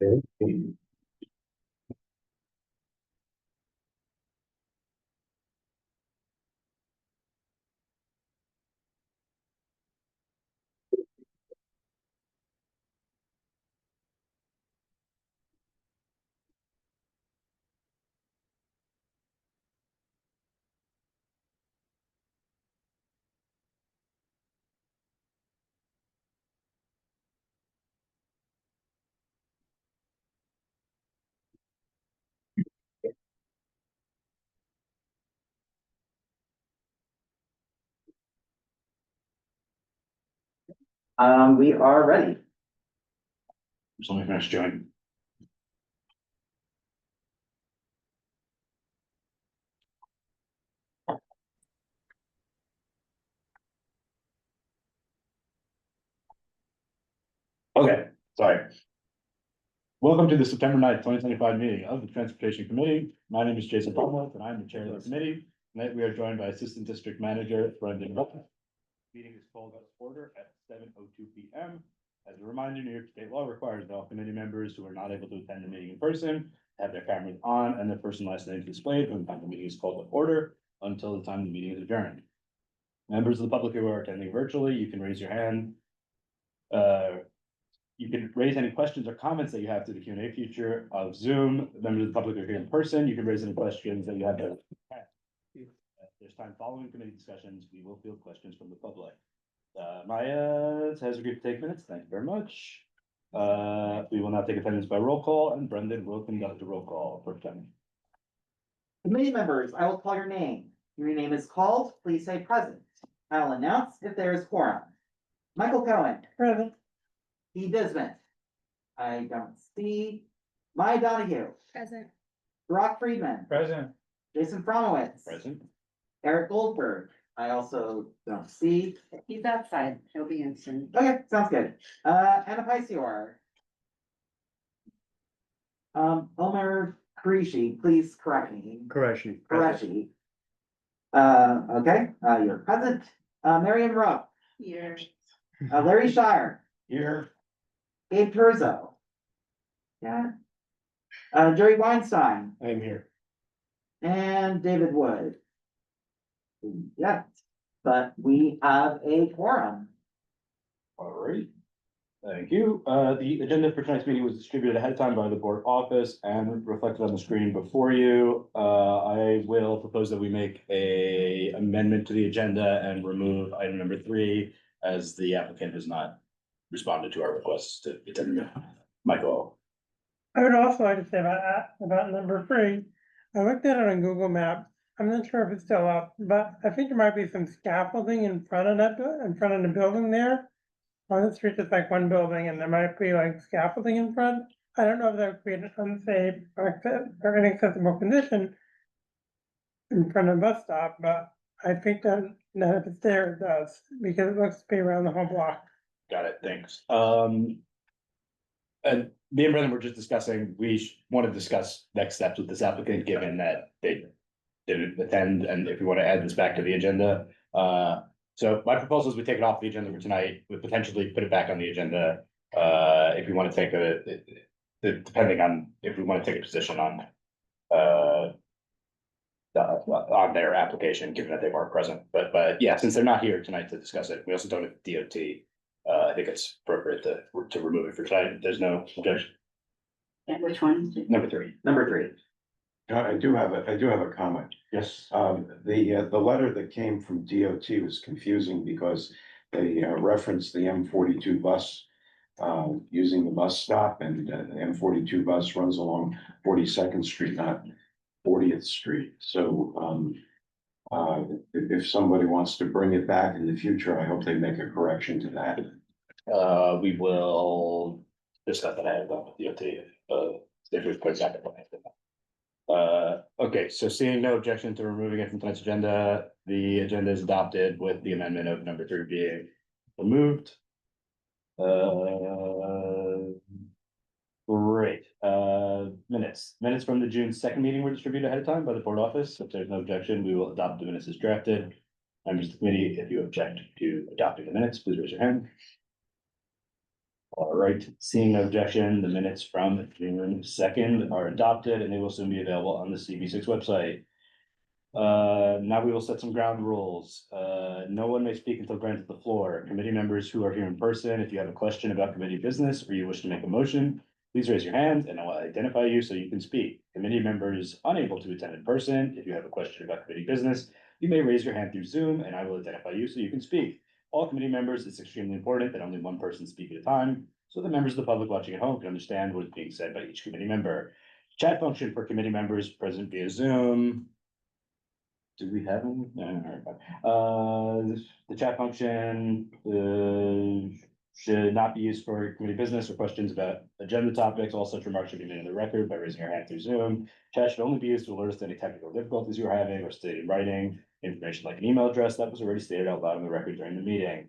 We are ready. Just let me finish joining. Okay, sorry. Welcome to the September 9th, 2025 meeting of the Transportation Committee. My name is Jason Palmwell, and I'm the chair of the committee. Tonight, we are joined by Assistant District Manager Brendan Rupp. Meeting is called to order at 7:02 p.m. As a reminder, New York State law requires that all committee members who are not able to attend the meeting in person have their cameras on and their first and last names displayed when the time the meeting is called to order until the time the meeting is adjourned. Members of the public who are attending virtually, you can raise your hand. You can raise any questions or comments that you have to the Q&A feature of Zoom. Members of the public who are here in person, you can raise any questions that you have. There's time following committee discussions. We will field questions from the public. Maya has agreed to take minutes. Thank you very much. We will now take attendance by roll call, and Brendan will conduct a roll call for attendance. Committee members, I will call your name. Your name is called, please say present. I will announce if there is quorum. Michael Cohen. Present. Steve Dismant. I don't see. Maya Donahue. Present. Brock Friedman. Present. Jason Fromowitz. Present. Eric Goldberg. I also don't see. He's outside. He'll be in soon. Okay, sounds good. Anna Pisior. Omer Qureshi, please correct me. Qureshi. Qureshi. Okay, you're present. Miriam Rupp. Here. Larry Shire. Here. Gabe Turzo. Yeah. Jerry Weinstein I am here. and David Wood. Yeah, but we have a quorum. All right. Thank you. The agenda for tonight's meeting was distributed ahead of time by the board office and reflected on the screen before you. I will propose that we make a amendment to the agenda and remove item number 3 as the applicant has not responded to our requests to attend. Michael. I would also like to say about number 3. I looked at it on Google Maps. I'm not sure if it's still up, but I think there might be some scaffolding in front of the building there. On the street, it's like one building and there might be like scaffolding in front. I don't know if that would create an unsafe or inaccessible condition in front of the bus stop, but I think that if it's there, it does, because it looks to be around the whole block. Got it, thanks. And me and Brendan were just discussing, we want to discuss next steps with this applicant, given that they didn't attend, and if we want to add this back to the agenda. So my proposal is we take it off the agenda for tonight, we potentially put it back on the agenda. If we want to take depending on if we want to take a position on their application, given that they weren't present, but yeah, since they're not here tonight to discuss it, we also don't have DOT. I think it's appropriate to remove it for tonight. There's no objection. And which one? Number 3. Number 3. I do have a comment. Yes. The letter that came from DOT was confusing because they referenced the M42 bus using the bus stop, and the M42 bus runs along 42nd Street, not 40th Street. So if somebody wants to bring it back in the future, I hope they make a correction to that. We will discuss that ahead with DOT. If we put it back in. Okay, so seeing no objection to removing it from tonight's agenda, the agenda is adopted with the amendment of number 3 being removed. Great, minutes from the June 2nd meeting were distributed ahead of time by the board office. If there's no objection, we will adopt the minutes as drafted. Members of the committee, if you object to adopting the minutes, please raise your hand. All right, seeing no objection, the minutes from June 2nd are adopted and they will soon be available on the CB6 website. Now we will set some ground rules. No one may speak until granted the floor. Committee members who are here in person, if you have a question about committee business or you wish to make a motion, please raise your hand and I will identify you so you can speak. Committee members unable to attend in person, if you have a question about committee business, you may raise your hand through Zoom and I will identify you so you can speak. All committee members, it's extremely important that only one person speak at a time, so the members of the public watching at home can understand what is being said by each committee member. Chat function for committee members present via Zoom. Do we have any? No, the chat function, should not be used for committee business or questions about agenda topics. All such remarks should be made in the record by raising your hand through Zoom. Chat should only be used to alert us to any technical difficulties you are having or stated in writing. Information like an email address that was already stated out loud on the record during the meeting.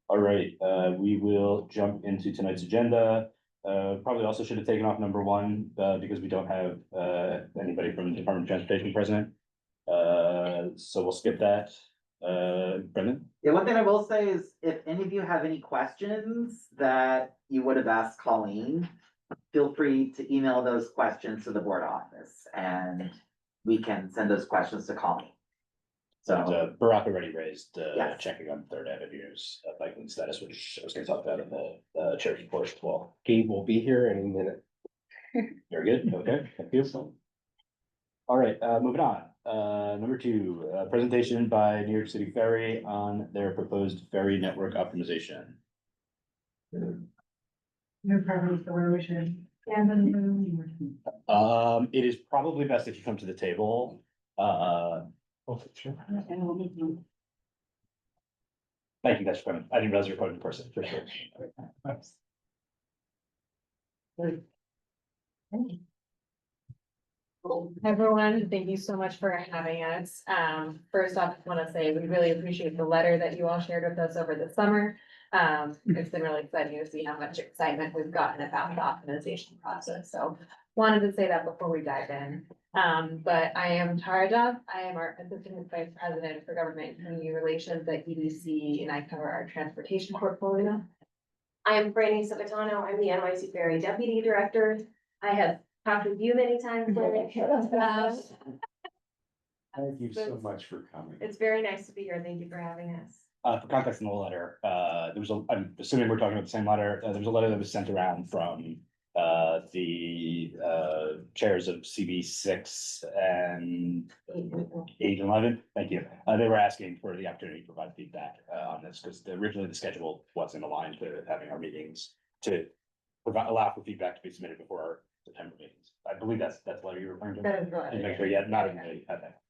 All right, we will jump into tonight's agenda. Probably also should have taken off number 1, because we don't have, anybody from the Department of Transportation present. So we'll skip that. Brendan? Yeah, one thing I will say is if any of you have any questions that you would have asked Colleen, feel free to email those questions to the board office and we can send those questions to Colleen. So, Barack already raised, Yes. checking on Third Avenue's biking status, which I was gonna talk about in the chair's report as well. Gabe will be here any minute. Very good, okay, thank you. All right, moving on. Number 2, presentation by New York City Ferry on their proposed ferry network optimization. No problem, so where we should. It is probably best if you come to the table. Thank you guys for coming. I didn't realize you were coming in person, for sure. Everyone, thank you so much for having us. First off, I want to say we really appreciate the letter that you all shared with us over the summer. It's been really exciting to see how much excitement we've gotten about the optimization process. So wanted to say that before we dive in. But I am Tara Duff. I am our Assistant Vice President for Government and Community Relations at EDC, and I cover our transportation portfolio. I'm Brandy Savitano. I'm the NYC Ferry Deputy Director. I have talked with you many times. Thank you so much for coming. It's very nice to be here. Thank you for having us. For context in the letter, there was I'm assuming we're talking about the same letter. There was a letter that was sent around from the chairs of CB6 and 8 and 11. Thank you. They were asking for the opportunity to provide feedback on this because originally the schedule wasn't aligned to having our meetings to allow for feedback to be submitted before our September meetings. I believe that's the letter you're referring to. That is Just really. make sure, yeah, not everybody had that.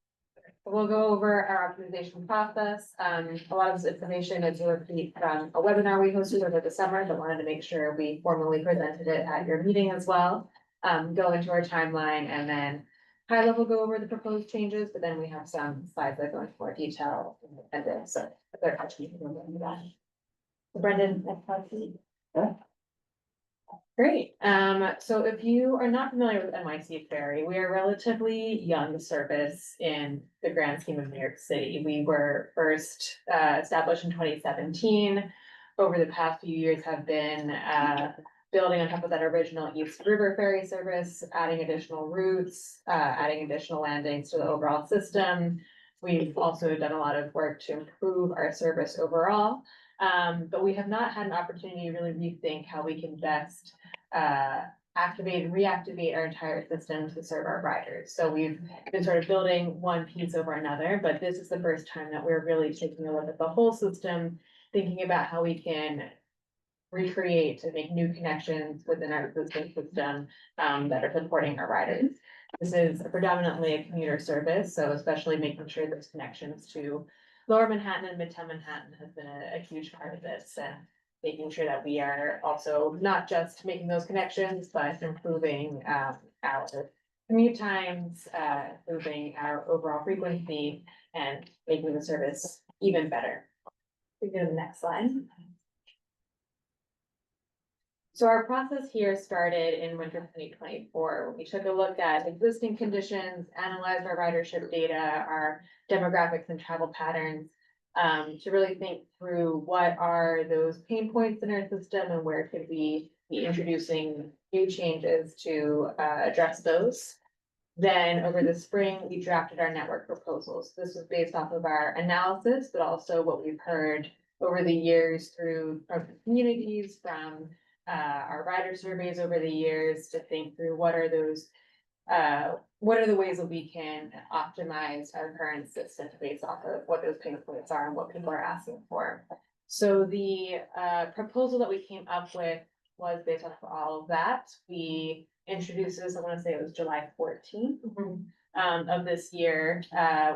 We'll go over our optimization process. A lot of this information is a repeat from a webinar we hosted over the summer, but wanted to make sure we formally presented it at your meeting as well. Go into our timeline and then high level go over the proposed changes, but then we have some slides that go into more detail. And then, so if there are questions, we can go into that. So Brendan, next slide, please. Great. So if you are not familiar with NYC Ferry, we are a relatively young service in the grand scheme of New York City. We were first established in 2017. Over the past few years have been building on top of that original East River ferry service, adding additional routes, adding additional landings to the overall system. We've also done a lot of work to improve our service overall. But we have not had an opportunity to really rethink how we can best activate and reactivate our entire system to serve our riders. So we've been sort of building one piece over another, but this is the first time that we're really taking a look at the whole system, thinking about how we can recreate and make new connections within our existing system that are supporting our riders. This is predominantly a commuter service, so especially making sure there's connections to Lower Manhattan and Midtown Manhattan has been a huge part of this, and making sure that we are also not just making those connections, but improving our commute times, improving our overall frequency, and making the service even better. We go to the next slide. So our process here started in winter 2024. We took a look at existing conditions, analyzed our ridership data, our demographics and travel patterns, to really think through what are those pain points in our system and where could we be introducing new changes to address those. Then over the spring, we drafted our network proposals. This was based off of our analysis, but also what we've heard over the years from communities, from our rider surveys over the years to think through what are the ways that we can optimize our current system based off of what those pain points are and what people are asking for. So the proposal that we came up with was based off of all of that. We introduced this, I want to say it was July 14th of this year,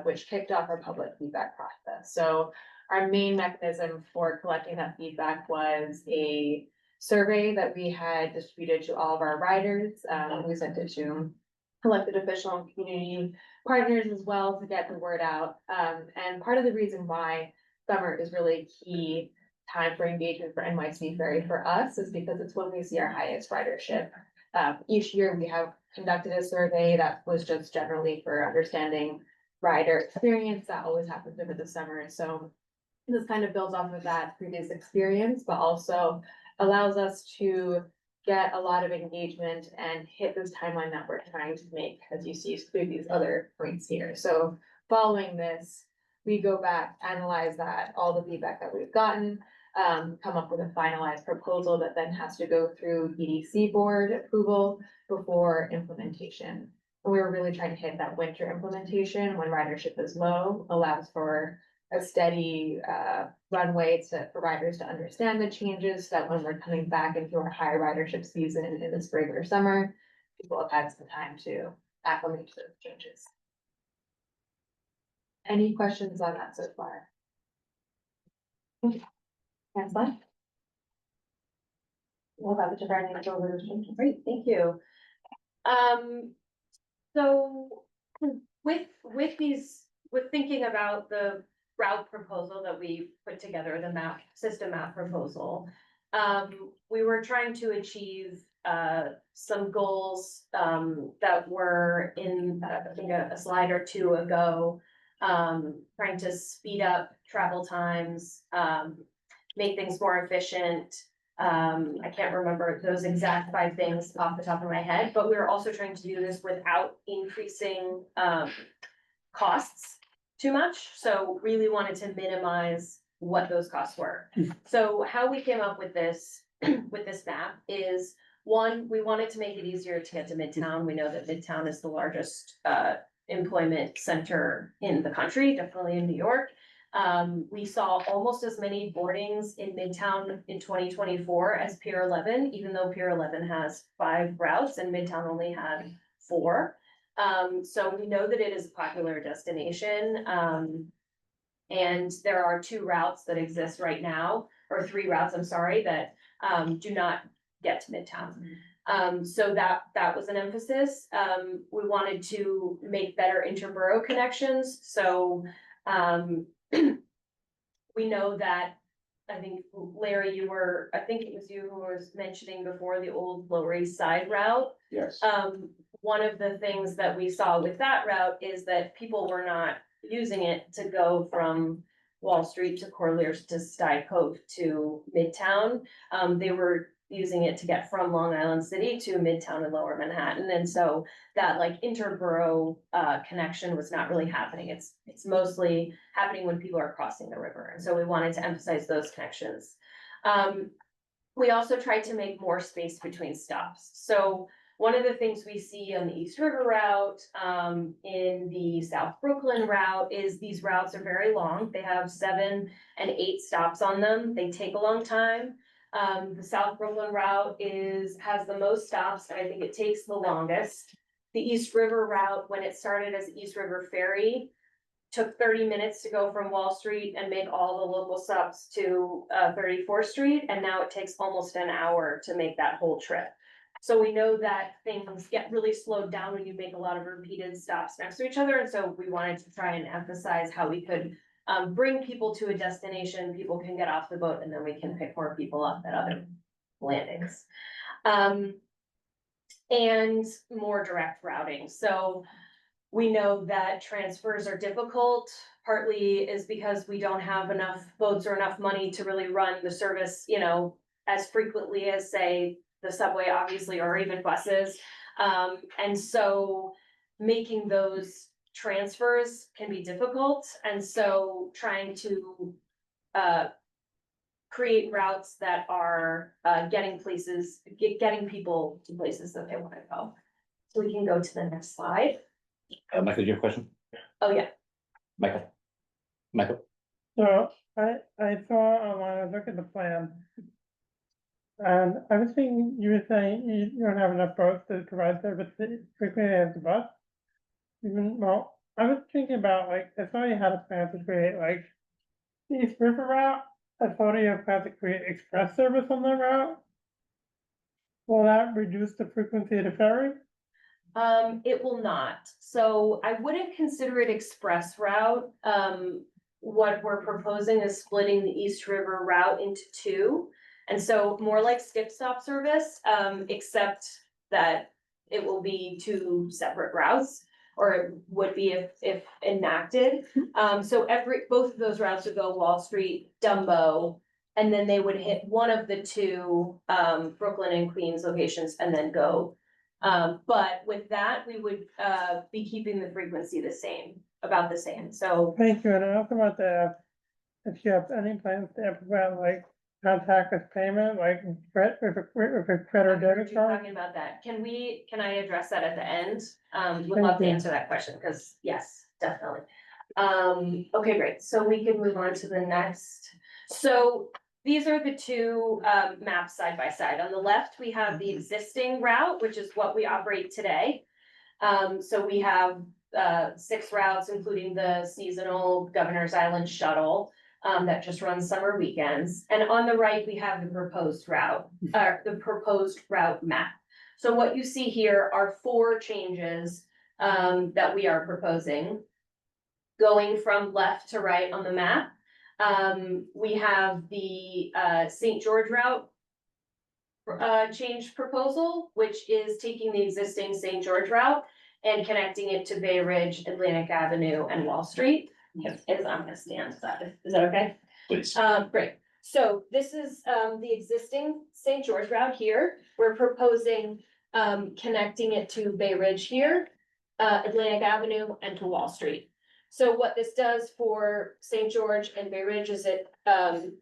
which kicked off our public feedback process. So our main mechanism for collecting that feedback was a survey that we had distributed to all of our riders. We sent it to elected official and community partners as well to get the word out. And part of the reason why summer is really key time for engagement for NYC Ferry for us is because it's when we see our highest ridership. Each year we have conducted a survey that was just generally for understanding rider experience. That always happens over the summer. So this kind of builds off of that previous experience, but also allows us to get a lot of engagement and hit this timeline that we're trying to make, as you see through these other points here. So following this, we go back, analyze that, all the feedback that we've gotten, come up with a finalized proposal that then has to go through EDC board approval before implementation. And we were really trying to hit that winter implementation when ridership is low, allows for a steady runway for riders to understand the changes, so that when we're coming back into our high ridership season in the spring or summer, people have had some time to acclimate to those changes. Any questions on that so far? Next slide. We'll have the Brian go over those changes. Great, thank you. So with thinking about the route proposal that we put together, the system map proposal, we were trying to achieve some goals that were in, I think a slide or two ago, trying to speed up travel times, make things more efficient. I can't remember those exact 5 things off the top of my head, but we were also trying to do this without increasing costs too much. So really wanted to minimize what those costs were. So how we came up with this map is, one, we wanted to make it easier to get to Midtown. We know that Midtown is the largest employment center in the country, definitely in New York. We saw almost as many boardings in Midtown in 2024 as Pier 11, even though Pier 11 has 5 routes and Midtown only had 4. So we know that it is a popular destination. And there are 2 routes that exist right now, or 3 routes, I'm sorry, that do not get to Midtown. So that was an emphasis. We wanted to make better interborough connections. So we know that, I think Larry, I think it was you who was mentioning before the old Lower East Side route. Yes. One of the things that we saw with that route is that people were not using it to go from Wall Street to Corlears to Sty Cove to Midtown. They were using it to get from Long Island City to Midtown and Lower Manhattan. And so that like interborough connection was not really happening. It's mostly happening when people are crossing the river. And so we wanted to emphasize those connections. We also tried to make more space between stops. So one of the things we see on the East River route, in the South Brooklyn route, is these routes are very long. They have 7 and 8 stops on them. They take a long time. The South Brooklyn route has the most stops, and I think it takes the longest. The East River route, when it started as East River Ferry, took 30 minutes to go from Wall Street and make all the local stops to 34th Street, and now it takes almost an hour to make that whole trip. So we know that things get really slowed down when you make a lot of repeated stops next to each other, and so we wanted to try and emphasize how we could bring people to a destination, people can get off the boat, and then we can pick more people up at other landings. And more direct routing. So we know that transfers are difficult, partly is because we don't have enough boats or enough money to really run the service, you know, as frequently as, say, the subway, obviously, or even buses. And so making those transfers can be difficult, and so trying to create routes that are getting people to places that they wanna go. So we can go to the next slide. Michael, do you have a question? Oh, yeah. Michael? Michael? So I saw when I look at the plan. And I was thinking, you were saying you don't have enough boats to provide service frequently as the bus. Well, I was thinking about like, I saw you had a plan to create like the East River route. I thought you had planned to create express service on that route. Will that reduce the frequency of the ferry? It will not, so I wouldn't consider it express route. What we're proposing is splitting the East River route into two. And so more like skip stop service, except that it will be two separate routes. Or it would be if enacted. So both of those routes would go Wall Street, Dumbo. And then they would hit one of the two, Brooklyn and Queens locations and then go. But with that, we would, be keeping the frequency about the same, so. Thank you, and I also want to ask if you have any plans to implement like contactless payment, like with a credit or I've heard debit you card? talking about that. Can I address that at the end? Would Thank love to you. answer that question, because yes, definitely. Okay, great. So we can move on to the next. So these are the two maps side by side. On the left, we have the existing route, which is what we operate today. So we have 6 routes, including the seasonal Governor's Island shuttle. That just runs summer weekends. And on the right, we have the proposed route map. So what you see here are 4 changes that we are proposing. Going from left to right on the map. We have the St. George route change proposal, which is taking the existing St. George route and connecting it to Bay Ridge, Atlantic Avenue, and Wall Street. I'm gonna stand, is that okay? Please. Great, so this is, the existing St. George route here, we're proposing, connecting it to Bay Ridge here, Atlantic Avenue, and to Wall Street. So what this does for St. George and Bay Ridge is it,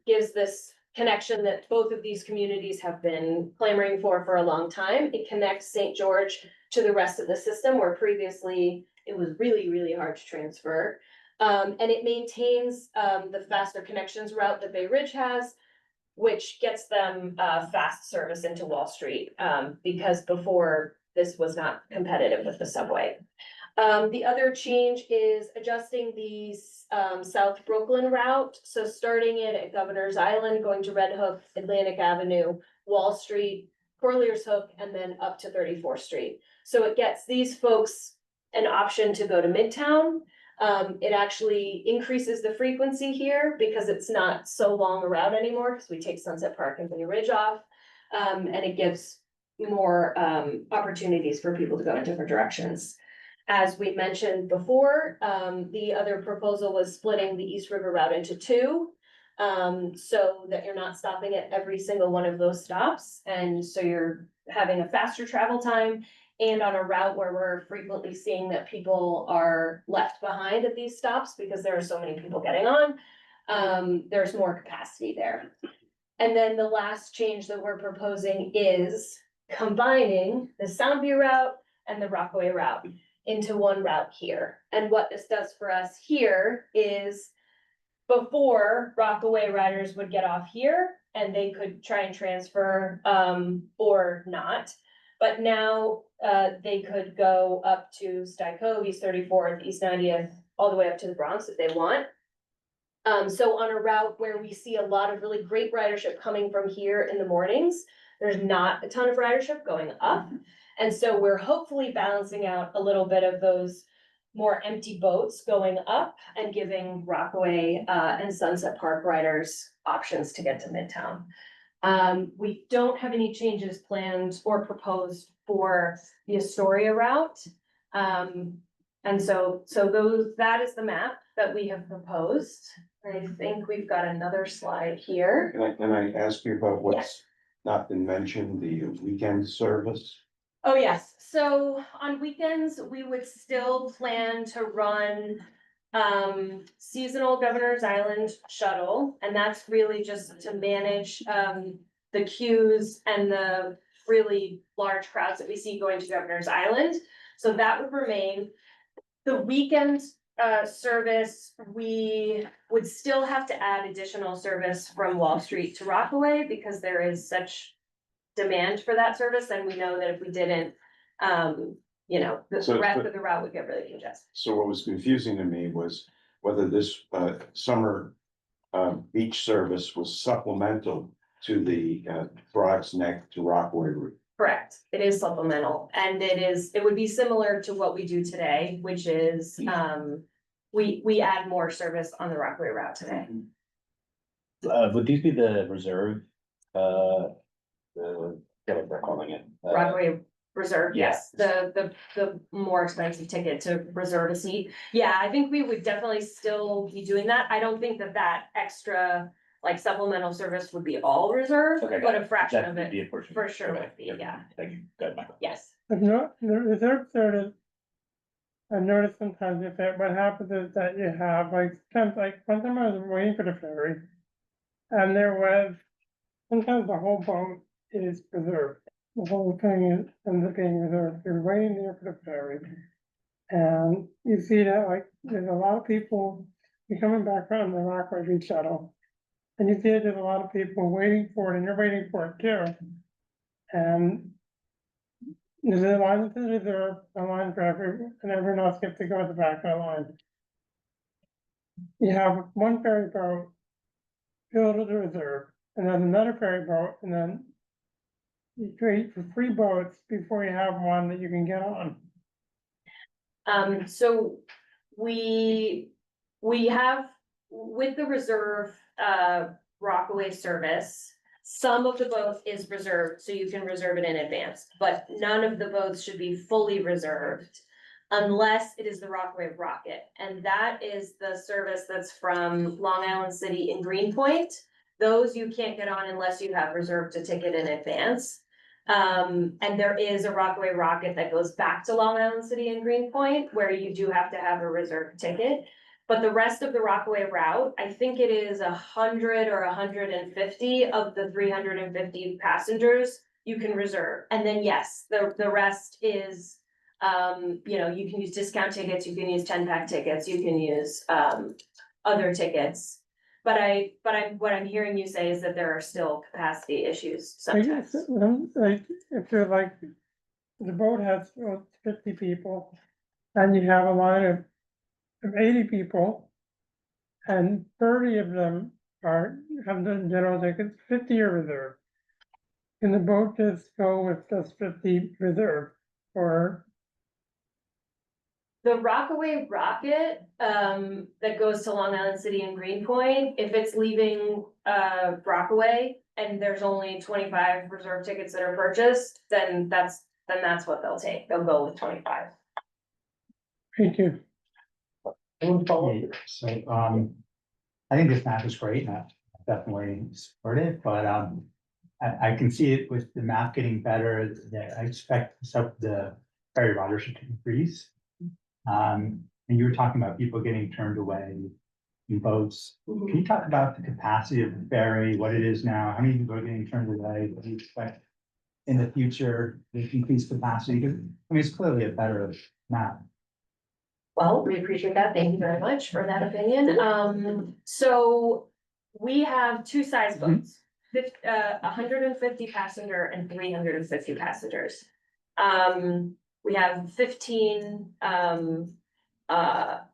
gives this connection that both of these communities have been clamoring for a long time. It connects St. George to the rest of the system, where previously it was really, really hard to transfer. And it maintains the faster connections route that Bay Ridge has, which gets them fast service into Wall Street, because before this was not competitive with the subway. The other change is adjusting the South Brooklyn route, so starting it at Governor's Island, going to Red Hook, Atlantic Avenue, Wall Street, Corlears Hook, and then up to 34th Street. So it gets these folks an option to go to Midtown. It actually increases the frequency here because it's not so long a route anymore, because we take Sunset Park and Bay Ridge off. And it gives more opportunities for people to go in different directions. As we mentioned before, the other proposal was splitting the East River route into 2. So that you're not stopping at every single one of those stops, and so you're having a faster travel time. And on a route where we're frequently seeing that people are left behind at these stops because there are so many people getting on, there's more capacity there. And then the last change that we're proposing is combining the Soundview route and the Rockaway route into one route here. And what this does for us here is, before, Rockaway riders would get off here and they could try and transfer or not. But now they could go up to Stycove, East 34th, East 90th, all the way up to the Bronx if they want. So on a route where we see a lot of really great ridership coming from here in the mornings, there's not a ton of ridership going up. And so we're hopefully balancing out a little bit of those more empty boats going up and giving Rockaway and Sunset Park riders options to get to Midtown. We don't have any changes planned or proposed for the Astoria route. And And so that is the map that we have proposed. I think we've got another slide here. Can I ask you about what's Yes. not been mentioned, the weekend service? Oh, yes, so on weekends, we would still plan to run seasonal Governor's Island shuttle, and that's really just to manage the queues and the really large crowds that we see going to Governor's Island. So that would remain. The weekend service, we would still have to add additional service from Wall Street to Rockaway because there is such demand for that service, and we know that if we didn't, you know, the So- rest of the route would get really congested. So what was confusing to me was whether this summer beach service was supplemental to the Throgs Neck to Rockaway route. Correct, it is supplemental, and it would be similar to what we do today, which is, we add more service on the Rockaway route today. Would these be the reserve, what they're calling it? Rockaway Reserve, yes, the more expensive ticket to reserve a seat. Yeah, I think we would definitely still be doing that. I don't think that extra, like supplemental service would be all reserved, Okay, but got a fraction That of would be it, a portion. for sure Okay, would be, yeah. Thank you, go ahead, Michael. Yes. If not, the reserve service, I noticed sometimes what happens is that you have like, sometimes like, one time I was waiting for the ferry. And there was, sometimes the whole boat is reserved, the whole thing ends up being reserved, you're waiting there for the ferry. And you see that like, there's a lot of people, you're coming back from the Rockaway Beach shuttle. And you see that there's a lot of people waiting for it, and you're waiting for it too. And there's a line that says reserve, a line for everyone, and everyone else gets to go at the back of the line. You have one ferry boat filled with the reserve, and then another ferry boat, and then you trade for 3 boats before you have one that you can get on. So we have, with the reserve, Rockaway service, some of the boat is reserved, so you can reserve it in advance, but none of the boats should be fully reserved unless it is the Rockaway Rocket, and that is the service that's from Long Island City in Greenpoint. Those you can't get on unless you have reserved a ticket in advance. And there is a Rockaway Rocket that goes back to Long Island City in Greenpoint, where you do have to have a reserved ticket. But the rest of the Rockaway route, I think it is 100 or 150 of the 350 passengers you can reserve. And then, yes, the rest is, you know, you can use discount tickets, you can use 10-pack tickets, you can use, other tickets. But what I'm hearing you say is that there are still capacity issues sometimes. Like, if you're like, the boat has 50 people, and you have a line of 80 people, and 30 of them have the general tickets, 50 are reserved. Can the boat just go with just 50 reserved, or? The Rockaway Rocket, that goes to Long Island City and Greenpoint, if it's leaving, Rockaway and there's only 25 reserve tickets that are purchased, then that's what they'll take. They'll go with 25. Thank you. So, I think this map is great, and I definitely support it, but, I can see it with the map getting better, that I expect the ferry ridership to increase. And you were talking about people getting turned away in boats. Can you talk about the capacity of the ferry, what it is now, how many people are getting turned away, what do you expect in the future, the increased capacity? 'Cause, I mean, it's clearly a better map. Well, we appreciate that. Thank you very much for that opinion. So we have 2 size boats, 150 passenger and 350 passengers. We have 15,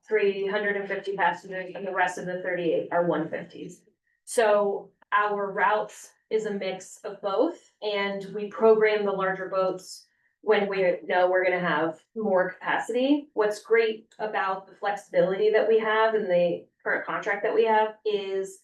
350 passengers, and the rest of the 38 are 150s. So our routes is a mix of both, and we program the larger boats when we know we're gonna have more capacity. What's great about the flexibility that we have and the current contract that we have is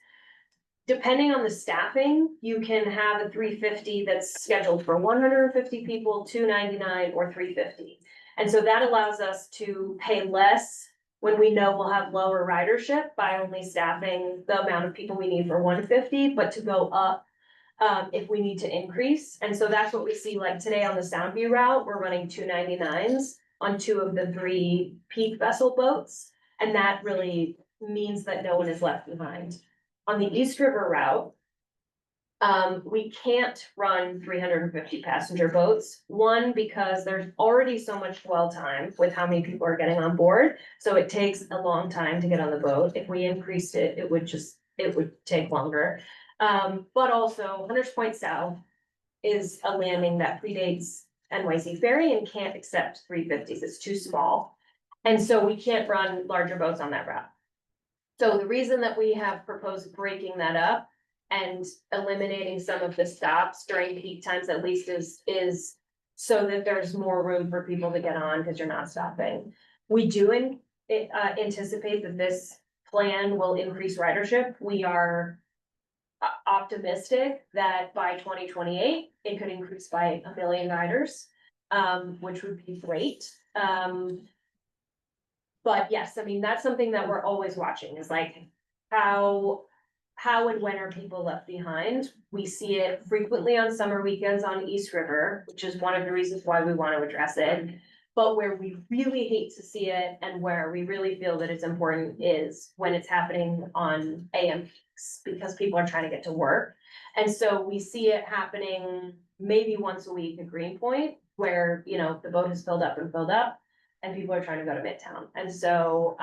depending on the staffing, you can have a 350 that's scheduled for 150 people, 299, or 350. And so that allows us to pay less when we know we'll have lower ridership by only staffing the amount of people we need for 150, but to go up if we need to increase. And so that's what we see, like today on the Soundview route, we're running 299s on 2 of the 3 peak vessel boats. And that really means that no one is left behind. On the East River route, we can't run 350 passenger boats. One, because there's already so much dwell time with how many people are getting on board. So it takes a long time to get on the boat. If we increased it, it would take longer. But also Hunters Point South is a landing that predates NYC Ferry and can't accept 350s. It's too small. And so we can't run larger boats on that route. So the reason that we have proposed breaking that up and eliminating some of the stops during peak times at least is so that there's more room for people to get on because you're not stopping. We do anticipate that this plan will increase ridership. We are optimistic that by 2028, it could increase by 1 million riders, which would be great. But yes, I mean, that's something that we're always watching is like how and when are people left behind? We see it frequently on summer weekends on East River, which is one of the reasons why we want to address it. But where we really hate to see it and where we really feel that it's important is when it's happening on AM peaks because people are trying to get to work. And so we see it happening maybe once a week at Greenpoint where, you know, the boat has filled up and people are trying to go to Midtown. And so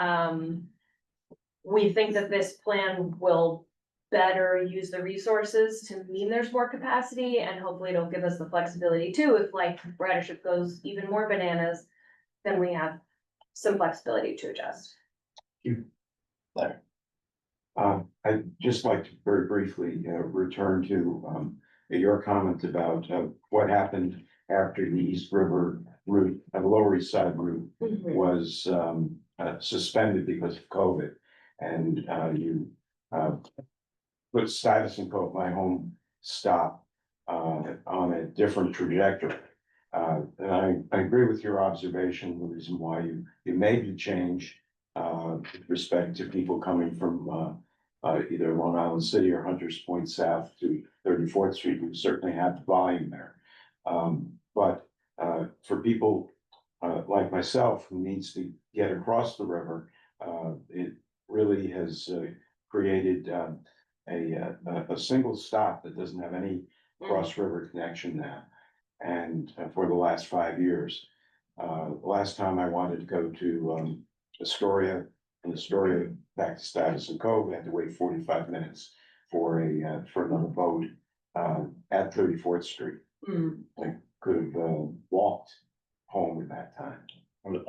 we think that this plan will better use the resources to mean there's more capacity and hopefully it'll give us the flexibility too. If like ridership goes even more bananas, then we have some flexibility to adjust. I'd just like to very briefly return to your comment about what happened after the East River route, the Lower East Side route was suspended because of COVID. And you put Stuyvesant Cove, my home stop, on a different trajectory. And I agree with your observation, the reason why you made the change with respect to people coming from either Long Island City or Hunters Point South to 34th Street. We certainly have the volume there. But for people like myself who needs to get across the river, it really has created a single stop that doesn't have any cross river connection now. And for the last 5 years, last time I wanted to go to Astoria, and Astoria back to Stuyvesant Cove, I had to wait 45 minutes for another boat at 34th Street. I could have walked home at that time.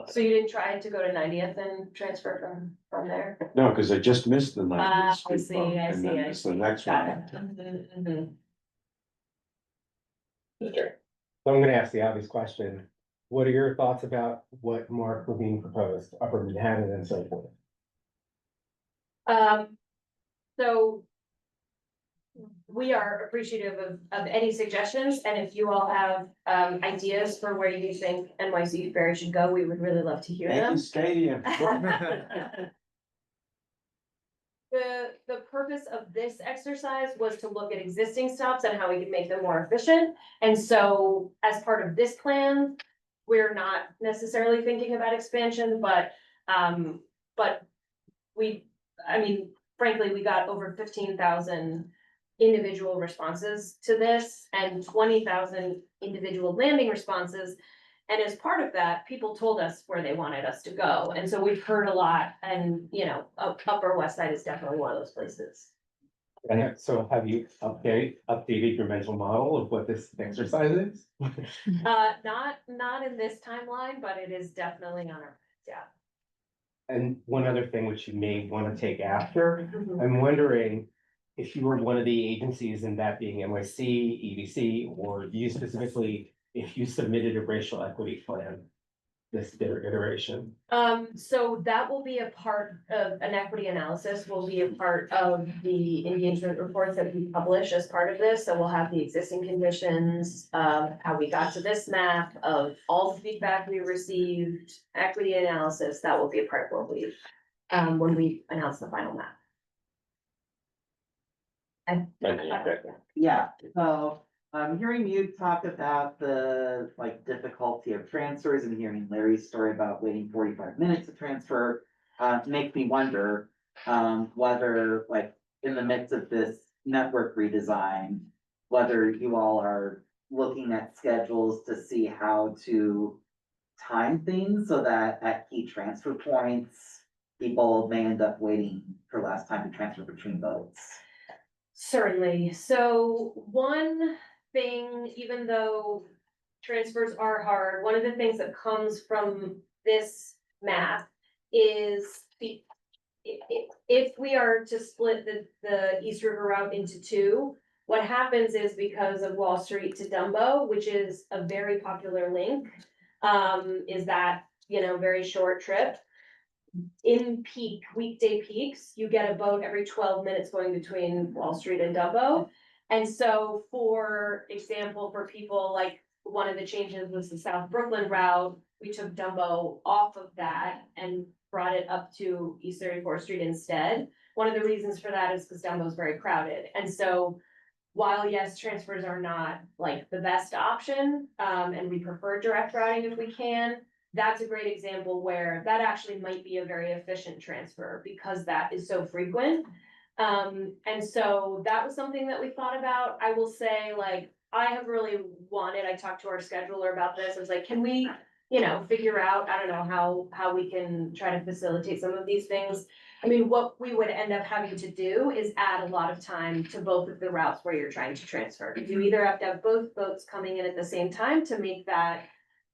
So you didn't try to go to 90th and transfer from there? No, because I just missed the 90th I Street see, boat, I and see, then I it's the see. next Got one. it. So I'm gonna ask the obvious question. What are your thoughts about what Mark Levine proposed, Upper Manhattan and so forth? So we are appreciative of any suggestions, and if you all have ideas for where you think NYC Ferry should go, we would really love to hear them. Yankee Stadium. The purpose of this exercise was to look at existing stops and how we could make them more efficient. And so as part of this plan, we're not necessarily thinking about expansion, but frankly, we got over 15,000 individual responses to this and 20,000 individual landing responses. And as part of that, people told us where they wanted us to go. And so we've heard a lot and, you know, Upper West Side is definitely one of those places. And so have you updated your mental model of what this exercise is? Not in this timeline, but it is definitely on our, yeah. And one other thing which you may want to take after, I'm wondering if you were one of the agencies, and that being NYC, EDC, or you specifically, if you submitted a racial equity plan, this iteration? So that will be a part of an equity analysis, will be a part of the engagement reports that we publish as part of this. So we'll have the existing conditions, how we got to this map, of all the feedback we received, equity analysis, that will be a part of what we, when we announce the final map. Yeah, so, hearing you talk about the, like, difficulty of transfers and hearing Larry's story about waiting 45 minutes to transfer, makes me wonder, whether, like, in the midst of this network redesign, whether you all are looking at schedules to see how to time things so that at key transfer points, people may end up waiting for less time to transfer between votes. Certainly. So one thing, even though transfers are hard, one of the things that comes from this map is if we are to split the East River route into two, what happens is because of Wall Street to Dumbo, which is a very popular link, is that, you know, very short trip. In peak, weekday peaks, you get a boat every 12 minutes going between Wall Street and Dumbo. And so, for example, for people like, one of the changes was the South Brooklyn route, we took Dumbo off of that and brought it up to East 34th Street instead. One of the reasons for that is because Dumbo is very crowded. And so, while yes, transfers are not like the best option, and we prefer direct routing if we can, that's a great example where that actually might be a very efficient transfer because that is so frequent. And so that was something that we thought about. I will say, like, I have really wanted, I talked to our scheduler about this. I was like, can we, you know, figure out, I don't know, how we can try to facilitate some of these things. I mean, what we would end up having to do is add a lot of time to both of the routes where you're trying to transfer. You either have to have both boats coming in at the same time to make that,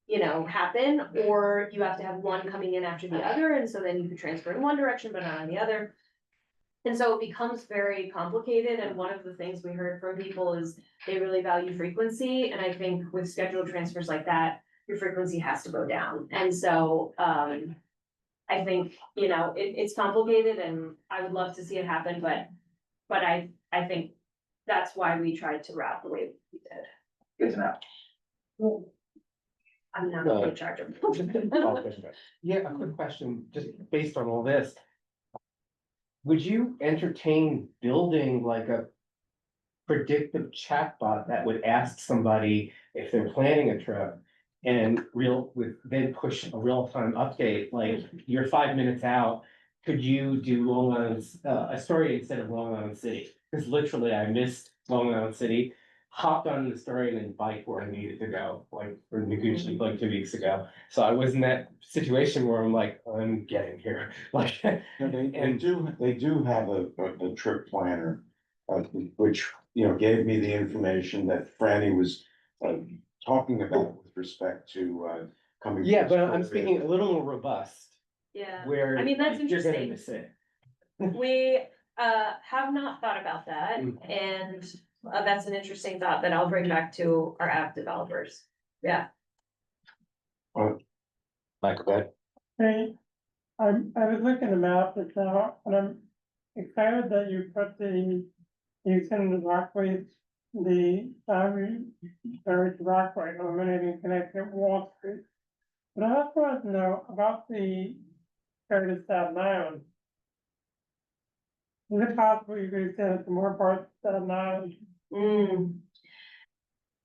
you know, happen, or you have to have one coming in after the other, and so then you can transfer in one direction but not in the other. And so it becomes very complicated, and one of the things we heard from people is they really value frequency, and I think with scheduled transfers like that, your frequency has to go down. And so, I think, you know, it's complicated and I would love to see it happen, but I think that's why we tried to route the way we did. Good to know. I'm not in charge of. Yeah, a quick question, just based on all this. Would you entertain building like a predictive chatbot that would ask somebody if they're planning a trip? And then push a real-time update, like you're 5 minutes out, could you do Long Island, Astoria instead of Long Island City? Because literally I missed Long Island City, hopped on the Astoria and then bike where I needed to go, like for Noguchi like 2 weeks ago. So I was in that situation where I'm like, I'm getting here, like. They do have a trip planner, which, you know, gave me the information that Franny was, talking about with respect to, coming. Yeah, but I'm Astoria. speaking a little more robust, Yeah, where. I mean, that's you're gonna interesting. miss it. We have not thought about that, and that's an interesting thought that I'll bring back to our app developers. Yeah. Michael, go ahead. Hey, I was looking at the map just now, and I'm excited that you put you send the Rockways, the Barry Rockway, eliminating connection at Wall Street. But I also want to know about the ferry to Staten Island. Is it possible you could extend it to more parts of Staten Island?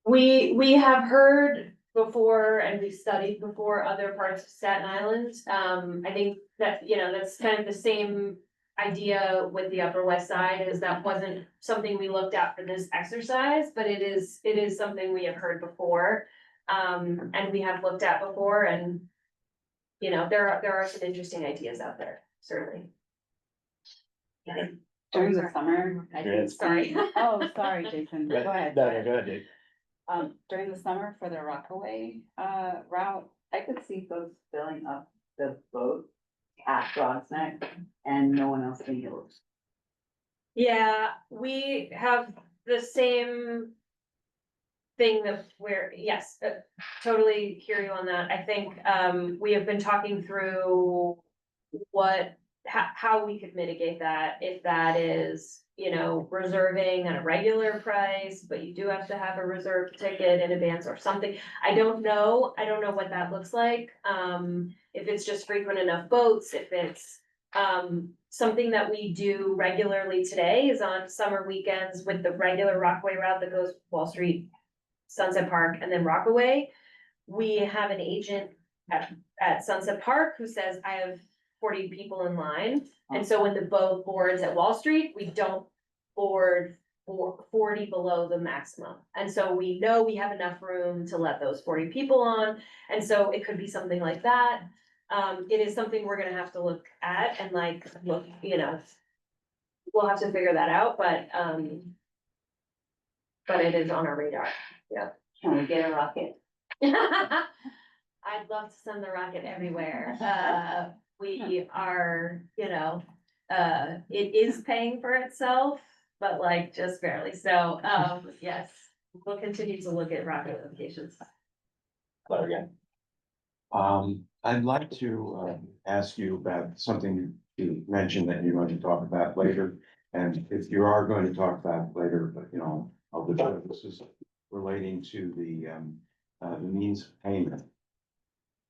We have heard before and we studied before other parts of Staten Island. I think that, you know, that's kind of the same idea with the Upper West Side, is that wasn't something we looked at for this exercise, but it is something we have heard before. And we have looked at before, and, you know, there are some interesting ideas out there, certainly. During the summer, I Yes. think, Sorry. oh, sorry, Jason, go ahead. No, no, go ahead, Dave. During the summer for the Rockaway, route, I could see folks filling up the boat at Broad's Neck and no one else being able to. Yeah, we have the same thing that we're, yes, totally hear you on that. I think, we have been talking through how we could mitigate that, if that is, you know, reserving at a regular price, but you do have to have a reserved ticket in advance or something. I don't know what that looks like, if it's just frequent enough boats, if it's, something that we do regularly today is on summer weekends with the regular Rockaway route that goes Wall Street, Sunset Park, and then Rockaway. We have an agent at Sunset Park who says, I have 40 people in line. And so when the boat boards at Wall Street, we don't board 40 below the maximum. And so we know we have enough room to let those 40 people on. And so it could be something like that. It is something we're gonna have to look at and like, look, you know, we'll have to figure that out, but it is on our radar. Can we get a rocket? I'd love to send the rocket everywhere. We are, you know, it is paying for itself, but like just barely. So, yes, we'll continue to look at rocket locations. Claire again. I'd like to ask you about something you mentioned that you're going to talk about later. And if you are going to talk about it later, but you know, of the services relating to the means of payment.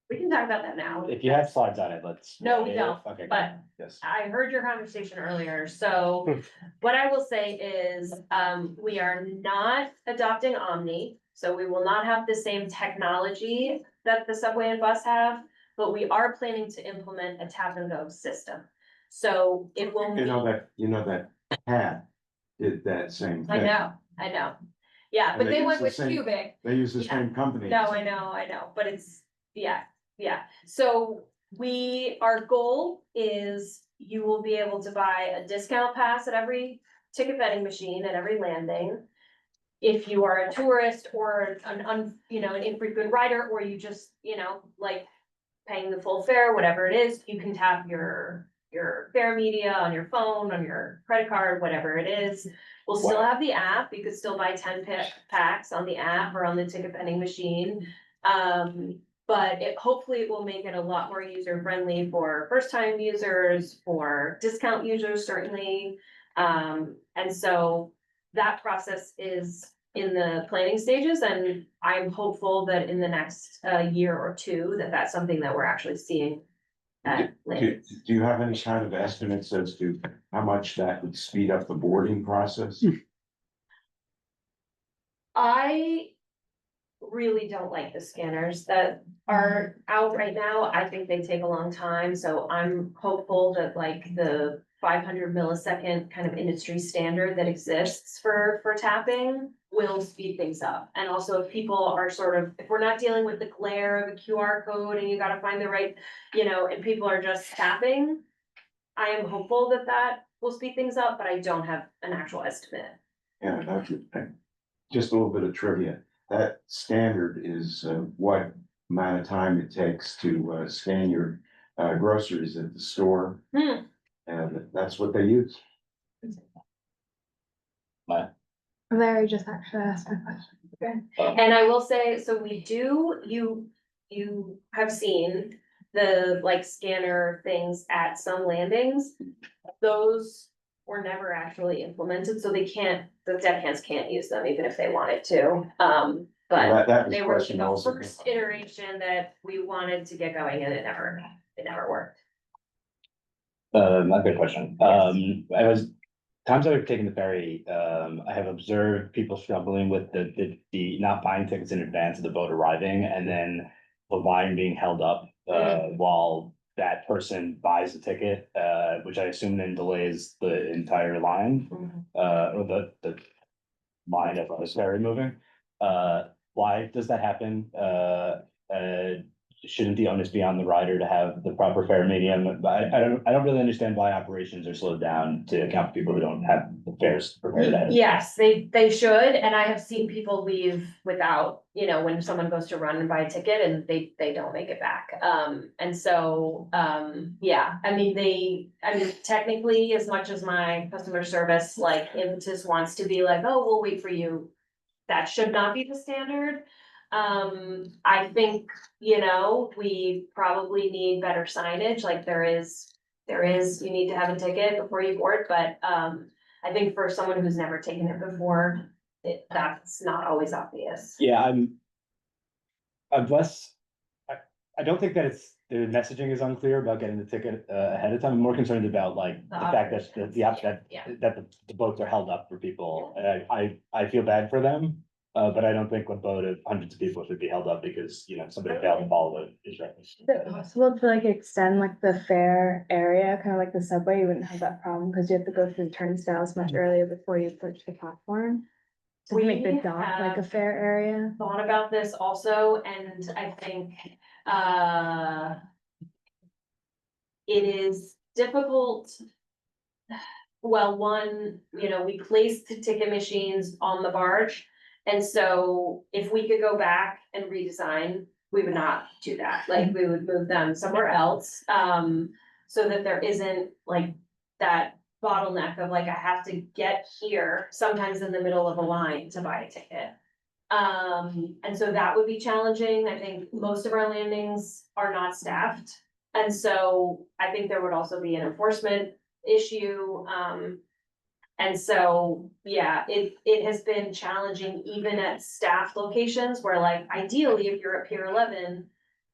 We can talk about that now. If you have slides on it, let's. No, we don't, Okay, but yes. I heard your conversation earlier, so what I will say is, we are not adopting Omni. So we will not have the same technology that the subway and bus have, but we are planning to implement a tap and go system. So it will. You know that CAT did that same thing. I know. Yeah, And but they they use went the with same- Cubic. They use the Yeah. same company. No, I know, but it's, yeah. So our goal is you will be able to buy a discount pass at every ticket vending machine at every landing. If you are a tourist or an infrequent rider, or you just, you know, like paying the full fare, whatever it is, you can tap your fare media on your phone, on your credit card, whatever it is. We'll still have the app. You could still buy 10 packs on the app or on the ticket vending machine. But hopefully it will make it a lot more user friendly for first time users, for discount users, certainly. And so that process is in the planning stages, and I'm hopeful that in the next year or two, that's something that we're actually seeing. Do you have any kind of estimates as to how much that would speed up the boarding process? I really don't like the scanners that are out right now. I think they take a long time, so I'm hopeful that like the 500 millisecond kind of industry standard that exists for tapping will speed things up. And also if people are if we're not dealing with the glare of a QR code and you gotta find the right, you know, and people are just tapping, I am hopeful that will speed things up, but I don't have an actual estimate. Yeah, just a little bit of trivia. That standard is what amount of time it takes to scan your groceries at the store. Hmm. And that's what they use. Larry just actually asked my question. And I will say, so we do, you have seen the like scanner things at some landings. Those were never actually implemented, so the deckhands can't use them even if they wanted to. But That was they were question the also. first iteration that we wanted to get going and it never worked. A good question. Times I've taken the ferry, I have observed people struggling with the not buying tickets in advance of the boat arriving and then the line being held up, while that person buys the ticket, which I assume then delays the entire line, or the line of the ferry moving. Why does that happen? Shouldn't the onus be on the rider to have the proper fare medium? But I don't really understand why operations are slowed down to account for people who don't have the fares prepared ahead. Yes, they should, and I have seen people leave without, you know, when someone goes to run and buy a ticket and they don't make it back. And so, yeah, I mean, technically, as much as my customer service, like impetus wants to be like, oh, we'll wait for you. that should not be the standard. I think, we probably need better signage, like there is, you need to have a ticket before you board, but, I think for someone who's never taken it before, that's not always obvious. Yeah, I'm less, I don't think that the messaging is unclear about getting the ticket ahead of time. I'm more concerned about like the fact that Yeah. the boats are held up for people. And I feel bad for them, but I don't think a boat of hundreds of people should be held up because, somebody failed to follow the instructions. Is it possible to like extend like the fair area, kind of like the subway? You wouldn't have that problem because you have to go through the turnstiles much earlier before you approach the platform. To make the We dock like a have fair area. thought about this also, and I think, it is difficult. Well, one, we placed the ticket machines on the barge. And so if we could go back and redesign, we would not do that. Like, we would move them somewhere else. So that there isn't like that bottleneck of like, I have to get here sometimes in the middle of a line to buy a ticket. And so that would be challenging. I think most of our landings are not staffed. And so I think there would also be an enforcement issue. And so, yeah, it has been challenging even at staffed locations where like ideally, if you're at Pier 11,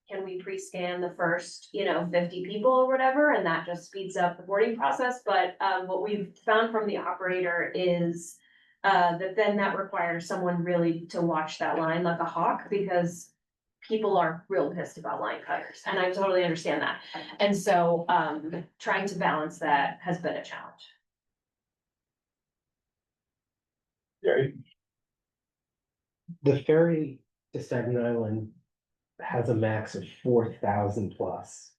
can we pre-scan the first, 50 people or whatever, and that just speeds up the boarding process. But what we've found from the operator is that then that requires someone really to watch that line like a hawk, because people are real pissed about line cutters, and I totally understand that. And so trying to balance that has been a challenge. Gary? The ferry to Staten Island has a max of 4,000 plus.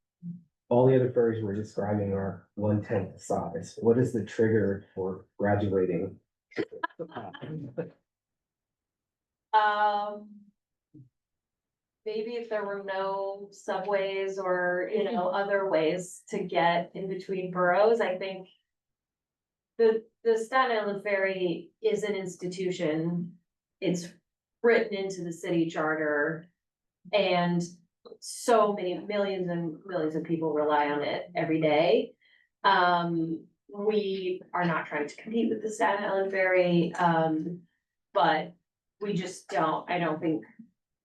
All the other ferries we're describing are 1/10 the size. What is the trigger for graduating? Maybe if there were no subways or, other ways to get in between boroughs, I think. The Staten Island Ferry is an institution. It's written into the city charter. And so many millions and millions of people rely on it every day. We are not trying to compete with the Staten Island Ferry, but we just I don't think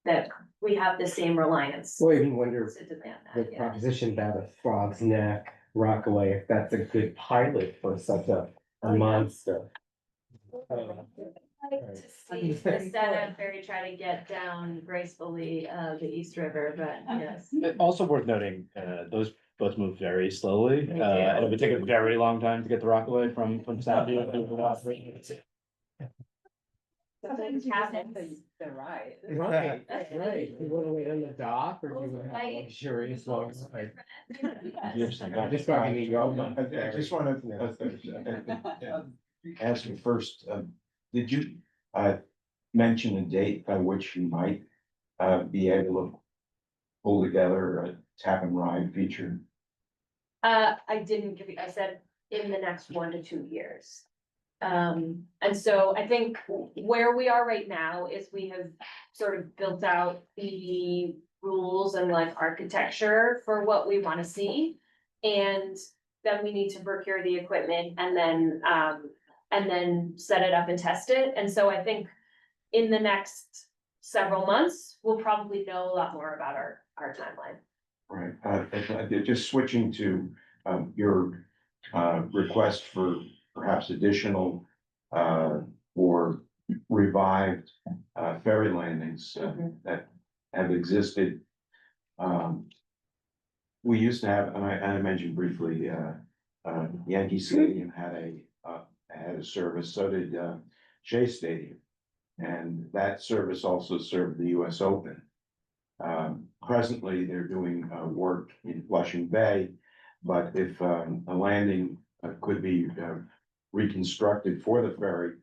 that we have the same reliance Well, I even wonder to demand the that, yeah. proposition about a Frog's Neck, Rockaway, if that's a good pilot for such a Oh, yeah. monster. I'd like to see the Staten Island Ferry try to get down gracefully, the East River, but yes. Also worth noting, those boats move very slowly, They do. and it would take a very long time to get the Rockaway from Soundview. Sometimes you just have the ride. Right, right. You wanna wait on the dock or do you want to have a Right. luxurious long ride? Interesting. I'm just talking to you. I just wanted to ask you first, did you mention a date by which you might be able to pull together a tap and ride feature? I didn't give you, I said in the next 1 to 2 years. And so I think where we are right now is we have sort of built out the rules and like architecture for what we want to see. And then we need to procure the equipment and then set it up and test it. And so I think in the next several months, we'll probably know a lot more about our timeline. Right, just switching to your request for perhaps additional or revived ferry landings that have existed. We used to have, and I mentioned briefly, Yankee Stadium had a service, so did Shea Stadium. And that service also served the US Open. Presently, they're doing work in Flushing Bay, but if a landing could be reconstructed for the ferry,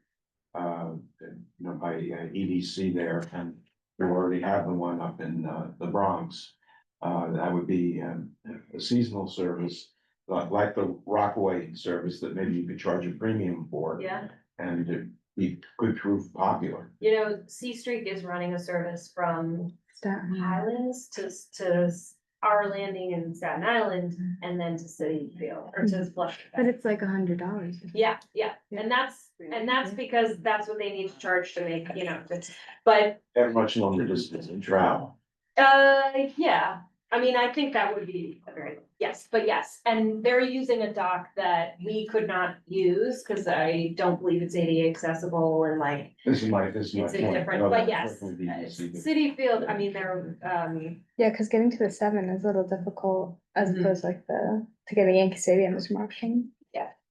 by EDC there, and we already have the one up in the Bronx. That would be a seasonal service, like the Rockaway service that maybe you could charge a premium for. Yeah. And could prove popular. You know, C Streak is running a service from Staten Island. Highlands to our landing in Staten Island and then to City Field or to Flushing. But it's like $100. Yeah, yeah, and that's because that's what they need to charge to make, you know, but, That much longer distance in travel. yeah. I mean, I think that would be a very, yes, but yes, and they're using a dock that we could not use, cause I don't believe it's ADA accessible and like. This is my It's point. a different, No, but that's yes, what we need to see. City Field, I mean, they're, Yeah, because getting to the 7 is a little difficult as Mhm. opposed to like to get to Yankee Stadium is more option.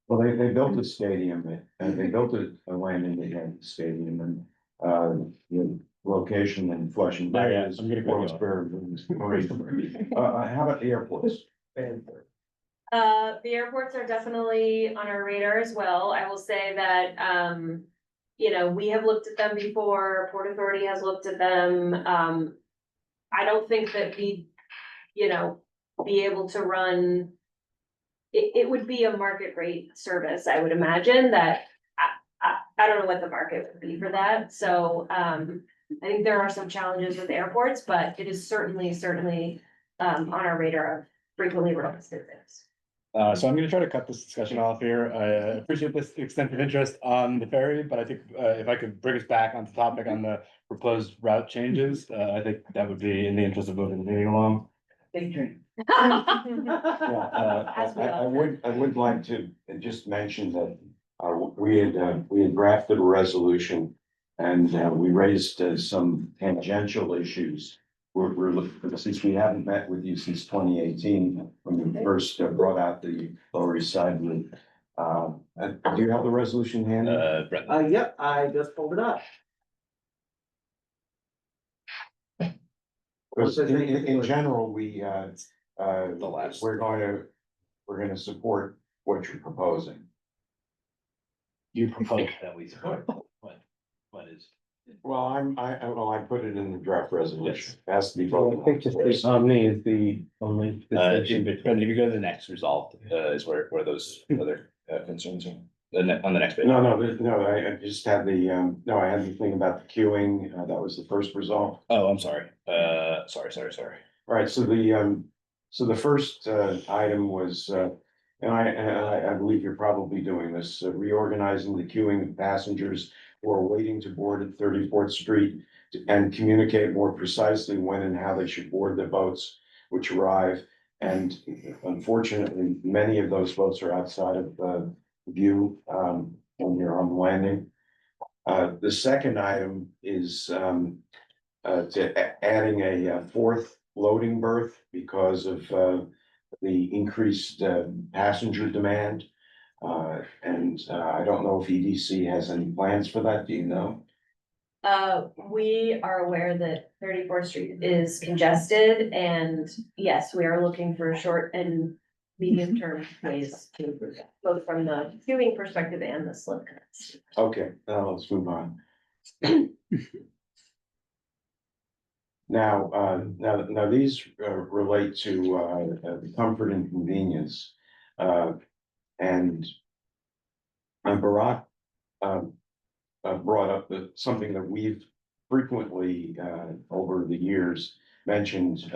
Well, they built a stadium, and they built a landing at Yankee Stadium and, the location in Flushing. Oh, yeah, is I'm gonna cut you off. Phillipsburg, Marine. How about the airports? the airports are definitely on our radar as well. I will say that, you know, we have looked at them before, Port Authority has looked at them. I don't think that we, you know, be able to run. It would be a market rate service, I would imagine that, I don't know what the market would be for that, so, I think there are some challenges with airports, but it is certainly, on our radar of frequently requested things. So I'm gonna try to cut this discussion off here. I appreciate this extensive interest on the ferry, but I think if I could bring us back on the topic on the proposed route changes, I think that would be in the interest of moving the meeting along. Big dream. As we I all- would like to just mention that, we had drafted a resolution and, we raised, some tangential issues. We're looking, since we haven't met with you since 2018, when we first brought out the Lower East Side route. Do you have the resolution handy? Brett, Yep, I just pulled it up. Because in general, we, The last. we're gonna support what you're proposing. you propose that we support, what is? Well, I put it in the draft resolution. It has to be Well, voted I think just the Omni is the only. decision. Brendan, if you go to the next resolved, is where those other concerns are, on the next page. No, I just had the, no, I had the thing about the queuing, that was the first result. Oh, I'm sorry, sorry. All right, so the first, item was, and I believe you're probably doing this, reorganizing the queuing of passengers who are waiting to board at 34th Street and communicate more precisely when and how they should board the boats which arrive. And unfortunately, many of those boats are outside of, view, when you're on the landing. The second item is, adding a fourth loading berth because of, the increased, passenger demand. And I don't know if EDC has any plans for that, do you know? We are aware that 34th Street is congested and yes, we are looking for short and medium term ways to improve that, both from the queuing perspective and the slip cuts. Okay, now let's move on. Now these relate to the comfort and convenience. And Barack brought up something that we've frequently over the years mentioned,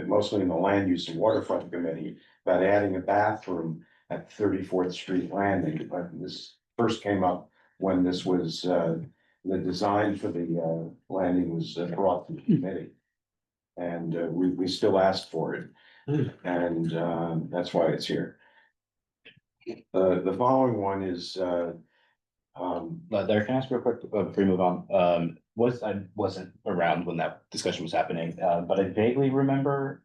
mostly in the Land Use and Waterfront Committee, about adding a bathroom at 34th Street Landing. But this first came up when this was the design for the landing was brought to the committee. And we still asked for it, and that's why it's here. The following one is There, can I ask real quick, before we move on, I wasn't around when that discussion was happening, but I vaguely remember,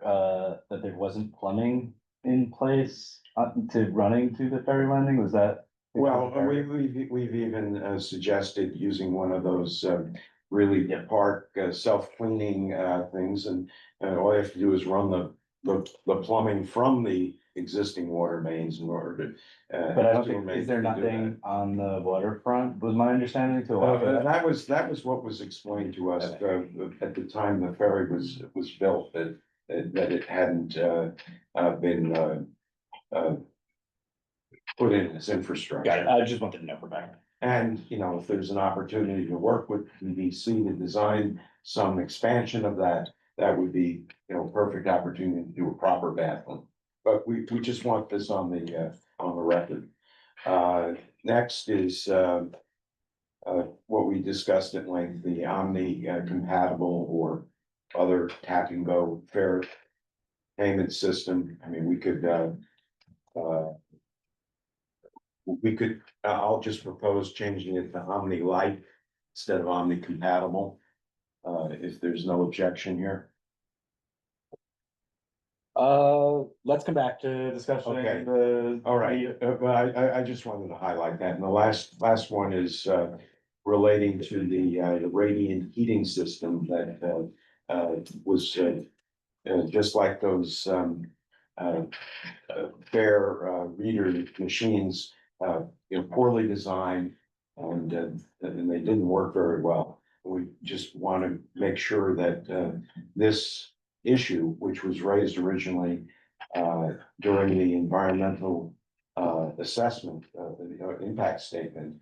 that there wasn't plumbing in place, to running to the ferry landing, was that? well, we've even suggested using one of those really park self-cleaning things, and all you have to do is run the plumbing from the existing water mains in order to. But I don't think, is there nothing on the waterfront, was my understanding to allow for that? That was what was explained to us at the time the ferry was built, that it hadn't been put in as infrastructure. Got it, I just wanted to know for back. And, you know, if there's an opportunity to work with DVC to design some expansion of that, that would be, you know, perfect opportunity to do a proper bathroom. But we just want this on the record. Next is, what we discussed at length, the Omni compatible or other tap and go fare payment system. I mean, we could, I'll just propose changing it to Omni Light instead of Omni compatible. If there's no objection here. Let's come back to discussion. Okay. The. All right, but I just wanted to highlight that. And the last one is, relating to the radiant heating system that, was, just like those, fair, reader machines, you know, poorly designed and they didn't work very well. We just want to make sure that, this issue, which was raised originally, during the environmental, assessment, the impact statement,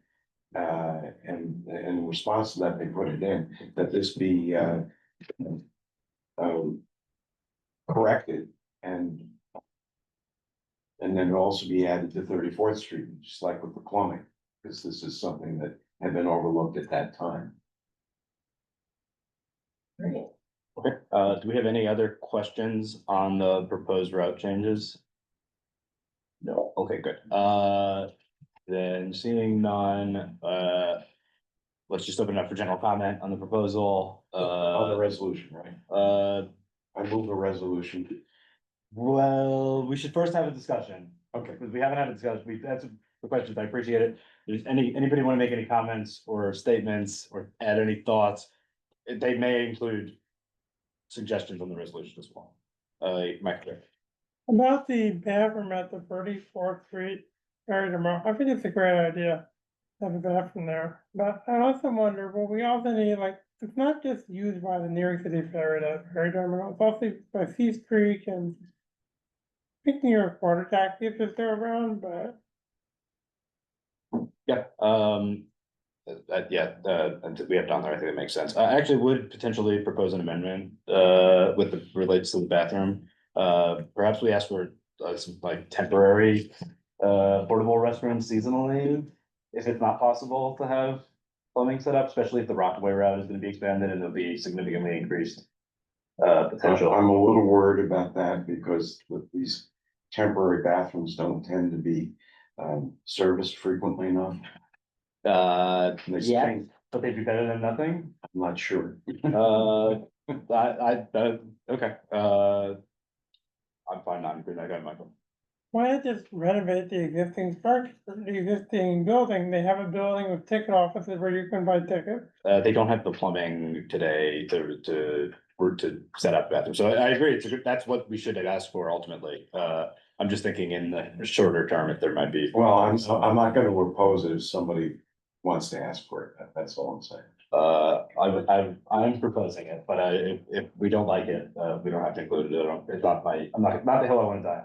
and in response to that, they put it in, that this be, corrected and then also be added to 34th Street, just like with the plumbing, because this is something that had been overlooked at that time. Okay, do we have any other questions on the proposed route changes? No, okay, good. Then seeing none, let's just open it up for general comment on the proposal. On the resolution, right? I move a resolution. Well, we should first have a discussion. Okay. Because we haven't had a discussion. We've had some questions. I appreciate it. Does anybody want to make any comments or statements or add any thoughts? They may include suggestions on the resolution as well. Mike. About the bathroom at the 34th Street area tomorrow, I think it's a great idea. to Have a bathroom there, but I also wonder, well, we also need like, it's not just used by the New York City Ferry, that ferry terminal, it's also used by Seas Creek and. I think New York water taxis if they're around, but Yeah, and we have down there, I think it makes sense. I actually would potentially propose an amendment, with the relates to the bathroom. Perhaps we ask for, some like temporary, portable restrooms seasonally. If it's not possible to have plumbing set up, especially if the Rockaway route is gonna be expanded and it'll be significantly increased. Potential. I'm a little worried about that because with these temporary bathrooms don't tend to be, serviced frequently enough. They Yeah, stink. but they'd be better than nothing. I'm not sure. Okay, I'm fine, not agreeing, I got Michael. why not just renovate the existing structure, the existing building, they have a building with ticket offices where you can buy tickets. They don't have the plumbing today to set up bathrooms, so I agree, that's what we should have asked for ultimately. I'm just thinking in the shorter term, if there might be. Well, I'm not gonna oppose it if somebody wants to ask for it. That's all I'm saying. I'm proposing it, but if we don't like it, we don't have to include it, it's not not the hill I wanna die.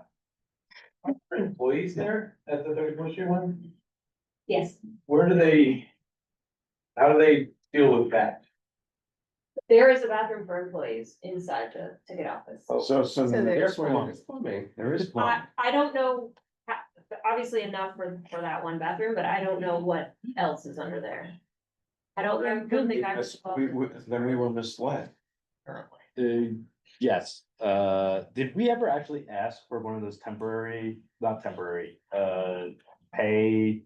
Are there employees there at the 34th Street one? Yes, Where do they? How do they deal with that? there is a bathroom for employees inside the ticket office. So There's plumbing. plumbing. There is plumbing. I don't know, obviously enough for that one bathroom, but I don't know what else is under there. I don't think I was. Then we were misled. Apparently. Yes, did we ever actually ask for one of those temporary, not temporary, pay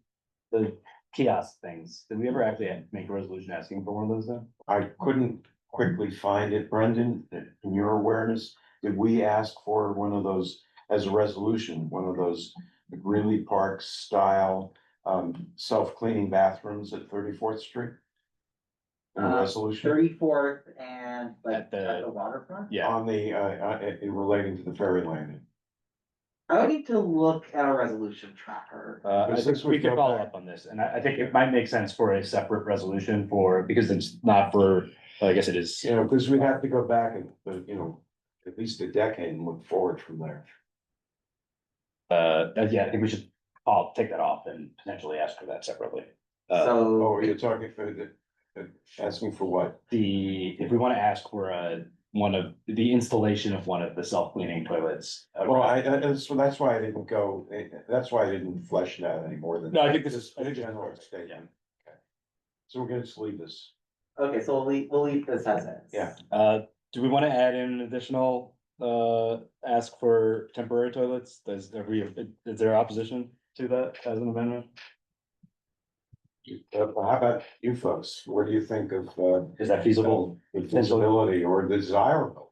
the kiosk things? Did we ever actually make a resolution asking for one of those then? I couldn't quickly find it, Brendan, in your awareness. Did we ask for one of those as a resolution, one of those Greeley Park style self-cleaning bathrooms at 34th Street? In a resolution 34th and like At the- at the waterfront? Yeah, on the relating to the ferry landing. I would need to look at a resolution tracker. I think Since we we could go follow back- up on this, and I think it might make sense for a separate resolution because it's not for, I guess it is. You know, because we'd have to go back and, you know, at least a decade and look forward from there. Yeah, I think we should, I'll take that off and potentially ask for that separately. So, Oh, you're talking for asking for what? if we wanna ask for one of the installation of one of the self-cleaning toilets. Well, so that's why I didn't go, that's why I didn't flesh it out any more than. No, I think this is, I think this is General perfect, statement. yeah. Okay. So we're gonna just leave this. okay, so we'll leave this as is. Yeah. Do we wanna add in an additional, ask for temporary toilets? Is there opposition to that as an amendment? How about you folks? What do you think of, Is that feasible? the feasibility or desirable?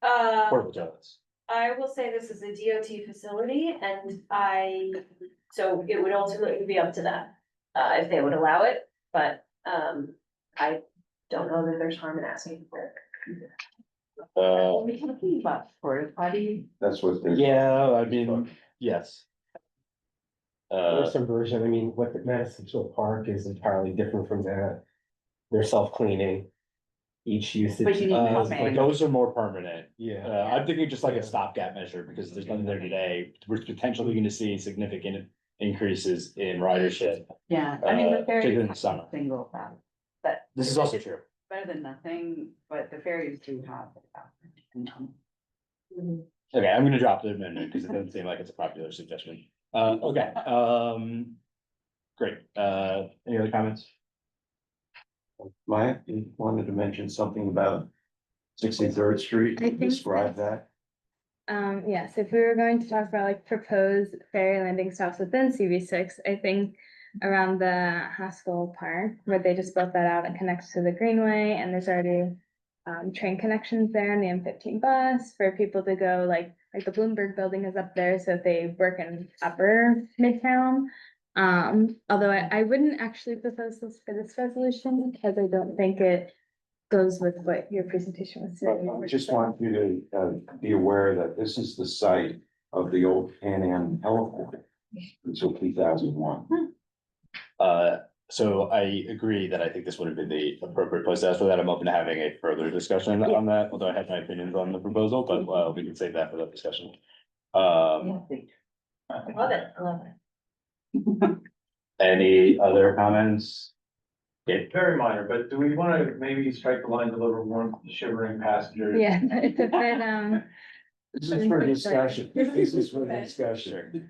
Portable toilets. I will say this is a DOT facility and so it would ultimately be up to them, if they would allow it, but, I don't know that there's harm in asking for it. Are we talking about porta potty? That's what. they're- Yeah, I mean, yes. There's some version, I mean, what the Madison Central Park is entirely different from that. They're self-cleaning. Each usage. But you need But plumbing. those are more permanent. Yeah. I'm thinking just like Yeah. a stopgap measure, because there's nothing there today, we're potentially gonna see significant increases in ridership. Yeah, I mean, the ferry. particularly in the summer. Single bath, but. This is also true. Better than nothing, but the ferries do have. a bathroom. Okay, I'm gonna drop the amendment because it doesn't seem like it's a popular suggestion. Okay, great. Any other comments? Maya, you wanted to mention something about 63rd Street, I think describe that's- that. Yes, if we were going to talk about like proposed ferry landing stops within CV6, I think around the Haskell Park, where they just built that out, it connects to the Greenway, and there's already train connections there in the M15 bus for people to go, like the Bloomberg building is up there, so if they work in upper Midtown. Although I wouldn't actually propose this for this resolution, because I don't think it goes with what your presentation was But saying. I just want you to be aware that this is the site of the old Pan Am heliport until 2001. So I agree that I think this would have been the appropriate place to ask for that. I'm open to having a further discussion on that, although I have my opinions on the proposal, but we can save that for that discussion. Love it, I love it. Any other comments? Gabe? Very minor, but do we wanna maybe strike the line deliver warmth to shivering passengers? Yeah, it's a bit, This is for discussion. This is for discussion.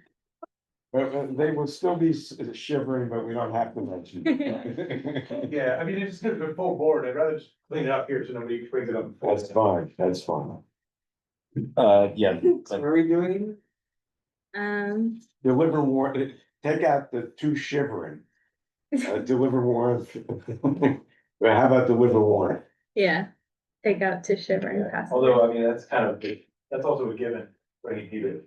But they will still be shivering, but we don't have to mention. it. Yeah, I mean, it's just gonna be full board, I'd rather just clean it up here so nobody brings it up. That's fine, that's fine. Yeah, What are we doing? Deliver warmth, take out the two shivering, deliver warmth. Well, how about deliver warmth? yeah, take out to shivering passengers. Although, I mean, that's kind of, that's also a given, when you need it.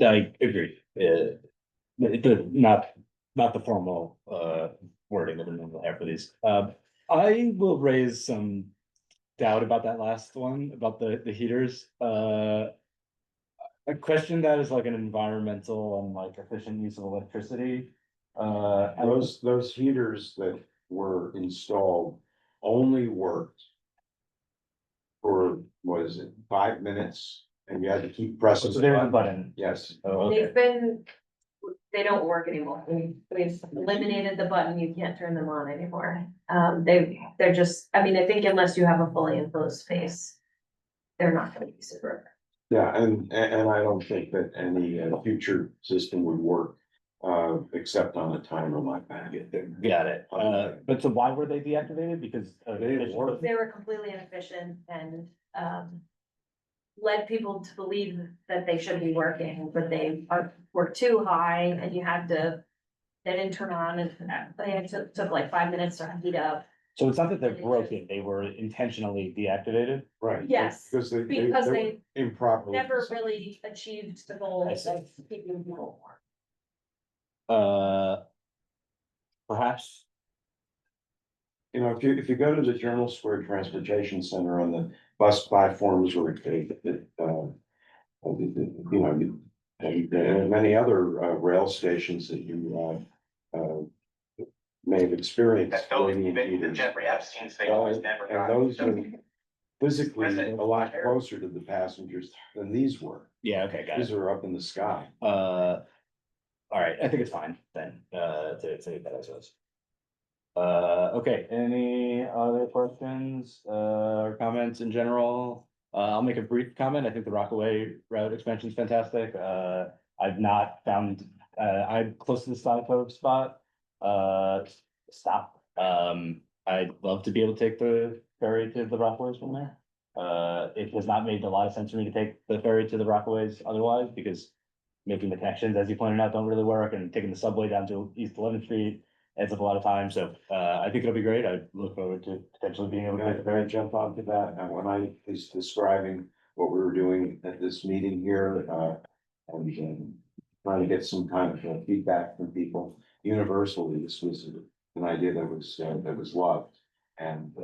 I agree. Not the formal wording that we normally have for these. I will raise some doubt about that last one, about the heaters. I question that as like an environmental and like efficient use of electricity. Those heaters that were installed only worked for, what is it, 5 minutes? And you had to keep pressing. So there's a button. Yes. Oh, okay. They don't work anymore. We've eliminated the button. You can't turn them on anymore. They're just, I mean, I think unless you have a fully enclosed space, they're not gonna be super. Yeah, and I don't think that any future system would work, except on a timer like that. Got it. But so why were they deactivated? Because They didn't work. They were completely inefficient and, led people to believe that they should be working, but were too high and they didn't turn on and they took like 5 minutes to heat up. So it's not that they're broken, they were intentionally deactivated? Right. Yes, Because they because were they improperly. never really achieved the goal I of see. keeping people Uh. Perhaps, You know, if you go to the Journal Square Transportation Center on the bus platforms or you know, and many other rail stations that you may have experienced. radiant heaters. And those are physically a lot closer to the passengers than these were. yeah, okay, got These it. are up in the sky. All right, I think it's fine then, to say that as was. Okay, any other questions, or comments in general? I'll make a brief comment. I think the Rockaway route expansion is fantastic. I've not found, I'm close to the Sonic Cove spot. Stop. I'd love to be able to take the ferry to the Rockaways from there. It has not made a lot of sense for me to take the ferry to the Rockaways otherwise, because making the connections, as you pointed out, don't really work, and taking the subway down to East 11th Street adds up a lot of time, so, I think it'll be great. I look forward to potentially being able to take the ferry. Very jump onto that, and when I was describing what we were doing at this meeting here, and trying to get some kind of feedback from people, universally, this was an idea that was loved. And,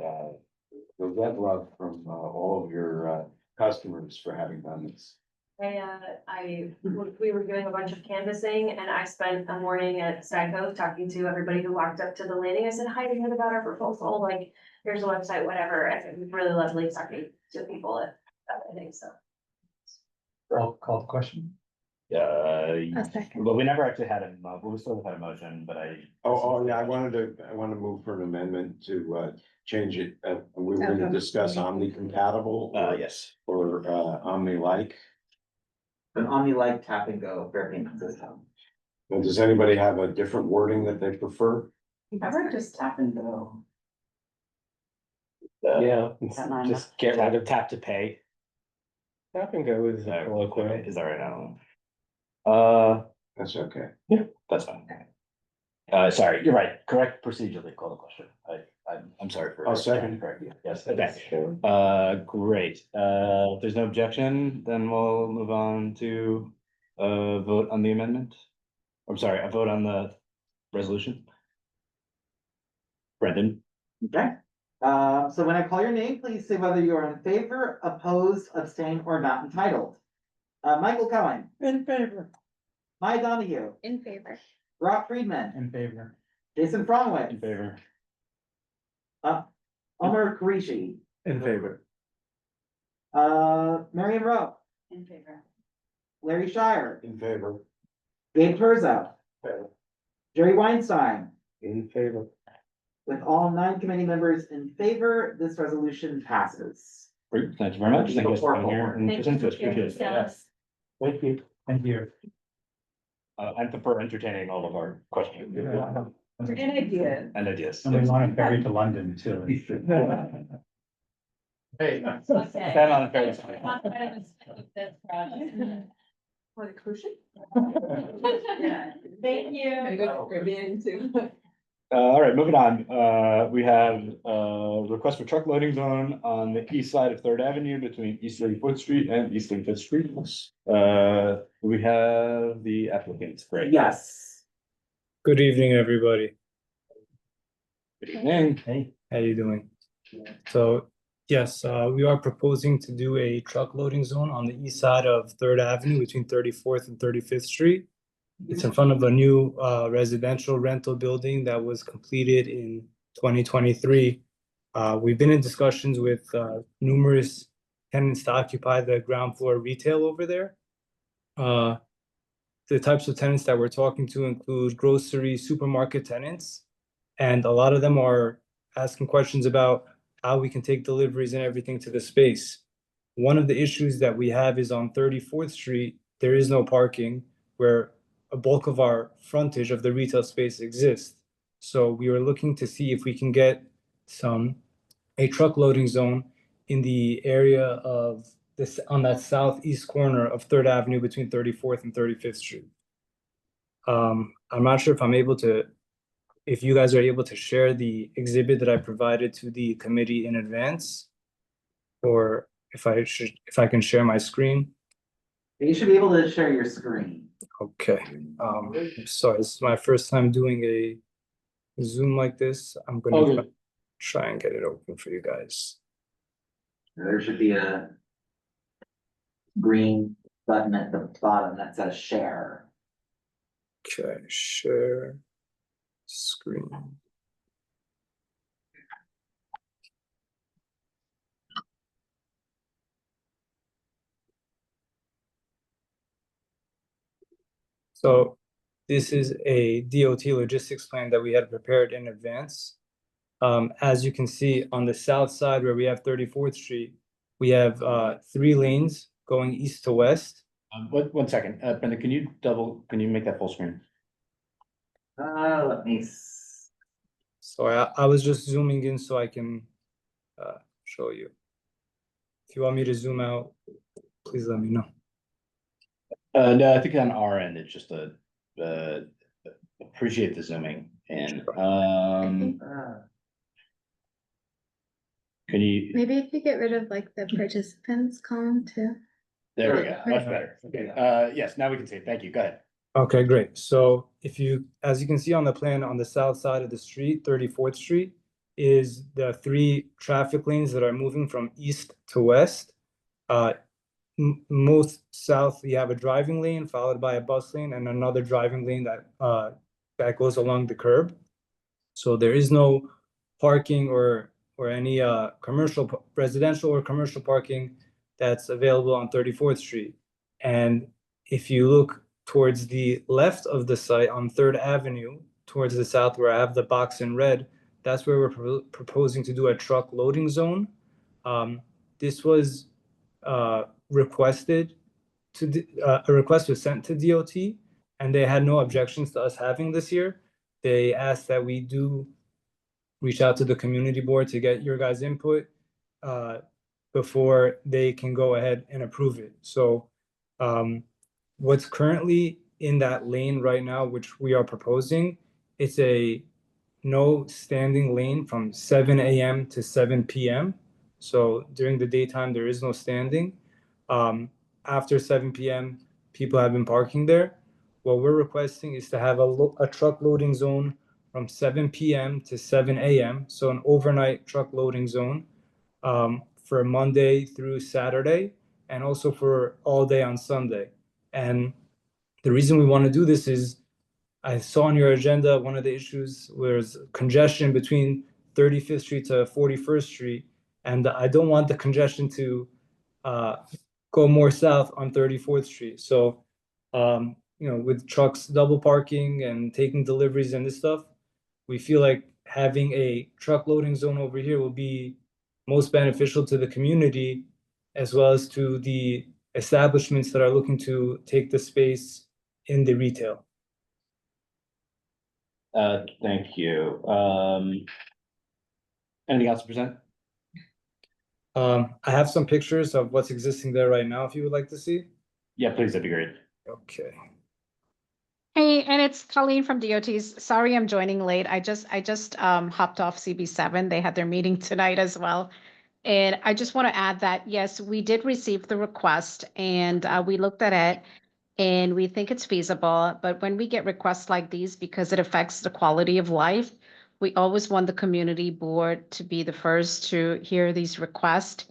you'll get love from, all of your, customers for having done this. We were doing a bunch of canvassing and I spent a morning at Stag Cove talking to everybody who walked up to the landing. I said, hi, you heard about our proposal? Like, here's a website, whatever. And it was really lovely talking to people at that, I think so. Call the question. A second. Well, we never actually had we still had a motion, but Yeah, I wanted to move for an amendment to, change it, we were gonna Okay. discuss Omni compatible. Yes. Or, Omni like. An Omni-like tap and go fare payment system. Well, does anybody have a different wording that they prefer? I've heard just tap and go. Yeah, Just get rid of tap to pay. Tap and go is a colloquial. Is that right now? That's okay. That's fine. Sorry, you're right. Correct procedurally, call the question. I'm sorry for. I'll second. Correct, yes, okay. Great. If there's no objection, then we'll move on to vote on the amendment. I'm sorry, a vote on the resolution. Brendan, Okay, so when I call your name, please say whether you are in favor, opposed, abstain, or not entitled. Michael Cohen, In favor. Maya Donahue, In favor. Rob Friedman, In favor. Jason in Fromowitz, favor. Omar Karishi, In favor. Marion Rowe, In favor. Larry Shire, In favor. Gabe Perza, Favor. Jerry Weinstein. In favor. With all 9 committee members in favor, this resolution passes. Great, thank you very much. Thank you for being here and Thank you presenting for to us. Appreciate it. sharing this. Thank you. Thank you. and for entertaining all of our questions Great idea. and ideas. And we want to ferry to London too. Hey. Stand on the ferry. What a cruise ship? Thank you. Gonna go to Caribbean too. All right, moving on. We have request for truck loading zone on the east side of Third Avenue between East 34th Street and East 35th Street. We have the applicants, great. Yes. Good evening, everybody. Good evening. Hey, How you doing? So, yes, we are proposing to do a truck loading zone on the east side of Third Avenue between 34th and 35th Street. It's in front of a new residential rental building that was completed in 2023. We've been in discussions with numerous tenants to occupy the ground floor retail over there. The types of tenants that we're talking to include grocery, supermarket tenants. And a lot of them are asking questions about how we can take deliveries and everything to the space. One of the issues that we have is on 34th Street, there is no parking where a bulk of our frontage of the retail space exists. So we were looking to see if we can get a truck loading zone in the area of this, on that southeast corner of Third Avenue between 34th and 35th Street. I'm not sure if you guys are able to share the exhibit that I provided to the committee in advance, or if I can share my screen. You should be able to share your screen. Okay, sorry, this is my first time doing a Zoom like this. I'm gonna try and get it open for you guys. There should be a green button at the bottom that says share. Okay, share screen. So This is a DOT logistics plan that we had prepared in advance. As you can see on the south side where we have 34th Street, we have 3 lanes going east to west. One second, Brenda, can you make that full screen? Let me. So I was just zooming in so I can show you. If you want me to zoom out, please let me know. No, I think on our end, it's just appreciate the zooming in. Can you, Maybe if you get rid of like the participants column too. there we go, much better. Okay, yes, now we can see it. Thank you. Go ahead. Okay, great. So if you, as you can see on the plan on the south side of the street, 34th Street, is the 3 traffic lanes that are moving from east to west. Most south, you have a driving lane followed by a bus lane and another driving lane that goes along the curb. So there is no parking or any residential or commercial parking that's available on 34th Street. And if you look towards the left of the site on 3rd Avenue, towards the south where I have the box in red, that's where we're proposing to do a truck loading zone. This was requested to, a request was sent to DOT and they had no objections to us having this here. They asked that we do reach out to the community board to get your guys' input before they can go ahead and approve it. So what's currently in that lane right now, which we are proposing, it's a no standing lane from 7 a.m. to 7 p.m. So during the daytime, there is no standing. After 7 p.m., people have been parking there. What we're requesting is to have a truck loading zone from 7 p.m. to 7 a.m. So an overnight truck loading zone for Monday through Saturday, and also for all day on Sunday. And the reason we want to do this is I saw on your agenda, one of the issues was congestion between 35th Street to 41st Street. And I don't want the congestion to go more south on 34th Street. So, with trucks double parking and taking deliveries and this stuff, we feel like having a truck loading zone over here will be most beneficial to the community as well as to the establishments that are looking to take the space in the retail. Thank you. Anything else to present? I have some pictures of what's existing there right now, if you would like to see. Yeah, please, that'd be great. Okay. Hey, and it's Colleen from DOTs. Sorry, I'm joining late. I just hopped off CB7. They had their meeting tonight as well. And I just want to add that, yes, we did receive the request and we looked at it and we think it's feasible. But when we get requests like these, because it affects the quality of life, we always want the community board to be the first to hear these requests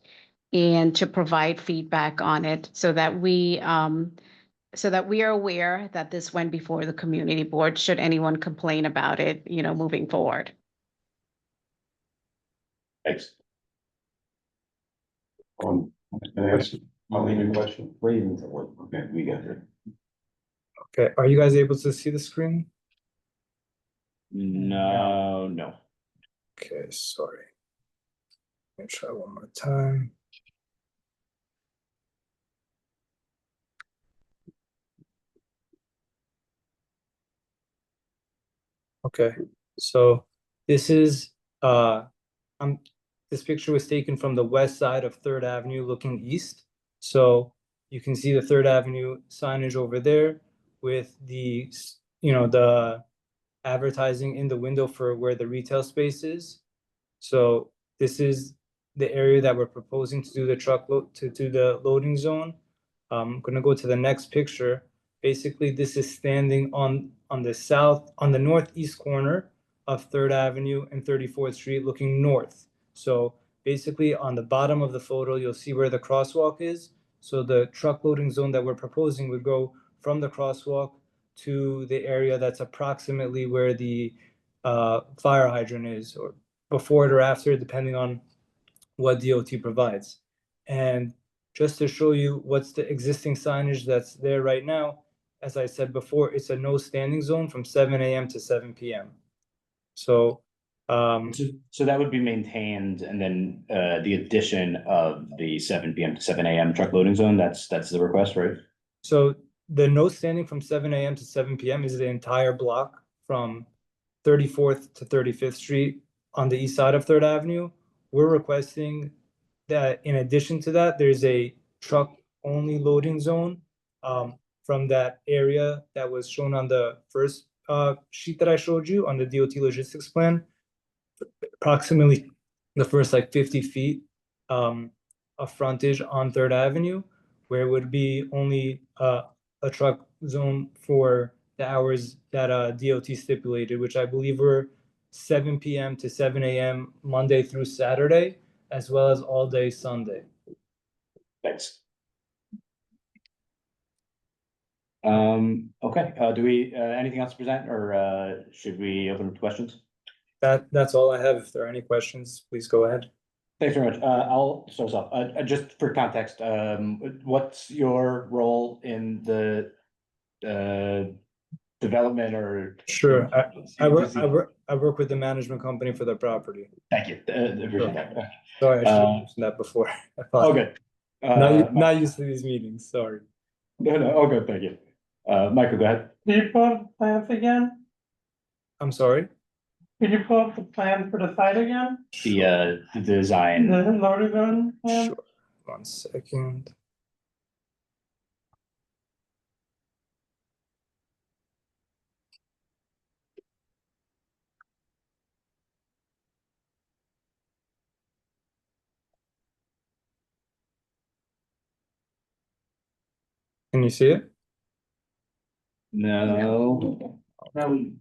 and to provide feedback on it so that we are aware that this went before the community board, should anyone complain about it, moving forward. Thanks. Can I ask Marlene a question? Okay, we got it. Okay, are you guys able to see the screen? No. Okay, sorry. Let me try one more time. Okay, so this is this picture was taken from the west side of 3rd Avenue looking east. So you can see the 3rd Avenue signage over there with the advertising in the window for where the retail space is. So this is the area that we're proposing to do the truck load to do the loading zone. I'm gonna go to the next picture. Basically, this is standing on the northeast corner of 3rd Avenue and 34th Street looking north. So basically on the bottom of the photo, you'll see where the crosswalk is. So the truck loading zone that we're proposing would go from the crosswalk to the area that's approximately where the fire hydrant is, or before it or after, depending on what DOT provides. And just to show you what's the existing signage that's there right now, as I said before, it's a no standing zone from 7 a.m. to 7 p.m. So, So that would be maintained and then the addition of the 7 p.m. to 7 a.m. truck loading zone, that's the request, right? so the no standing from 7 a.m. to 7 p.m. is the entire block from 34th to 35th Street on the east side of Third Avenue. We're requesting that in addition to that, there's a truck only loading zone from that area that was shown on the first sheet that I showed you on the DOT logistics plan. Approximately the first like 50 feet of frontage on Third Avenue, where it would be only a truck zone for the hours that DOT stipulated, which I believe were 7 p.m. to 7 a.m. Monday through Saturday, as well as all day Sunday. Thanks. Okay, do we, anything else to present, or should we open up to questions? That's all I have. If there are any questions, please go ahead. Thanks very much. I'll start us off. Just for context, what's your role in the development or? Sure, I work with the management company for the property. Thank you. Appreciate that. Sorry, I should have mentioned that before. Oh, good. Not used to these meetings, sorry. No, all good, thank you. Michael, go ahead. Can you pull up the plans again? I'm sorry, Can you pull up the plan for the site again? The design. The loading zone plan? sure, 1 second. Can you see it? No. No, we,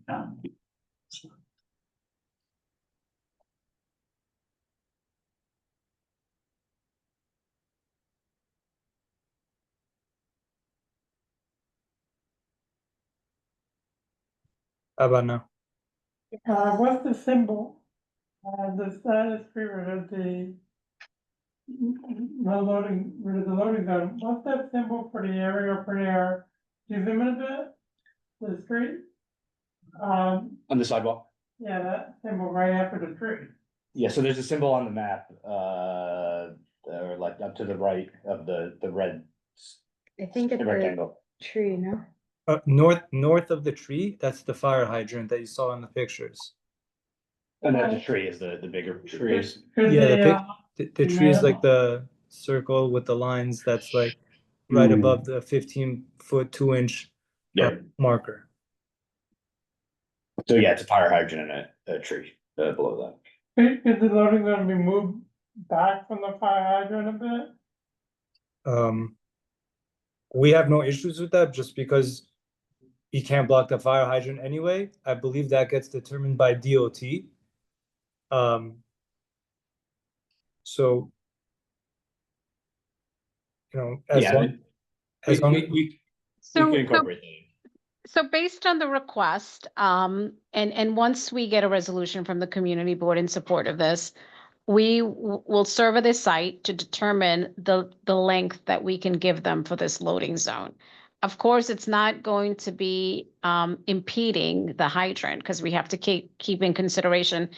How about now? What's the symbol? The status period, the loading, rid of the loading zone, what's that symbol for the area for there? Do you zoom in a bit? The street? On the sidewalk? Yeah, that symbol right after the tree. Yeah, so there's a symbol on the map, or like up to the right of the red I think it's the rectangle. tree, no? North of the tree, that's the fire hydrant that you saw in the pictures. And then the tree is the bigger tree. Could Yeah, they, the tree is like the circle with the lines that's like right above the 15-foot 2-inch Yeah, marker. so yeah, it's a fire hydrant and a tree below could the loading zone be moved back from the fire hydrant a bit? We have no issues with that just because you can't block the fire hydrant anyway. I believe that gets determined by DOT. So, you know, that. Yeah, as long we So, can incorporate that. so based on the request, and once we get a resolution from the community board in support of this, we will survey the site to determine the length that we can give them for this loading zone. Of course, it's not going to be impeding the hydrant because we have to keep in consideration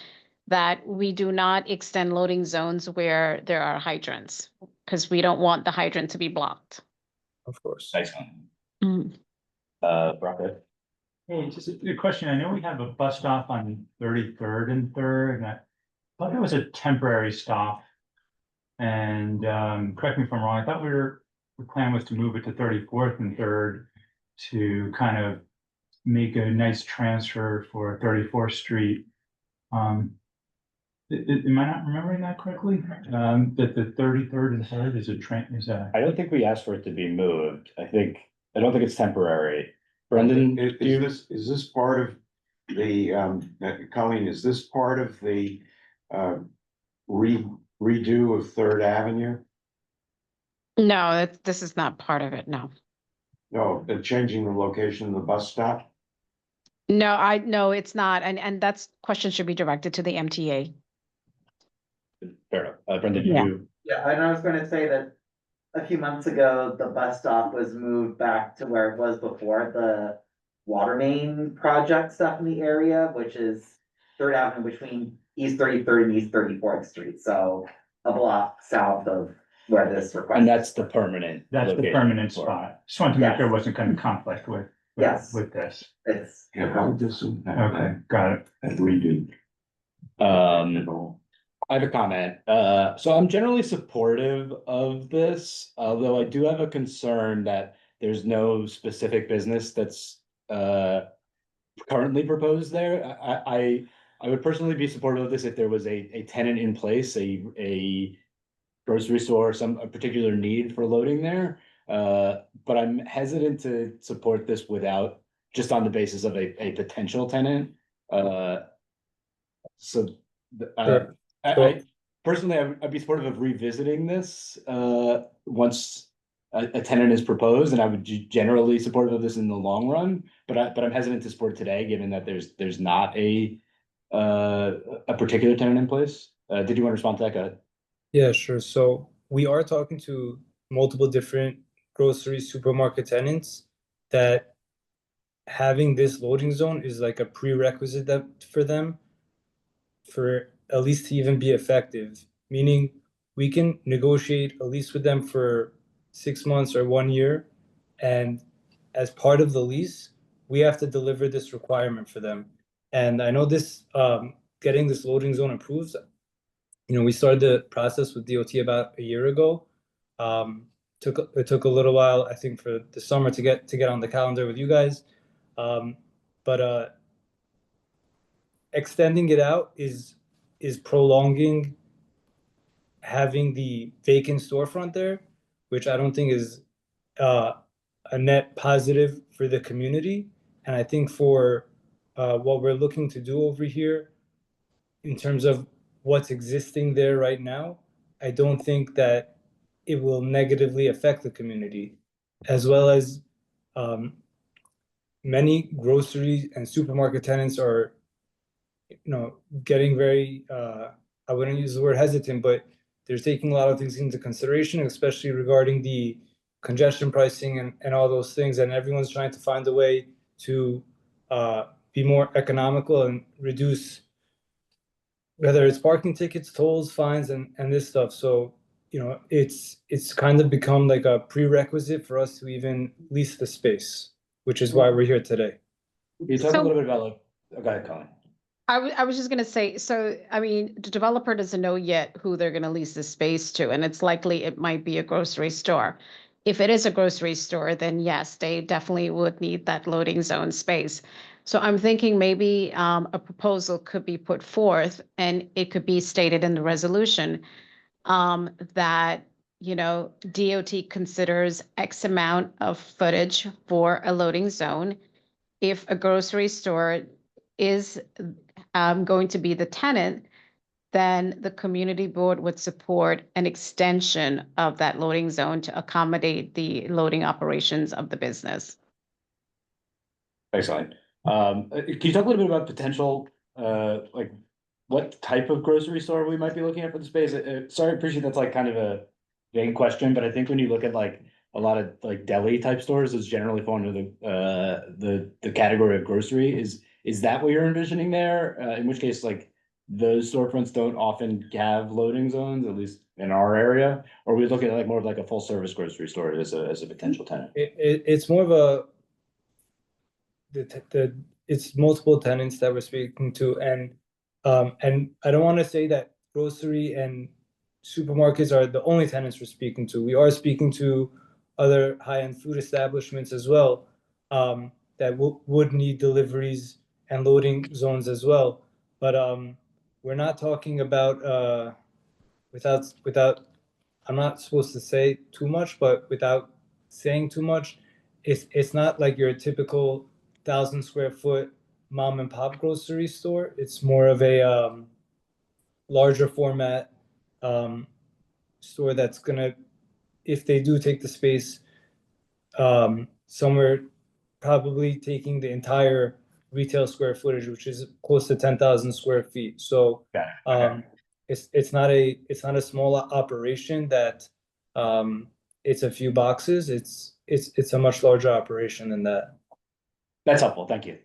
that we do not extend loading zones where there are hydrants because we don't want the hydrant to be blocked. Of course. Excellent. Mm. Brock, Hey, just a question. I know we have a bus stop on 33rd and 3rd, and I thought it was a temporary stop. And correct me if I'm wrong, I thought the plan was to move it to 34th and 3rd to kind of make a nice transfer for 34th Street. Am I not remembering that correctly? That the 33rd and 3rd is a I don't think we asked for it to be moved. I don't think it's temporary. Brendan, Is this part of the, Colleen, is this part of the redo of Third Avenue? No, this is not part of it, no. No, changing the location of the bus stop? No, it's not. And that's question should be directed to the MTA. fair enough. Brendan, Yeah. you, yeah, and I was gonna say that a few months ago, the bus stop was moved back to where it was before the water main project stuff in the area, which is Third Avenue between East 33rd and East 34th Street, so a block south of where this request. And that's the permanent. That's the location permanent for it. spot. Just wanted to make sure it Yes. wasn't gonna conflict with. Yes. With this. It's, Yeah, I would assume that. Okay, got it. That we do. I have a comment. So I'm generally supportive of this, although I do have a concern that there's no specific business that's currently proposed there. I would personally be supportive of this if there was a tenant in place, a grocery store, a particular need for loading there. But I'm hesitant to support this without, just on the basis of a potential tenant. So Sure. I personally, I'd be supportive of revisiting this, once a tenant is proposed, and I would generally supportive of this in the long run, but I'm hesitant to support today, given that there's not a particular tenant in place. Did you want to respond to that? Go ahead. Yeah, sure. So we are talking to multiple different grocery supermarket tenants that having this loading zone is like a prerequisite that for them for at least to even be effective, meaning we can negotiate a lease with them for 6 months or 1 year. And as part of the lease, we have to deliver this requirement for them. And I know this, getting this loading zone approved, we started the process with DOT about a year ago. It took a little while, I think, for the summer to get on the calendar with you guys. But extending it out is prolonging having the vacant storefront there, which I don't think is a net positive for the community. And I think for what we're looking to do over here, in terms of what's existing there right now, I don't think that it will negatively affect the community, as well as many grocery and supermarket tenants are, getting very, I wouldn't use the word hesitant, but they're taking a lot of things into consideration, especially regarding the congestion pricing and all those things. And everyone's trying to find a way to be more economical and reduce, whether it's parking tickets, tolls, fines, and this stuff. So, it's kind of become like a prerequisite for us to even lease the space, which is why we're here today. You talk a little bit about go ahead, Colin. I was just gonna say, so, I mean, the developer doesn't know yet who they're gonna lease the space to, and it's likely it might be a grocery store. If it is a grocery store, then yes, they definitely would need that loading zone space. So I'm thinking maybe a proposal could be put forth, and it could be stated in the resolution that, DOT considers X amount of footage for a loading zone. If a grocery store is going to be the tenant, then the community board would support an extension of that loading zone to accommodate the loading operations of the business. Excellent. Can you talk a little bit about potential, like what type of grocery store we might be looking at for the space? Sorry, I appreciate that's like kind of a vague question, but I think when you look at like a lot of like deli type stores, it's generally fall under the category of grocery. Is that what you're envisioning there? In which case, like those storefronts don't often have loading zones, at least in our area, or we look at like more of like a full service grocery store as a potential tenant. It's more of it's multiple tenants that we're speaking to, and I don't want to say that grocery and supermarkets are the only tenants we're speaking to. We are speaking to other high-end food establishments as well, that would need deliveries and loading zones as well. But we're not talking about without I'm not supposed to say too much, but without saying too much, it's not like your typical 1,000 square foot mom and pop grocery store. It's more of a larger format store that's gonna, if they do take the space, somewhere probably taking the entire retail square footage, which is close to 10,000 square feet. So it's not a small operation that it's a few boxes, it's a much larger operation than that. That's helpful, thank you.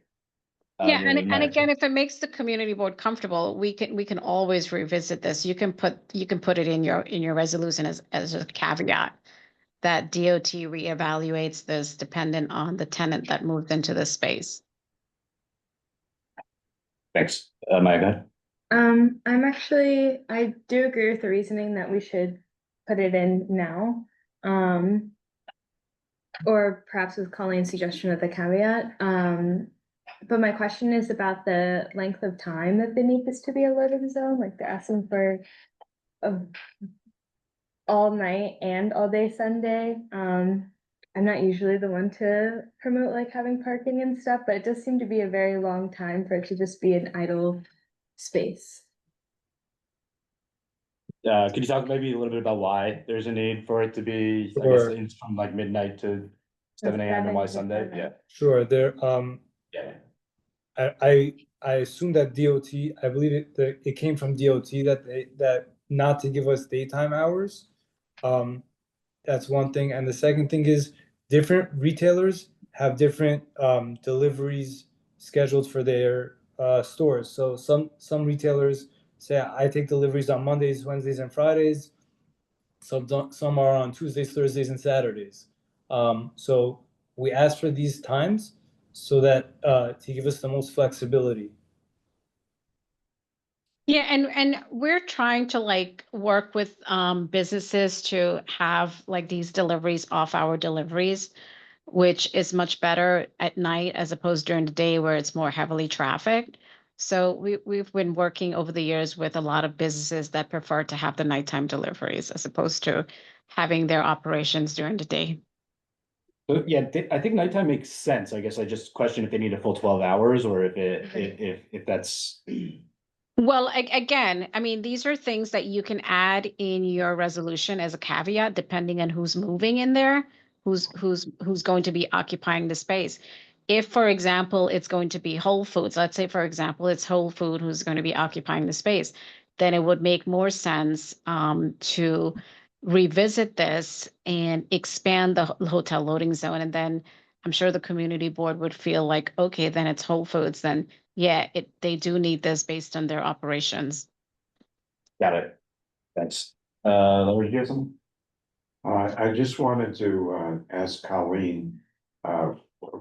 Yeah, and Madam again, Chair. if it makes the community board comfortable, we can always revisit this. You can put it in your resolution as a caveat that DOT reevaluates this dependent on the tenant that moved into the space. Thanks, Maya, go ahead. I do agree with the reasoning that we should put it in now. Or perhaps with Colleen's suggestion with a caveat. But my question is about the length of time that they need this to be a loading zone, like they're asking for all night and all day Sunday. I'm not usually the one to promote like having parking and stuff, but it does seem to be a very long time for it to just be an idle space. Could you talk maybe a little bit about why there's a need for it to be, I Sure. guess, it's from like midnight to 7 a.m. and why Sunday? Yeah. Sure, there, Yeah. I assume that DOT, I believe it came from DOT that not to give us daytime hours. That's one thing, and the second thing is different retailers have different deliveries scheduled for their stores. So some retailers say I take deliveries on Mondays, Wednesdays, and Fridays. Some are on Tuesdays, Thursdays, and Saturdays. So we ask for these times so that to give us the most flexibility. Yeah, and we're trying to like work with businesses to have like these deliveries, off-hour deliveries, which is much better at night as opposed during the day where it's more heavily trafficked. So we've been working over the years with a lot of businesses that prefer to have the nighttime deliveries as opposed to having their operations during the day. So, yeah, I think nighttime makes sense. I guess I just question if they need a full 12 hours or if if that's. Well, again, I mean, these are things that you can add in your resolution as a caveat, depending on who's moving in there, who's going to be occupying the space. If, for example, it's going to be Whole Foods, let's say, for example, it's Whole Food who's going to be occupying the space, then it would make more sense to revisit this and expand the hotel loading zone. And then I'm sure the community board would feel like, okay, then it's Whole Foods, then yeah, they do need this based on their operations. Got it. Thanks. Laura, did you have something? I just wanted to ask Colleen,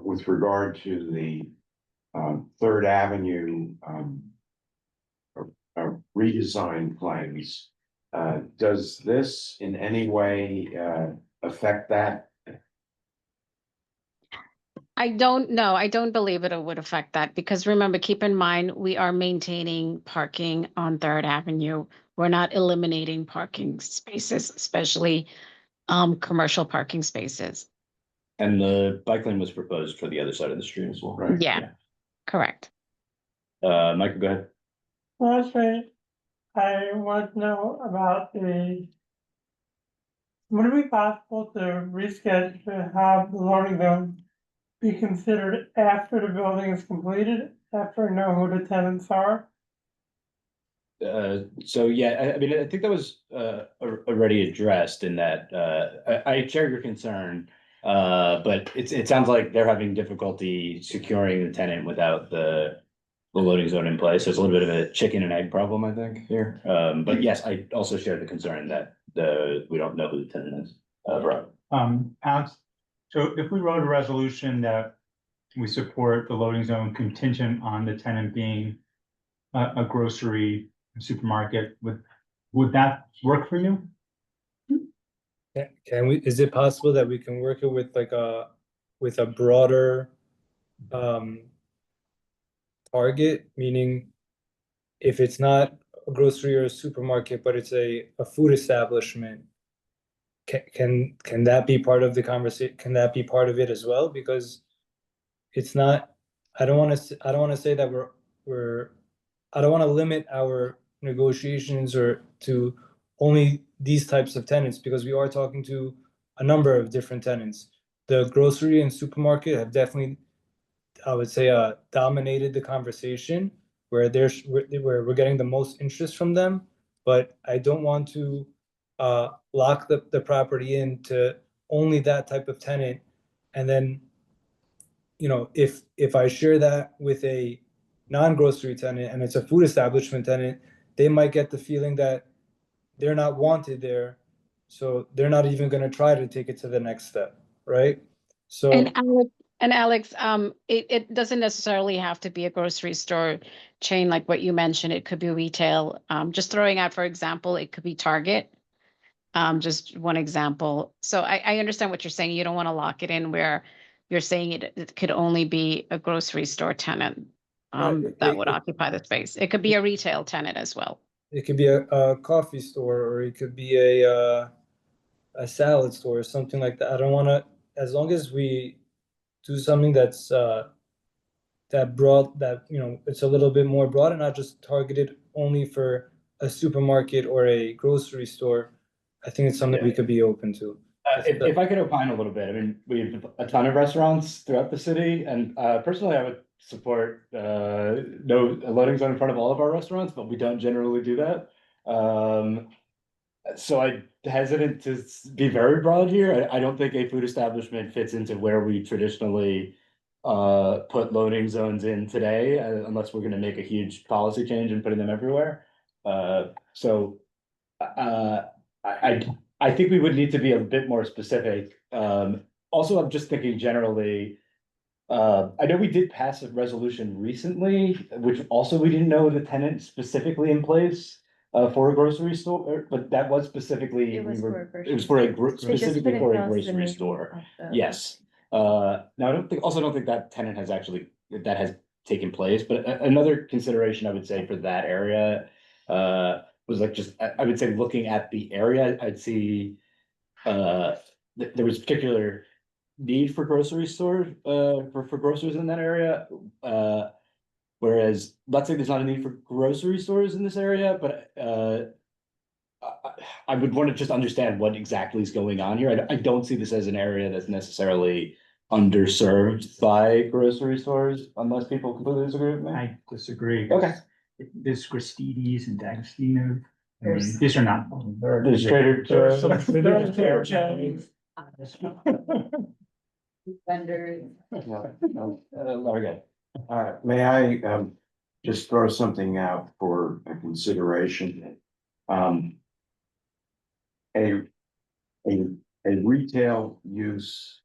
with regard to the Third Avenue redesign plans. Does this in any way affect that? I don't know. I don't believe it would affect that because remember, keep in mind, we are maintaining parking on Third Avenue. We're not eliminating parking spaces, especially commercial parking spaces. And the bike lane was proposed for the other side of the street as well, right? Yeah. Correct. Michael, go ahead. Well, actually, I want to know about would it be possible to reschedule to have the loading zone be considered after the building is completed, after I know who the tenants are? So yeah, I mean, I think that was already addressed in that I share your concern. But it sounds like they're having difficulty securing the tenant without the loading zone in place. So it's a little bit of a chicken and egg problem, I think, here. But yes, I also share the concern that we don't know who the tenant is. Rob. Alex, so if we wrote a resolution that we support the loading zone contingent on the tenant being a grocery supermarket, would that work for you? Can we, is it possible that we can work it with like with a broader target, meaning if it's not a grocery or a supermarket, but it's a food establishment, can that be part of the conversation? Can that be part of it as well? Because it's not, I don't want to say that I don't want to limit our negotiations or to only these types of tenants, because we are talking to a number of different tenants. The grocery and supermarket have definitely, I would say, dominated the conversation where we're getting the most interest from them. But I don't want to lock the property into only that type of tenant. And then, you know, if I share that with a non-grocery tenant and it's a food establishment tenant, they might get the feeling that they're not wanted there. So they're not even gonna try to take it to the next step, right? So. And Alex, it doesn't necessarily have to be a grocery store chain like what you mentioned. It could be retail. Just throwing out, for example, it could be Target. Just one example. So I understand what you're saying. You don't want to lock it in where you're saying it could only be a grocery store tenant Right, that would occupy the space. It could be a retail tenant as well. It could be a coffee store, or it could be a salad store or something like that. I don't wanna, as long as we do something that's that broad, that, you know, it's a little bit more broad and not just targeted only for a supermarket or a grocery store. I think it's something we could be open to. If I could opine a little bit, I mean, we have a ton of restaurants throughout the city, and personally, I would support no loading zone in front of all of our restaurants, but we don't generally do that. So I'm hesitant to be very broad here. I don't think a food establishment fits into where we traditionally put loading zones in today, unless we're gonna make a huge policy change and putting them everywhere. So I think we would need to be a bit more specific. Also, I'm just thinking generally. I know we did pass a resolution recently, which also we didn't know the tenant specifically in place. For a grocery store, but that was specifically, It was we for a were, grocery it was for a, store. They just specifically put it for a across the grocery name store. of the- Yes. Now I don't think, also don't think that tenant has actually, that has taken place, but another consideration I would say for that area. Was like just, I would say looking at the area, I'd see. There was particular need for grocery stores, for grocers in that area. Whereas, let's say there's not a need for grocery stores in this area, but I would want to just understand what exactly is going on here. I don't see this as an area that's necessarily underserved by grocery stores, unless people completely disagree with me. I disagree. Okay. There's Gristides and D'Agostino. There's- These are not. There's Trader Joe's. Vendors. Okay. May I just throw something out for a consideration? A retail use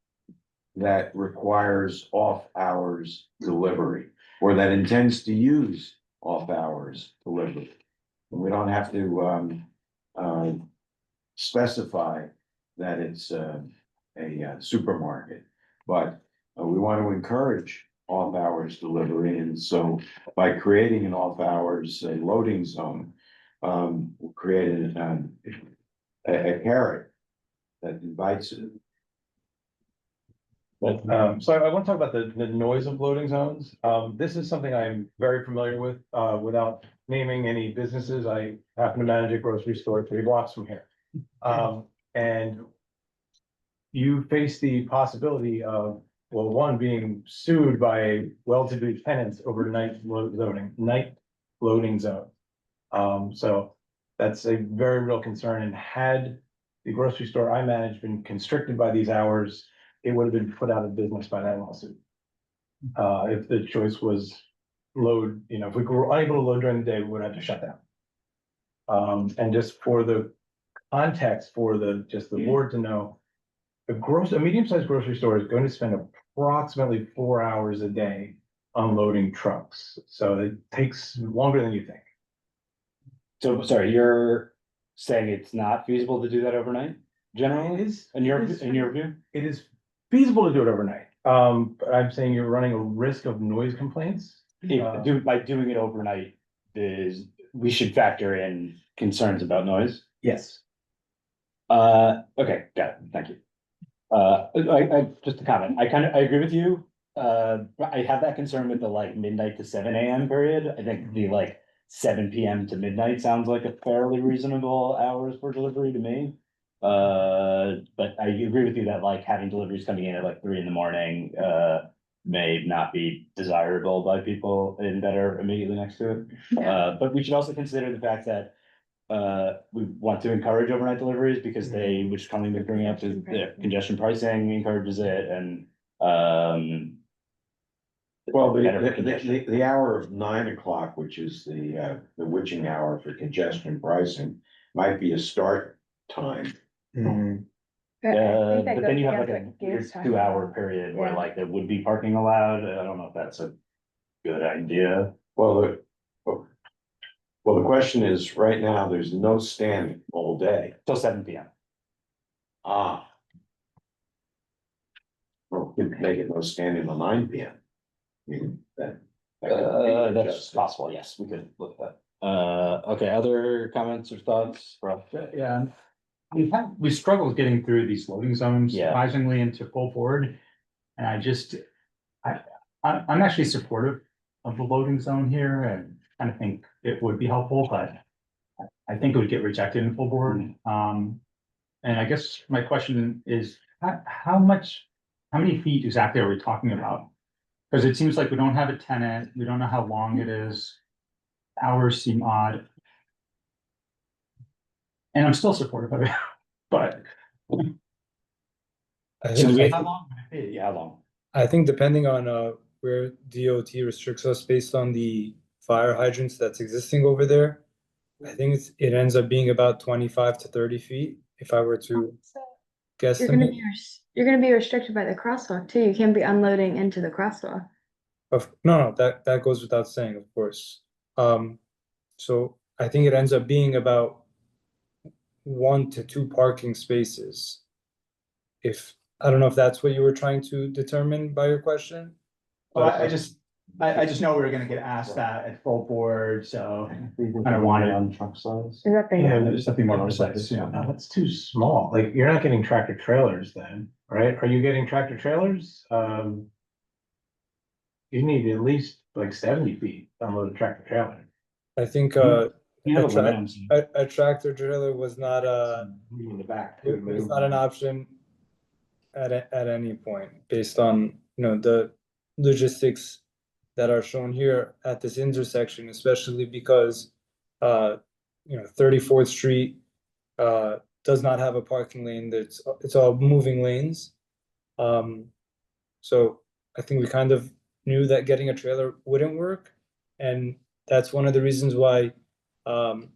that requires off-hours delivery, or that intends to use off-hours delivery. We don't have to specify that it's a supermarket, but we want to encourage off-hours delivery, and so by creating an off-hours loading zone, we'll create a carrot that invites it. So I want to talk about the noise of loading zones. This is something I'm very familiar with, without naming any businesses. I happen to manage a grocery store 3 blocks from here. And you face the possibility of, well, one, being sued by well-to-do tenants over night loading zone. So that's a very real concern, and had the grocery store I manage been constricted by these hours, it would have been put out of business by that lawsuit. If the choice was load, you know, if we were unable to load during the day, we would have to shut down. And just for the context, for the board to know, a medium-sized grocery store is going to spend approximately 4 hours a day unloading trucks. So it takes longer than you think. So, sorry, you're saying it's not feasible to do that overnight, generally? It is. In your it is- view? It is feasible to do it overnight. But I'm saying you're running a risk of noise complaints. By doing it overnight, we should factor in concerns about noise. Yes. Okay, got it, thank you. I just a comment, I agree with you. I have that concern with the like midnight to 7 AM period. I think the like 7 PM to midnight sounds like a fairly reasonable hours for delivery to me. But I agree with you that like having deliveries coming in at like 3 in the morning, may not be desirable by people that are immediately next to it. But we should also consider the fact that we want to encourage overnight deliveries because they, which Colleen was bringing up, is the congestion pricing encourages it and, Well, better for congestion. the hour of 9 o'clock, which is the witching hour for congestion pricing, might be a start time. But I think that But then goes you have against like a what Gabe's talking 2 hour about. period where Yeah. like there would be parking allowed. I don't know if that's a good idea. Well, the question is, right now, there's no standing all day. Till 7 p.m. Ah. Well, we could make it no standing till 9 p.m. I mean, that could be That's adjusted. possible, yes, we could look at that. Okay, other comments or thoughts? Rob? Yeah, we struggled getting through these loading zones Yeah. surprisingly into full board. And I'm actually supportive of the loading zone here and kind of think it would be helpful, but I think it would get rejected in full board. And I guess my question is, how many feet exactly are we talking about? Because it seems like we don't have a tenant, we don't know how long it is. Hours seem odd. And I'm still supportive of it, but. I So think, how long would it be? How long? I think depending on where DOT restricts us based on the fire hydrants that's existing over there, I think it ends up being about 25 to 30 feet if I were to guess. You're gonna be restricted by the crosswalk too. You can't be unloading into the crosswalk. No, that goes without saying, of course. So I think it ends up being about 1 to 2 parking spaces. I don't know if that's what you were trying to determine by your question. Well, I just know we were gonna get asked that at full board, so I don't want it. On truck size. Is that the? Yeah, there's something more precise, yeah. No, that's too small. Like, you're not getting tractor trailers then, right? Are you getting tractor trailers? You need at least like 70 feet to unload a tractor trailer. I think You have a tra- limit on some- a tractor trailer was not In the back. it was not an option at any point based on, the logistics that are shown here at this intersection, especially because 34th Street does not have a parking lane. It's all moving lanes. So I think we kind of knew that getting a trailer wouldn't work, and that's one of the reasons why for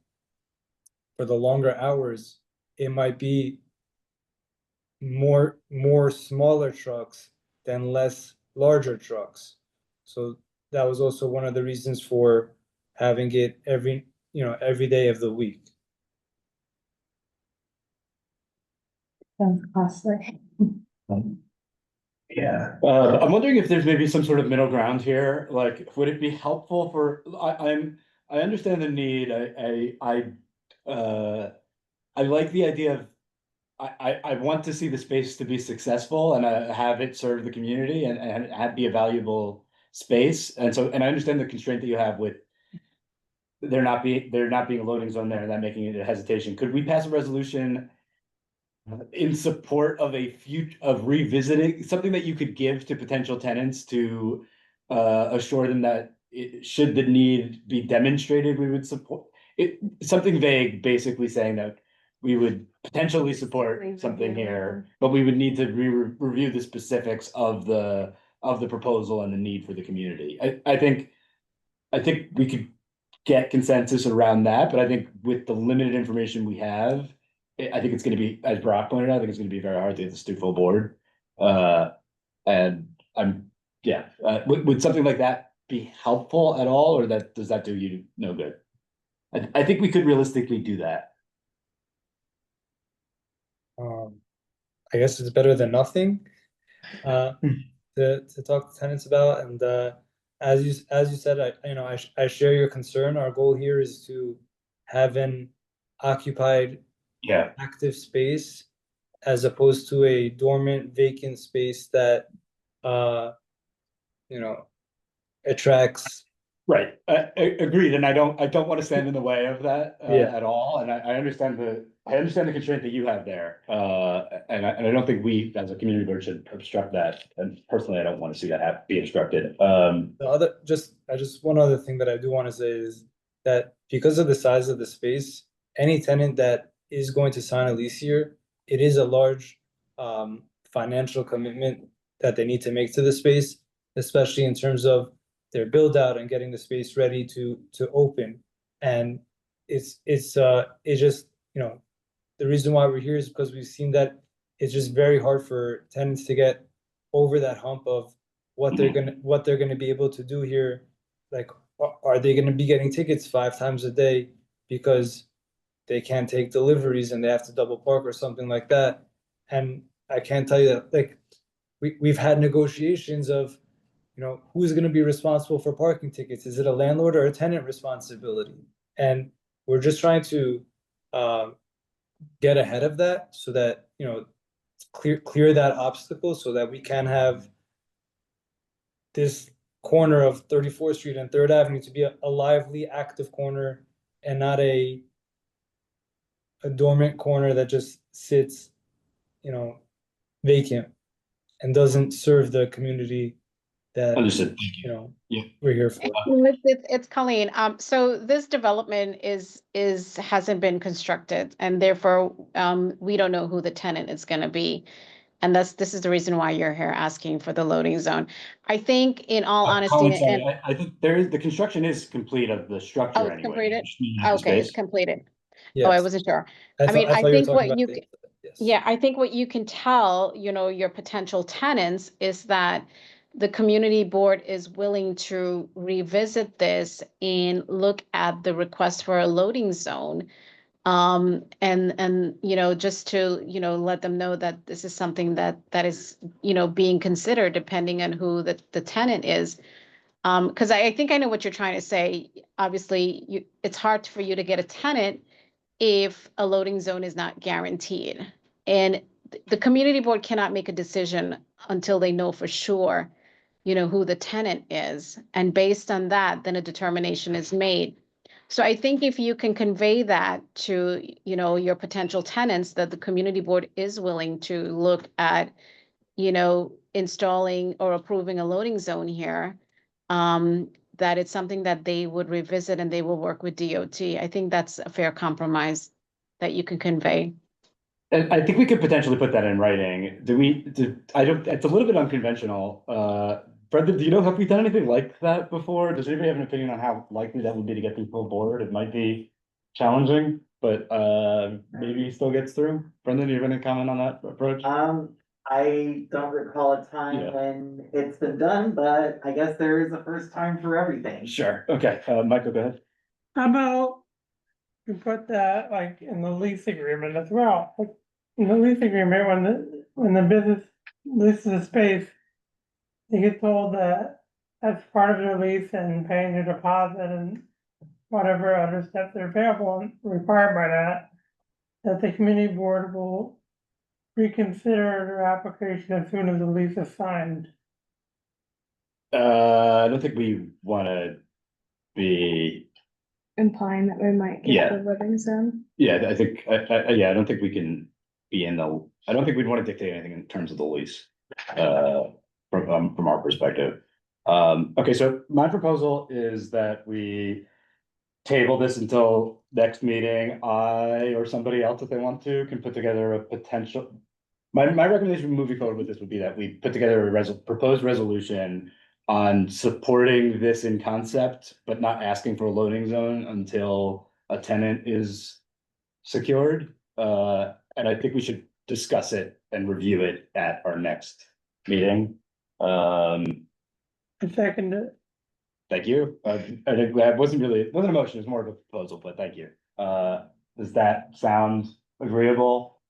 the longer hours, it might be more smaller trucks than less larger trucks. So that was also one of the reasons for having it every day of the week. Sounds costly. Yeah. I'm wondering if there's maybe some sort of middle ground here, like, would it be helpful for, I understand the need, I like the idea of, I want to see the space to be successful and have it serve the community and be a valuable space, and I understand the constraint that you have with there not being a loading zone there and that making it a hesitation. Could we pass a resolution in support of of revisiting something that you could give to potential tenants to assure them that should the need be demonstrated, we would support it, something vague, basically saying that we would potentially support something here, but we would need to review the specifics of the proposal and the need for the community. I think we could get consensus around that, but I think with the limited information we have, I think it's gonna be, as Brock pointed out, I think it's gonna be very hard to get this to full board. And would something like that be helpful at all, or does that do you no good? I think we could realistically do that. I guess it's better than nothing to talk to tenants about. And as you said, I share your concern. Our goal here is to have an occupied active space as opposed to a dormant vacant space that attracts. Right, agreed, and I don't want to stand in the way of that at all, and I understand the constraint that you have there. And I don't think we, as a community board, should obstruct that, and personally, I don't want to see that be obstructed. One other thing that I do want to say is that because of the size of the space any tenant that is going to sign a lease here, it is a large financial commitment that they need to make to the space, especially in terms of their build out and getting the space ready to open. And it's just, you know, the reason why we're here is because we've seen that it's just very hard for tenants to get over that hump of what they're gonna be able to do here. Like, are they gonna be getting tickets 5 times a day because they can't take deliveries and they have to double park or something like that? And I can't tell you that, like, we've had negotiations of, you know, who's gonna be responsible for parking tickets? Is it a landlord or a tenant responsibility? And we're just trying to get ahead of that so that, you know, clear that obstacle so that we can have this corner of 34th Street and 3rd Avenue to be a lively, active corner and not a dormant corner that just sits, you know, vacant and doesn't serve the community that, Understood. you know, Yeah. we're here for. It's Colleen. So this development hasn't been constructed and therefore, we don't know who the tenant is gonna be. And this is the reason why you're here asking for the loading zone. I think in all honesty, Colin, sorry, I think the construction is complete of the structure oh, it's anyway. completed? Just need to have the Okay, it's space. completed. Yes. Oh, I wasn't sure. I mean, I thought you were think talking what about you, the- yes. yeah, I think what you can tell, you know, your potential tenants is that the community board is willing to revisit this and look at the request for a loading zone. And, you know, just to, you know, let them know that this is something that is, you know, being considered depending on who the tenant is. Because I think I know what you're trying to say. Obviously, it's hard for you to get a tenant if a loading zone is not guaranteed. And the community board cannot make a decision until they know for sure, you know, who the tenant is. And based on that, then a determination is made. So I think if you can convey that to, you know, your potential tenants, that the community board is willing to look at, you know, installing or approving a loading zone here, that it's something that they would revisit and they will work with DOT. I think that's a fair compromise that you can convey. And I think we could potentially put that in writing. It's a little bit unconventional. Brenda, do you know, have we done anything like that before? Does anybody have an opinion on how likely that would be to get people aboard? It might be challenging, but maybe it still gets through. Brendan, do you have any comment on that approach? I don't recall a time Yeah. when it's been done, but I guess there is a first time for everything. Sure, okay, Michael, go ahead. How about you put that like in the lease agreement as well? Like, in the lease agreement, when the business leases the space, they get told that as part of their lease and paying their deposit and whatever other steps are payable and required by that the community board will reconsider their application as soon as the lease is signed. I don't think we wanna be, Implying that we might Yeah. get the living zone. yeah, I think, I don't think we can be I don't think we'd wanna dictate anything in terms of the lease. From our perspective. Okay, so my proposal is that we table this until next meeting. I or somebody else, if they want to, can put together a potential. My recommendation moving forward with this would be that we put together a proposed resolution on supporting this in concept, but not asking for a loading zone until a tenant is secured. And I think we should discuss it and review it at our next meeting. I second it. Thank you. I think that wasn't a motion, it was more of a proposal, but thank you. Does that sound agreeable?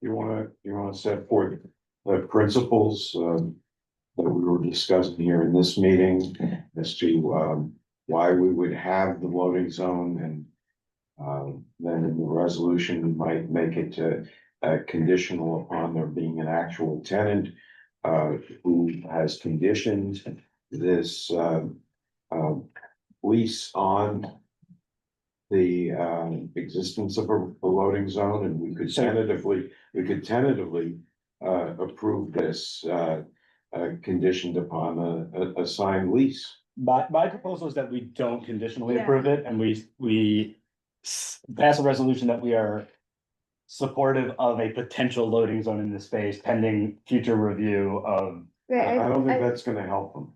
You wanna set forth the principles, that we were discussing here in this meeting as to, why we would have the loading zone and, then in the resolution, we might make it, conditional upon there being an actual tenant, who has conditioned this, lease on the, existence of a loading zone, and we could tentatively, approve this, conditioned upon a signed lease. My proposal is that we don't conditionally approve it and we pass a resolution that we are supportive of a potential loading zone in the space pending future review of. Right, I don't think I- that's gonna help them.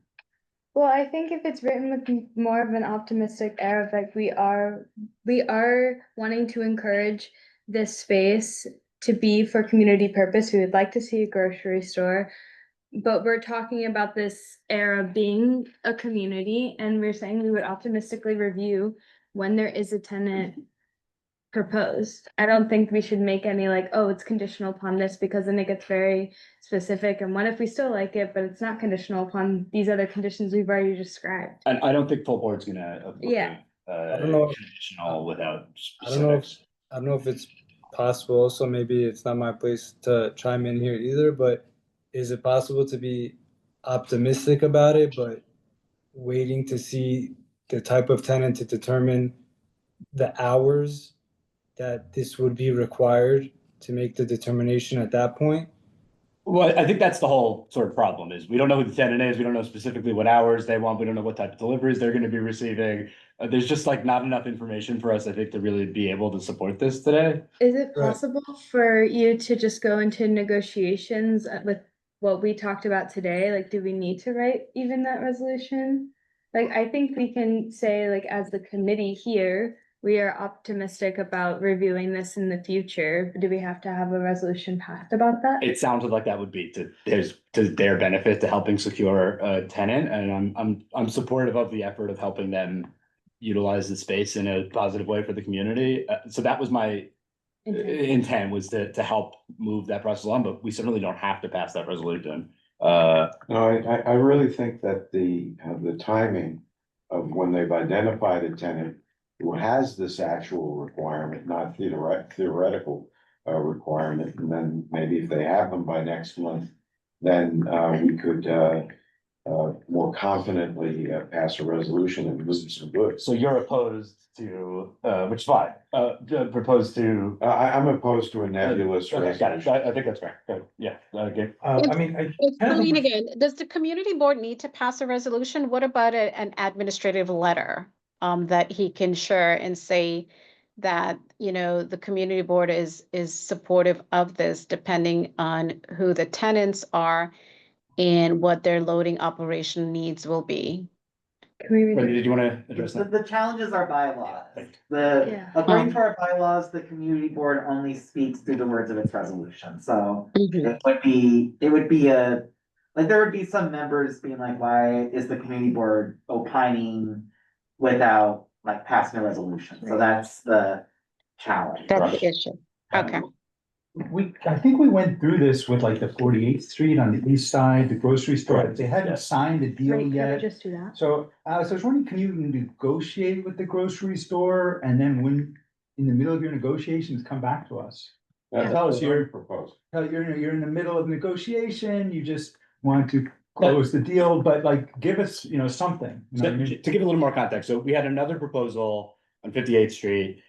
Well, I think if it's written with more of an optimistic air of like we are wanting to encourage this space to be for community purpose. We would like to see a grocery store. But we're talking about this era being a community and we're saying we would optimistically review when there is a tenant proposed. I don't think we should make any like, oh, it's conditional upon this because then it gets very specific. And what if we still like it, but it's not conditional upon these other conditions we've already described? And I don't think full board's gonna approve. Yeah. Uh, don't know. conditional without I don't know if, specifics. I don't know if it's possible, also maybe it's not my place to chime in here either, but is it possible to be optimistic about it, but waiting to see the type of tenant to determine the hours that this would be required to make the determination at that point? Well, I think that's the whole sort of problem is we don't know who the tenant is. We don't know specifically what hours they want. We don't know what type of deliveries they're gonna be receiving. There's just like not enough information for us, I think, to really be able to support this today. Is it Right. possible for you to just go into negotiations with what we talked about today? Like, do we need to write even that resolution? Like, I think we can say, like, as the committee here, we are optimistic about reviewing this in the future. Do we have to have a resolution passed about that? It sounded like that would be to their benefit to helping secure a tenant, and I'm supportive of the effort of helping them utilize the space in a positive way for the community. So that was my intent was to help move that process along, but we certainly don't have to pass that resolution. No, I really think that the timing of when they've identified a tenant who has this actual requirement, not theoretical requirement, and then maybe if they have them by next month, then we could more confidently pass a resolution and move some goods. So you're opposed to, which is fine, proposed to. I'm opposed to a nebulous Okay, got it. resolution. I think that's fair. Yeah, okay. I mean, It's kind of Colleen think- again. Does the community board need to pass a resolution? What about an administrative letter? That he can share and say that, you know, the community board is supportive of this depending on who the tenants are and what their loading operation needs will be. Can we read Wendy, it? did you wanna address that? The challenges are bylaws. Thank Yeah. According to our bylaws, the community board only speaks through the words of its resolution, so it would be like, there would be some members being like, why is the community board opining without like passing a resolution? So that's the challenge. That's the issue. Okay. I think we went through this with like the 48th Street on the east side, the grocery store, Correct, they hadn't yes. signed the deal Right, can we yet. just do that? So I was wondering, can you negotiate with the grocery store and then when, in the middle of your negotiations, come back to us? That's Tell us what your I'm proposing. You're in the middle of negotiation, you just want to close the deal, but like, give us, something. You know what I mean? To give a little more context, so we had another proposal on 58th Street.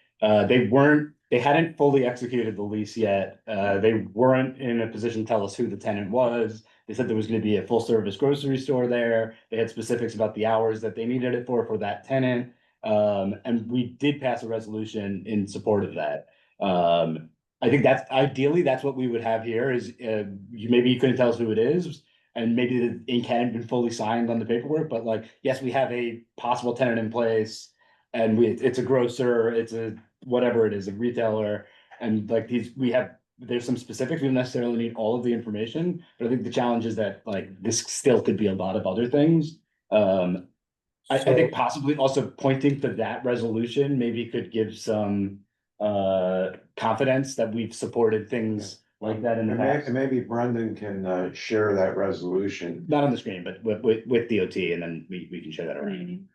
They hadn't fully executed the lease yet. They weren't in a position to tell us who the tenant was. They said there was gonna be a full service grocery store there. They had specifics about the hours that they needed it for that tenant. And we did pass a resolution in support of that. I think that's ideally, that's what we would have here is, maybe you couldn't tell us who it is. And maybe the ink hadn't been fully signed on the paperwork, but like, yes, we have a possible tenant in place. And it's a grocer, it's a whatever it is, a retailer, and like there's some specifics, we don't necessarily need all of the information, but I think the challenge is that like this still could be a lot of other things. I think possibly also pointing to that resolution maybe could give some confidence that we've supported things like that in the past. And maybe Brendan can share that resolution. Not on the screen, but with DOT, and then we can share that around.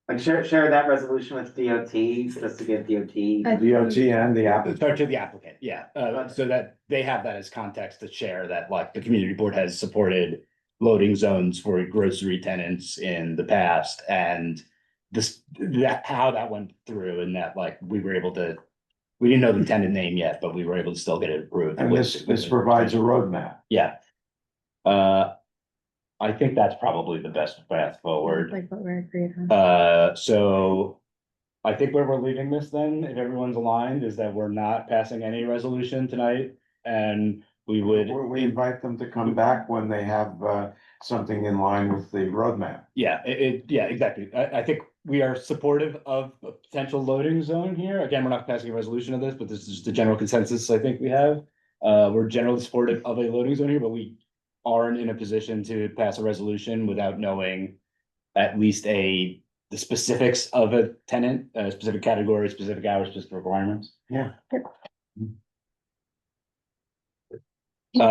Like share that resolution with DOT, just to give DOT. DOT and the applicant. Start to the applicant, yeah, so that they have that as context to share that like the community board has supported loading zones for grocery tenants in the past and how that went through and that like we didn't know the tenant name yet, but we were able to still get it approved. And this provides a roadmap. Yeah. I think that's probably the best path forward. Like what we're agreed on. So I think where we're leaving this then, if everyone's aligned, is that we're not passing any resolution tonight. And we would. We invite them to come back when they have something in line with the roadmap. Yeah, yeah, exactly. I think we are supportive of a potential loading zone here. Again, we're not passing a resolution of this, but this is just the general consensus I think we have. We're generally supportive of a loading zone here, but we aren't in a position to pass a resolution without knowing at least the specifics of a tenant, specific category, specific hours, specific requirements. Yeah.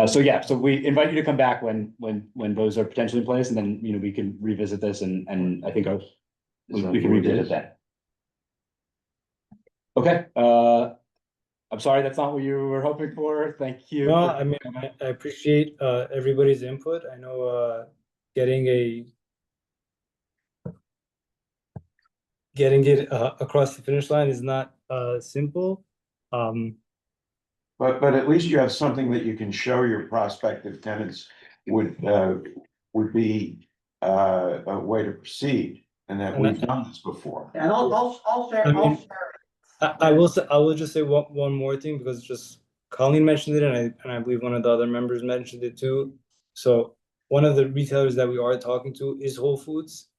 So yeah, so we invite you to come back when those are potentially in place, and then, you know, we can revisit this and I think we can revisit that. Okay, I'm sorry, that's not what you were hoping for. Thank you. No, I mean, I appreciate everybody's input. I know getting it across the finish line is not simple. But at least you have something that you can show your prospective tenants would be a way to proceed, and that we've done this before. And I'll share, I mean, I'll share. I will just say one more thing, because just Colleen mentioned it, and I believe one of the other members mentioned it too. So one of the retailers that we are talking to is Whole Foods.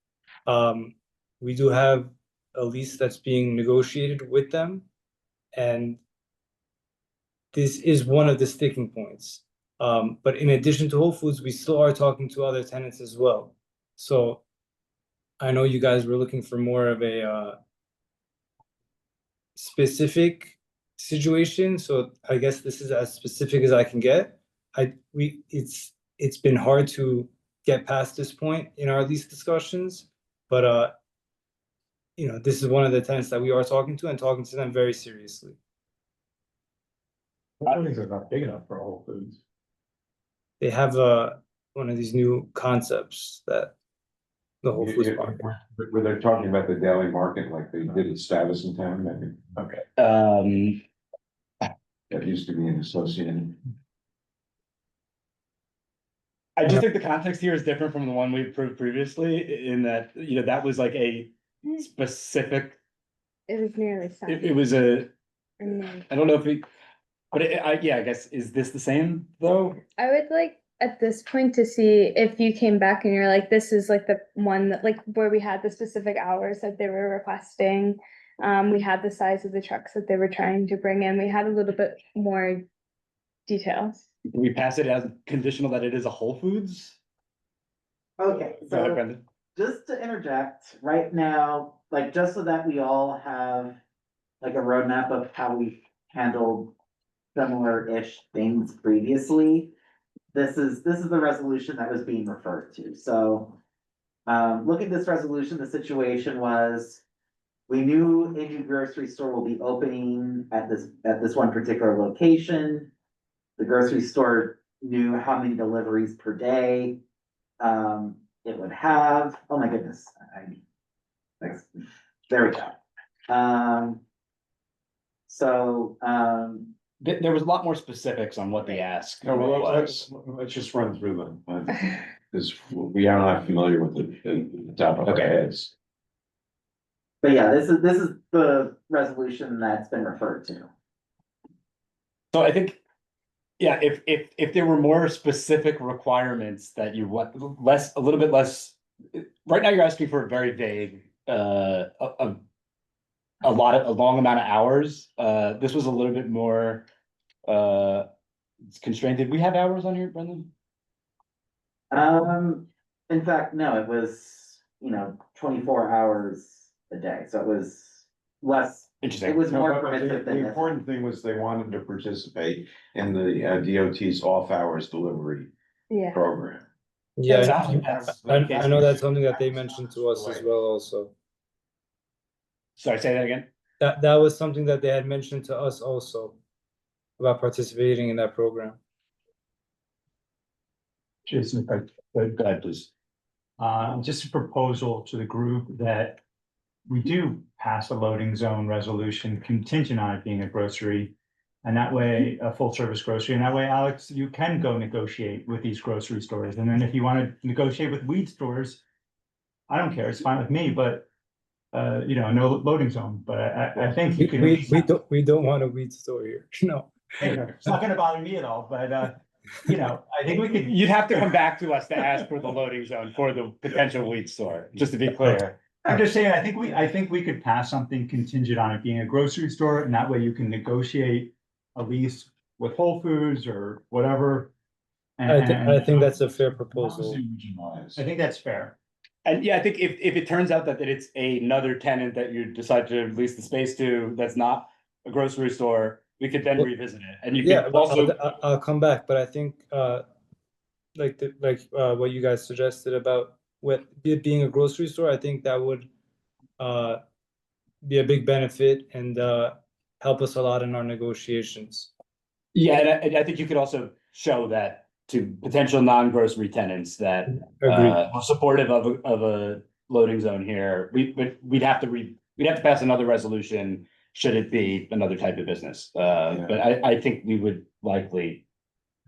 We do have a lease that's being negotiated with them, and this is one of the sticking points. But in addition to Whole Foods, we still are talking to other tenants as well. So I know you guys were looking for more of a specific situation, so I guess this is as specific as I can get. It's been hard to get past this point in our lease discussions, but you know, this is one of the tenants that we are talking to, and talking to them very seriously. Buildings are not big enough for Whole Foods. They have one of these new concepts that the Whole Foods market. Were they talking about the daily market like they did at Stuyvesant Town, maybe? Okay. That used to be an associated. I just think the context here is different from the one we approved previously, in that, you know, that was like a specific, It was nearly it was a, seven. I don't know if but yeah, I guess, is this the same though? I would like at this point to see if you came back and you're like, this is like the one that like where we had the specific hours that they were requesting. We had the size of the trucks that they were trying to bring in. We had a little bit more details. Can we pass it as conditional that it is a Whole Foods? Okay, Go ahead, so Brendan. just to interject, right now, like, just so that we all have like a roadmap of how we've handled similar-ish things previously. This is the resolution that was being referred to, so. Look at this resolution, the situation was, we knew a new grocery store will be opening at this one particular location. The grocery store knew how many deliveries per day, it would have. Oh my goodness, there we go. There was a lot more specifics on what the ask No, well, was. let's just run through them, because we are not familiar with the topic. Okay. But yeah, this is the resolution that's been referred to. So I think, yeah, if there were more specific requirements that you want, a little bit less, right now you're asking for a very vague, a long amount of hours. This was a little bit more, it's constrained. Did we have hours on here, Brendan? In fact, no, it was, 24 hours a day, so it was less. Interesting. It was more No, but permissive the than this. important thing was they wanted to participate in the DOT's off-hours delivery Yeah. program. Yeah, That's- I know that's something that they mentioned to us as well also. Sorry, say that again. That was something that they had mentioned to us also about participating in that program. Jason, if I could, Go ahead, please. just a proposal to the group that we do pass a loading zone resolution contingent on it being a grocery. And that way, a full service grocery, and that way, Alex, you can go negotiate with these grocery stores. And then if you want to negotiate with weed stores, I don't care, it's fine with me, but no loading zone, but I think you can. We don't want a weed store here, no. It's not gonna bother me at all, but, I think we could. You'd have to come back to us to ask for the loading zone for the potential weed store, just to be clear. I'm just saying, I think we could pass something contingent on it being a grocery store, and that way you can negotiate a lease with Whole Foods or whatever. I think that's a fair proposal. I think that's fair. And yeah, I think if it turns out that it's another tenant that you decide to lease the space to, that's not a grocery store, we could then revisit it, and you Yeah, could also. I'll come back, but I think, what you guys suggested about it being a grocery store, I think that would be a big benefit and help us a lot in our negotiations. Yeah, and I think you could also show that to potential non-grocery tenants that Agreed. are supportive of a loading zone here. We'd have to pass another resolution should it be another type of business. But I think we would likely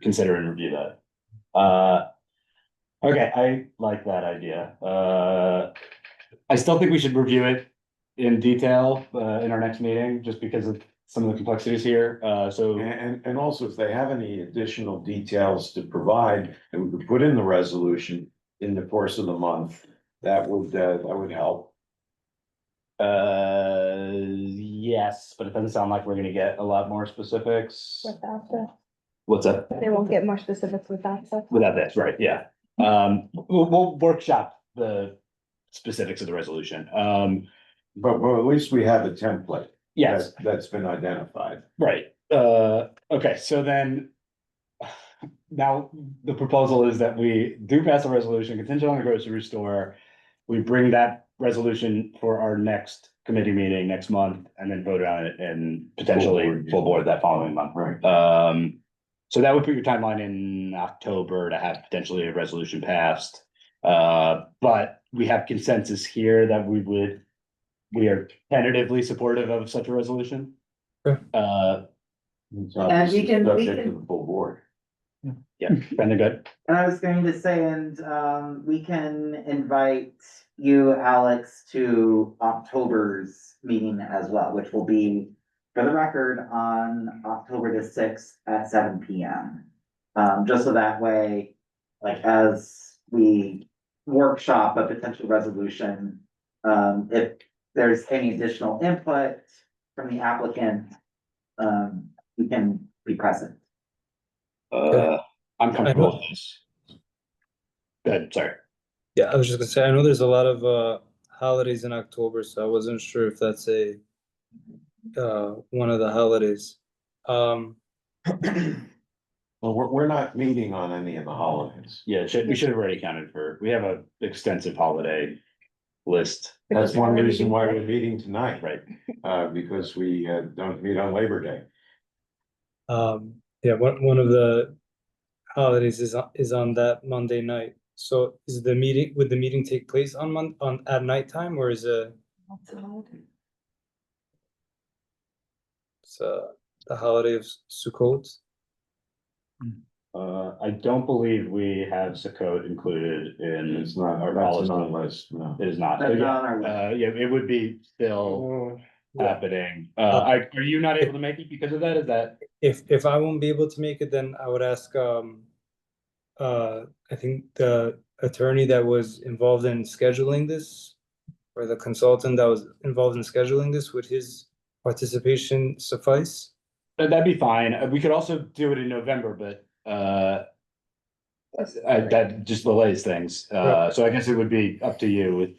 consider and review that. Okay, I like that idea. I still think we should review it in detail in our next meeting, just because of some of the complexities here. And also, if they have any additional details to provide, and we could put in the resolution in the course of the month, that would help. Yes, but it doesn't sound like we're gonna get a lot more specifics. Without the, What's that? they won't get more specifics without stuff. Without this, right, yeah. We'll workshop the specifics of the resolution. But well, at least we have a template. Yes, That's been identified. right. Okay, so then now the proposal is that we do pass a resolution contingent on the grocery store. We bring that resolution for our next committee meeting next month and then vote on it and potentially full board that following month. Right. So that would put your timeline in October to have potentially a resolution passed. But we have consensus here that we are tentatively supportive of such a resolution. It's And obviously we can- subject to the full board. Yeah, Brenda, good. And I was going to say, we can invite you, Alex, to October's meeting as well, which will be, for the record, on October the 6th at 7 PM. Just so that way, like, as we workshop a potential resolution, if there's any additional input from the applicant, we can be present. I'm comfortable with this. Good, sorry. Yeah, I was just gonna say, I know there's a lot of holidays in October, so I wasn't sure if that's one of the holidays. Well, we're not meeting on any of the holidays. Yeah, we should have already accounted for, we have a extensive holiday list. That's one reason why we're meeting tonight, Right. Because we don't meet on Labor Day. Yeah, one of the holidays is on that Monday night. So would the meeting take place at nighttime, or is it? It's the holiday of Sukkot? I don't believe we have Sukkot included in It's not, our that's policy. not on the list, no. It is not. So, That's yeah, not on our list. yeah, it would be still happening. Are you not able to make it because of that? Is that? If I won't be able to make it, then I would ask, I think the attorney that was involved in scheduling this, or the consultant that was involved in scheduling this, would his participation suffice? That'd be fine. We could also do it in November, but that just delays things. Right. So I guess it would be up to you with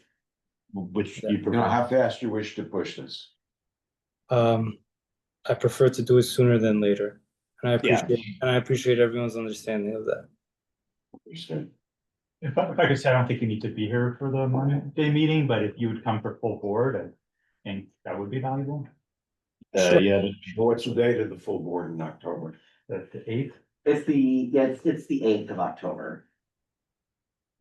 which you You know, prefer. how fast you wish to push this? I prefer to do it sooner than later, and I Yeah. appreciate everyone's understanding of that. Understood. If I could say, I don't think you need to be here for the Monday meeting, but if you would come for full board, I think that would be valuable. Yeah, Well, what's the date of the full board in October? The 8th, It's the 8th of October.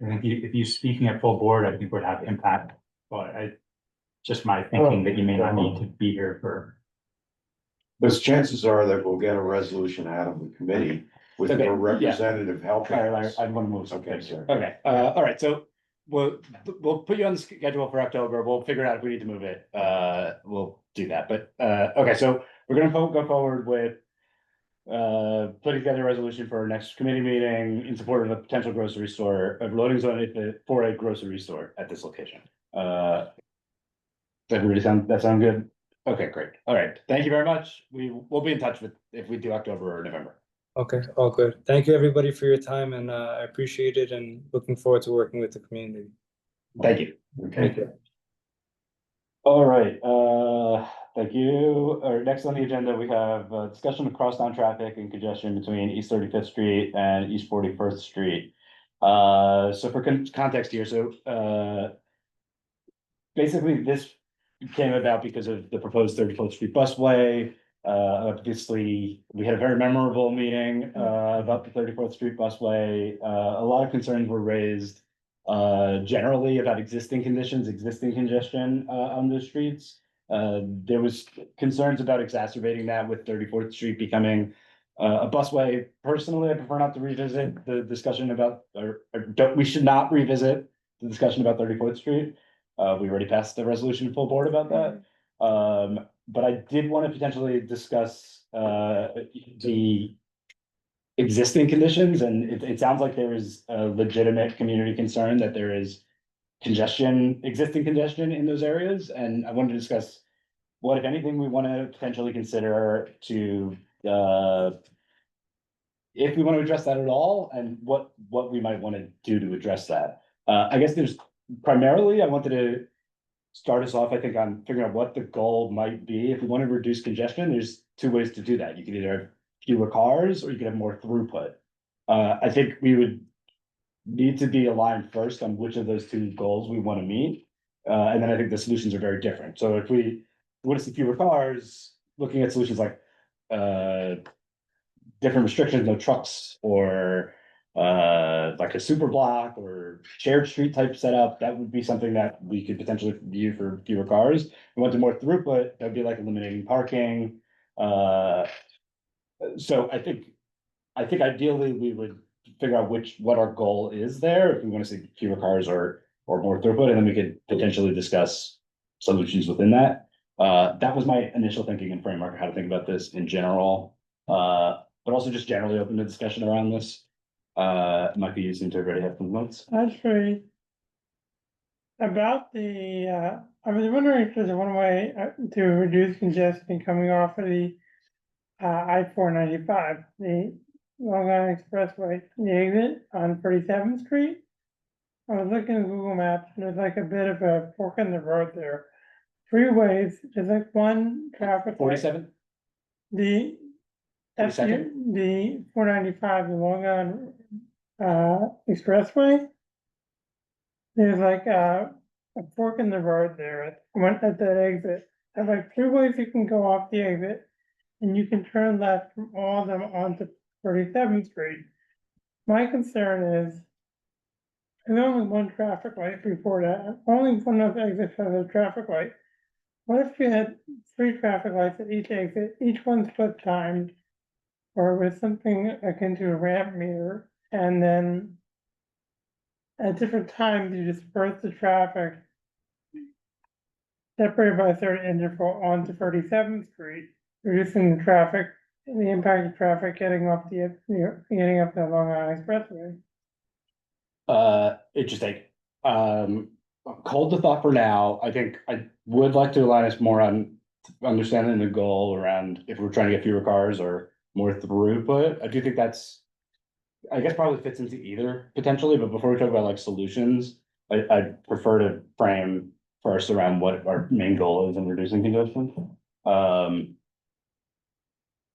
I think if you speaking at full board, I think would have impact, but just my thinking that you may not need to be here for. Because chances are that we'll get a resolution out of the committee with Okay, a yeah. representative helping Larry, us. I want to move. Okay, sir. Okay, all right, so we'll put you on the schedule for October. We'll figure out if we need to move it. We'll do that. But, okay, so we're gonna go forward with putting together a resolution for our next committee meeting in support of a potential grocery store, of loading zone for a grocery store at this location. Does everybody sound good? Okay, great. All right. Thank you very much. We'll be in touch with if we do October or November. Okay, all good. Thank you, everybody, for your time, and I appreciate it and looking forward to working with the community. Thank you. Thank you. All right, thank you. Next on the agenda, we have a discussion of crosstown traffic and congestion between East 35th Street and East 41st Street. So for context here, basically this came about because of the proposed 34th Street busway. Obviously, we had a very memorable meeting about the 34th Street busway. A lot of concerns were raised generally about existing congestion on the streets. There was concerns about exacerbating that with 34th Street becoming a busway. Personally, I prefer not to revisit the discussion about, we should not revisit the discussion about 34th Street. We already passed the resolution full board about that. But I did want to potentially discuss the existing conditions, and it sounds like there is a legitimate community concern that there is existing congestion in those areas, and I wanted to discuss what, if anything, we want to potentially consider to if we want to address that at all, and what we might want to do to address that. I guess primarily I wanted to start us off, I think, on figuring out what the goal might be. If we want to reduce congestion, there's two ways to do that. You could either have fewer cars or you could have more throughput. I think we would need to be aligned first on which of those two goals we want to meet. And then I think the solutions are very different. So if we want to see fewer cars, looking at solutions like different restrictions, no trucks, or like a super block or shared street type setup, that would be something that we could potentially view for fewer cars. We want to more throughput, that would be like eliminating parking. So I think ideally we would figure out what our goal is there, if we want to see fewer cars or more throughput, and then we could potentially discuss solutions within that. That was my initial thinking and framework, how to think about this in general, but also just generally open the discussion around this. Might be useful to already have some notes. Actually, about I was wondering if there's one way to reduce congestion coming off of the I-495, the Long Island Expressway, the exit on 37th Street. I was looking at Google Maps, and there's like a bit of a fork in the road there. Three ways, there's like one traffic light. 47? That's 42nd? the 495, the Long Island Expressway. There's like a fork in the road there at that exit. There's like three ways you can go off the exit, and you can turn left from all of them onto 37th Street. My concern is there's only one traffic light before that. Only one of the exits has a traffic light. What if you had three traffic lights at each exit, each one split timed, or with something akin to a ramp meter, and then at different times you disperse the traffic separated by a certain interval onto 37th Street, reducing the traffic, the impact of traffic getting up the Long Island Expressway. Interesting. Hold the thought for now. I think I would like to align us more on understanding the goal around if we're trying to get fewer cars or more throughput. I do think that's, I guess, probably fits into either potentially, but before we talk about like solutions, I'd prefer to frame first around what our main goal is in reducing congestion.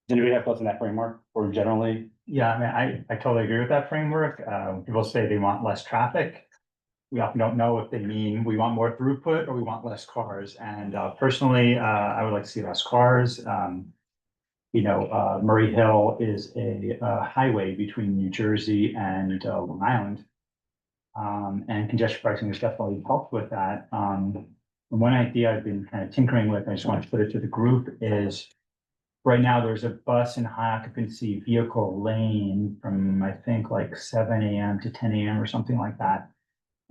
Do we have thoughts on that framework or generally? Yeah, I mean, I totally agree with that framework. People say they want less traffic. We often don't know if they mean we want more throughput or we want less cars. And personally, I would like to see less cars. Murray Hill is a highway between New Jersey and Long Island. And congestion pricing has definitely helped with that. One idea I've been kind of tinkering with, I just want to put it to the group, is right now there's a bus and high occupancy vehicle lane from, I think, like 7 a.m. to 10 a.m. or something like that.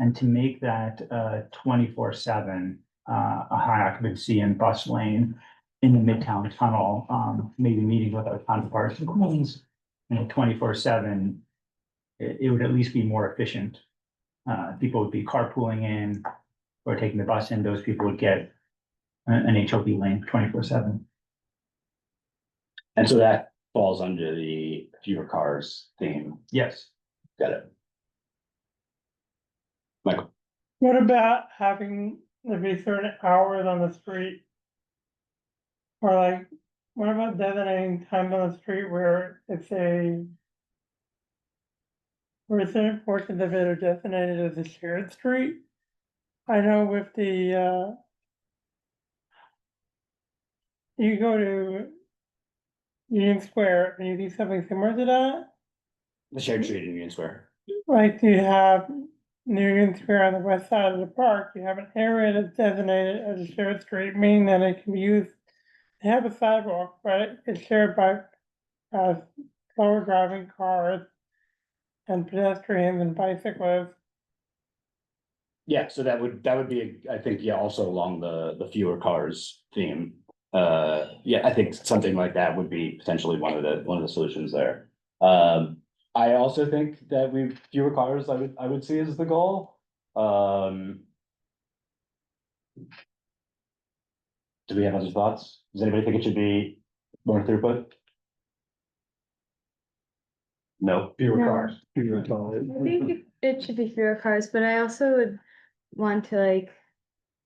And to make that 24/7, a high occupancy and bus lane in the Midtown Tunnel, maybe meeting with our counterparts in Queens, 24/7, it would at least be more efficient. People would be carpooling in or taking the bus in, those people would get an HOV lane 24/7. And so that falls under the fewer cars theme. Yes. Got it. Michael, What about having there be certain hours on the street? Or like, what about designating times on the street where where certain portions of it are designated as a shared street? I know with the, you go to Union Square and you see something similar to that, the shared street in Union Square. like you have near Union Square on the west side of the park, you have an area that's designated as a shared street, meaning that it can be used. They have a sidewalk, but it's shared by, slower driving cars and pedestrians and bicyclists. Yeah, so that would be, I think, yeah, also along the fewer cars theme. Yeah, I think something like that would be potentially one of the solutions there. I also think that fewer cars, I would see as the goal. Do we have other thoughts? Does anybody think it should be more throughput? No. Fewer No. cars. I think it should be fewer cars, but I also would want to like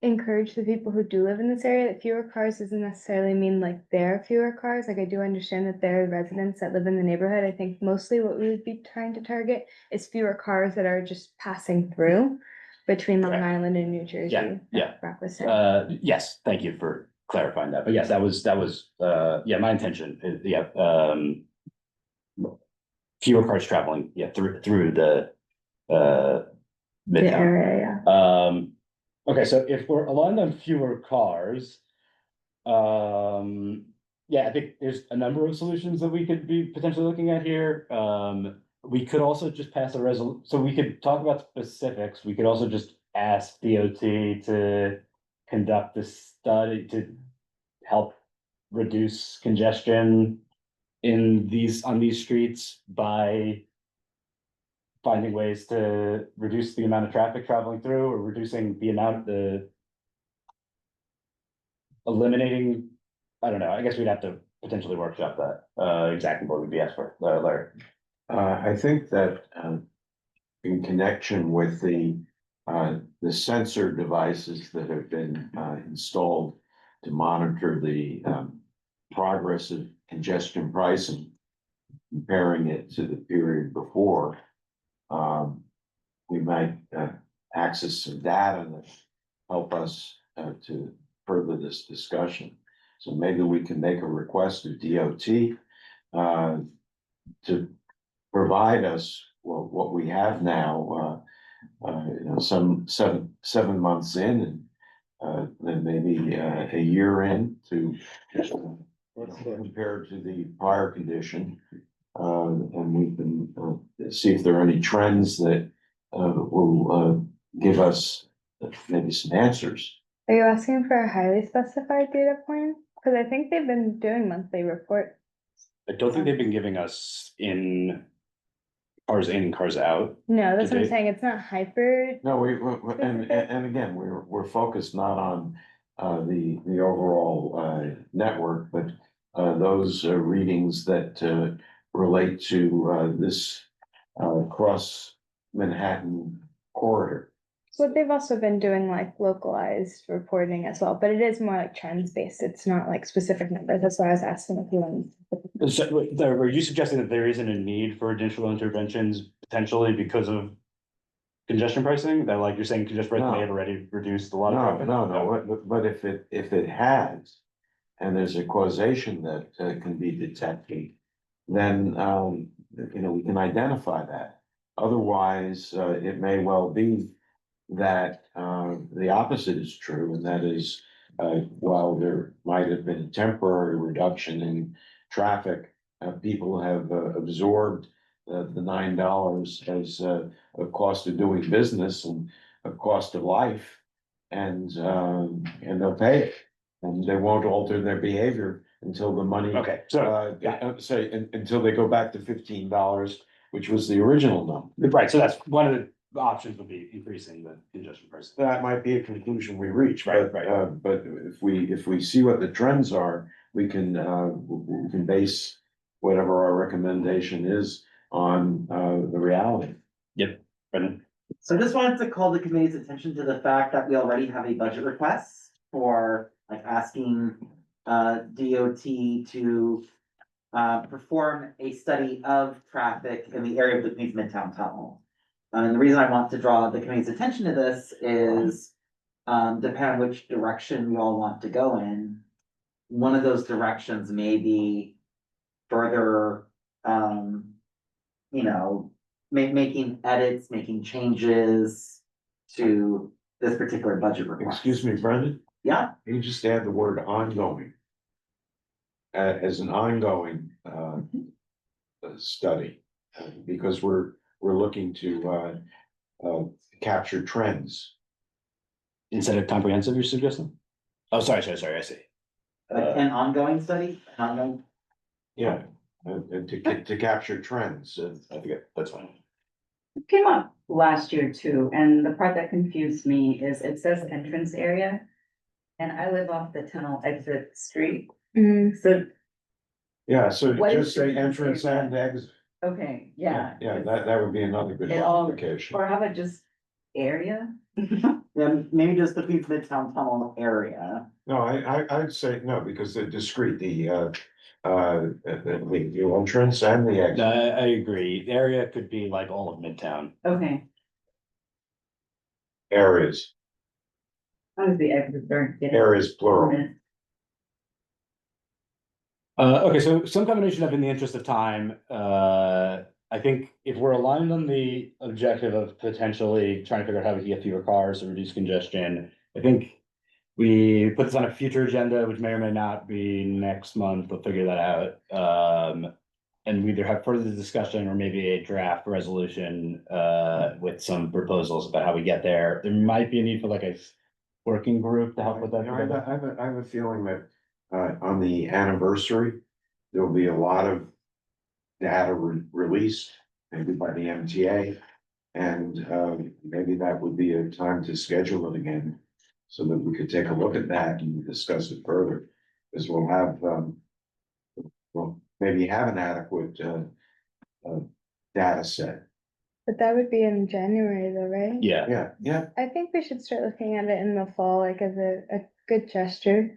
encourage the people who do live in this area that fewer cars doesn't necessarily mean like there are fewer cars. Like I do understand that there are residents that live in the neighborhood. I think mostly what we would be trying to target is fewer cars that are just passing through between Long Correct. Island and New Jersey. Yeah. Rockland. Yes, thank you for clarifying that. But yes, that was, yeah, my intention, yeah, fewer cars traveling, yeah, through the, The Midtown. area, yeah. Okay, so if we're aligned on fewer cars, yeah, I think there's a number of solutions that we could be potentially looking at here. We could also just pass a so we could talk about specifics. We could also just ask DOT to conduct this study to help reduce congestion on these streets by finding ways to reduce the amount of traffic traveling through or reducing the amount, eliminating, I don't know, I guess we'd have to potentially workshop that, exactly what would be asked for, Larry. I think that, in connection with the sensor devices that have been, installed to monitor the, progress of congestion pricing, comparing it to the period before, we might, access some data that help us, to further this discussion. So maybe we can make a request of DOT, to provide us what we have now, some 7 months in, and then maybe a year in to compare to the prior condition. And we can see if there are any trends that will give us maybe some answers. Are you asking for a highly specified data point? Cause I think they've been doing monthly reports. I don't think they've been giving us cars in and cars out. No, that's Did what I'm they? saying. It's not hyper. No, and again, we're focused not on the overall network, but those readings that relate to this cross Manhattan corridor. But they've also been doing like localized reporting as well, but it is more like trends based. It's not like specific numbers. That's why I was asking if you wanted. So, are you suggesting that there isn't a need for additional interventions potentially because of congestion pricing? That like you're saying congestion pricing may have already reduced a lot of traffic? No, but if it has, and there's a causation that can be detected, then we can identify that. Otherwise, it may well be that the opposite is true, and that is, while there might have been a temporary reduction in traffic, people have absorbed the $9 as a cost of doing business, and a cost of life. And they'll pay it, and they won't alter their behavior until the money. Okay, so, yeah. Say, until they go back to $15, which was the original number. Right, so that's one of the options would be increasing the congestion price. That might be a conclusion we reach, Right, but if we see what the trends are, we can base whatever our recommendation is on, the reality. Yep, Brendan? So I just wanted to call the committee's attention to the fact that we already have a budget request for like asking DOT to perform a study of traffic in the area of the Queens Midtown Tunnel. And the reason I want to draw the committee's attention to this is depending on which direction you all want to go in. One of those directions may be further, you know, making edits, making changes to this particular budget request. Excuse me, Brendan, Yeah, you just add the word ongoing. As an ongoing study, because we're looking to capture trends. Instead of comprehensive, you're suggesting? Oh, sorry, I see. like an ongoing study, ongoing. Yeah, to capture trends. I think that's fine. It came up last year too, and the part that confused me is it says entrance area. And I live off the tunnel exit street, so, Yeah, so What is just say the- entrance and exit. okay, yeah. Yeah, that would be another good It all- modification. Or how about just area? Yeah, maybe just the Queens Midtown Tunnel area. No, I'd say no, because they're discrete, the entrance and the No, exit. I agree. The area could be like all of Midtown. Okay, Areas, how does the exit start getting? areas plural. Okay, so some combination of in the interest of time, I think if we're aligned on the objective of potentially trying to figure out how we can get fewer cars or reduce congestion, I think we put this on a future agenda, which may or may not be next month. We'll figure that out. And we either have further discussion or maybe a draft resolution, with some proposals about how we get there. There might be a need for like a working group to help with that. I have a feeling that on the anniversary, there'll be a lot of data released, maybe by the MTA. And maybe that would be a time to schedule it again, so that we could take a look at that and discuss it further. Because we'll have, well, maybe have an adequate data set. But that would be in January though, right? Yeah, Yeah, I think we should start looking at it in the fall, like as a good gesture.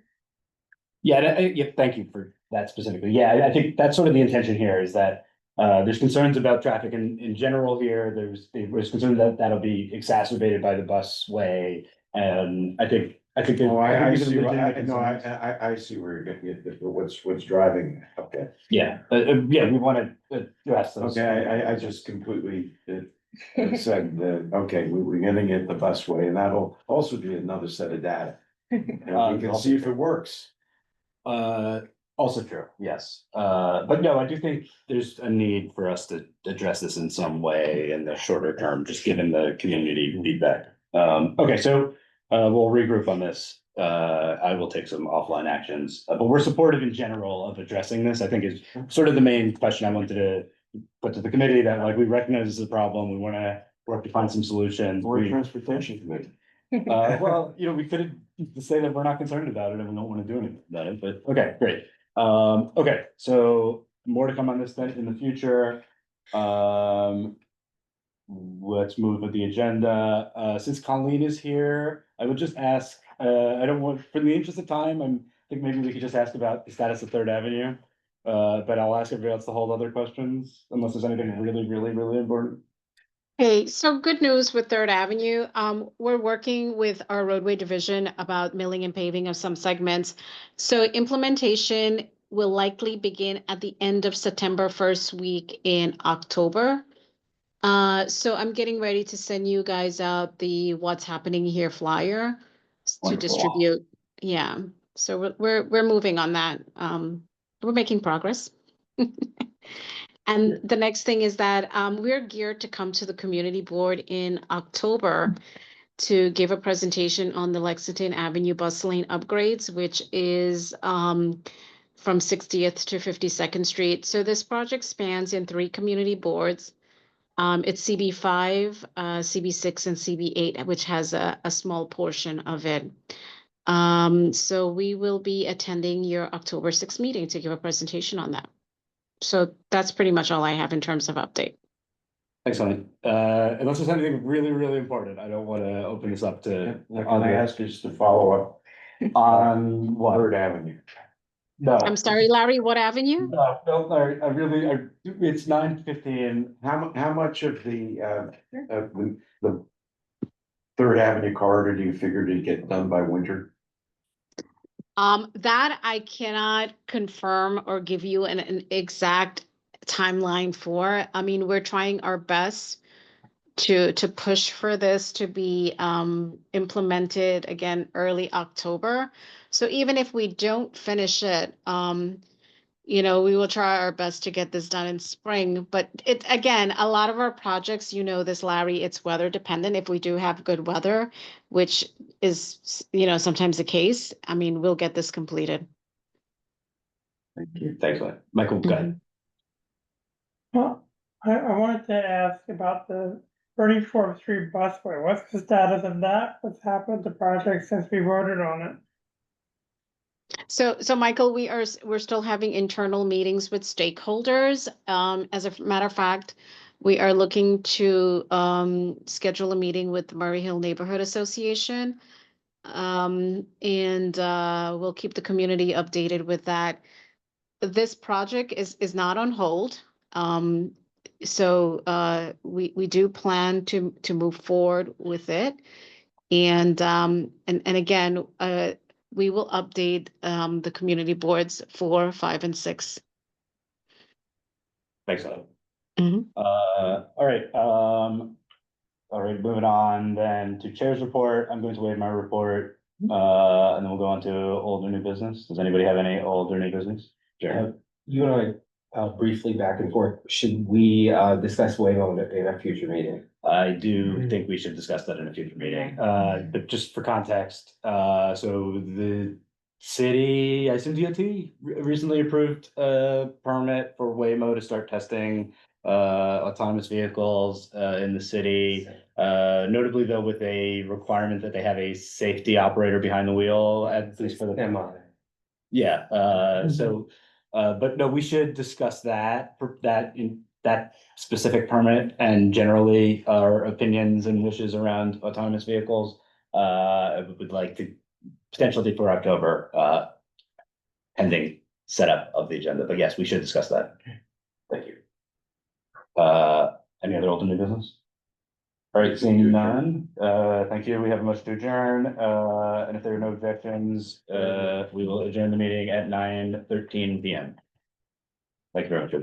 yeah, thank you for that specifically. Yeah, I think that's sort of the intention here is that there's concerns about traffic in general here. There's concern that that'll be exacerbated by the busway. And I think. Oh, I these are see, legitimate no, concerns. I see where you're getting it, what's driving, okay. Yeah, yeah, we want to address those. Okay, I just completely said that, okay, we're getting it the busway, and that'll also be another set of data. And we can see if it works. Also true, yes. But no, I do think there's a need for us to address this in some way in the shorter term, just given the community feedback. Okay, so we'll regroup on this. I will take some offline actions, but we're supportive in general of addressing this. I think is sort of the main question I wanted to put to the committee, that like we recognize this is a problem. We want to work to find some solutions. Or transportation committee. Well, we could say that we're not concerned about it and we don't want to do anything about it, but okay, great. Okay, so more to come on this then in the future. Let's move with the agenda. Since Colleen is here, I would just ask, I don't want, for the interest of time, I think maybe we could just ask about the status of Third Avenue. But I'll ask everybody else to hold other questions unless there's anything really, really, really important. Hey, so good news with Third Avenue. We're working with our roadway division about milling and paving of some segments. So implementation will likely begin at the end of September, first week in October. So I'm getting ready to send you guys out the What's Happening Here flyer to Wonderful. distribute. Yeah, so we're moving on that. We're making progress. And the next thing is that we're geared to come to the community board in October to give a presentation on the Lexington Avenue bus lane upgrades, which is from 60th to 52nd Street. So this project spans in 3 community boards. It's CB5, CB6, and CB8, which has a small portion of it. So we will be attending your October 6th meeting to give a presentation on that. So that's pretty much all I have in terms of update. Excellent. Unless there's anything really, really important, I don't want to open this up to. Can I ask just to follow up On what? Third Avenue? No. I'm sorry, Larry, what avenue? No, I really, it's 9:15. How much of the Third Avenue corridor do you figure to get done by winter? That I cannot confirm or give you an exact timeline for. I mean, we're trying our best to push for this to be implemented again early October. So even if we don't finish it, you know, we will try our best to get this done in spring. But it, again, a lot of our projects, you know this, Larry, it's weather dependent. If we do have good weather, which is, you know, sometimes the case, I mean, we'll get this completed. Thank you. Thanks, Michael, go ahead. Well, I wanted to ask about the 34th Street busway. What's the status of that? What's happened to the project since we voted on it? So Michael, we're still having internal meetings with stakeholders. As a matter of fact, we are looking to schedule a meeting with the Murray Hill Neighborhood Association. And we'll keep the community updated with that. This project is not on hold. So we do plan to move forward with it. And again, we will update the community boards 4, 5, and 6. Thanks, Ed. Mhm. All right, moving on then to chair's report. I'm going to waive my report. And then we'll go on to old or new business. Does anybody have any old or new business? Jerry? You and I, briefly back and forth, should we, discuss Waymo in a future meeting? I do think we should discuss that in a future meeting, but just for context, so the city, I assume DOT recently approved a permit for Waymo to start testing autonomous vehicles in the city. Notably though, with a requirement that they have a safety operator behind the wheel at least for the. Yeah, so, but no, we should discuss that, that specific permit and generally our opinions and wishes around autonomous vehicles. I would like to potentially for October, pending setup of the agenda, but yes, we should discuss that. Thank you. Any other old and new business? All right, seeing none, thank you. We have a motion to adjourn, and if there are no objections, we will adjourn the meeting at 9:13 PM. Thank you very much.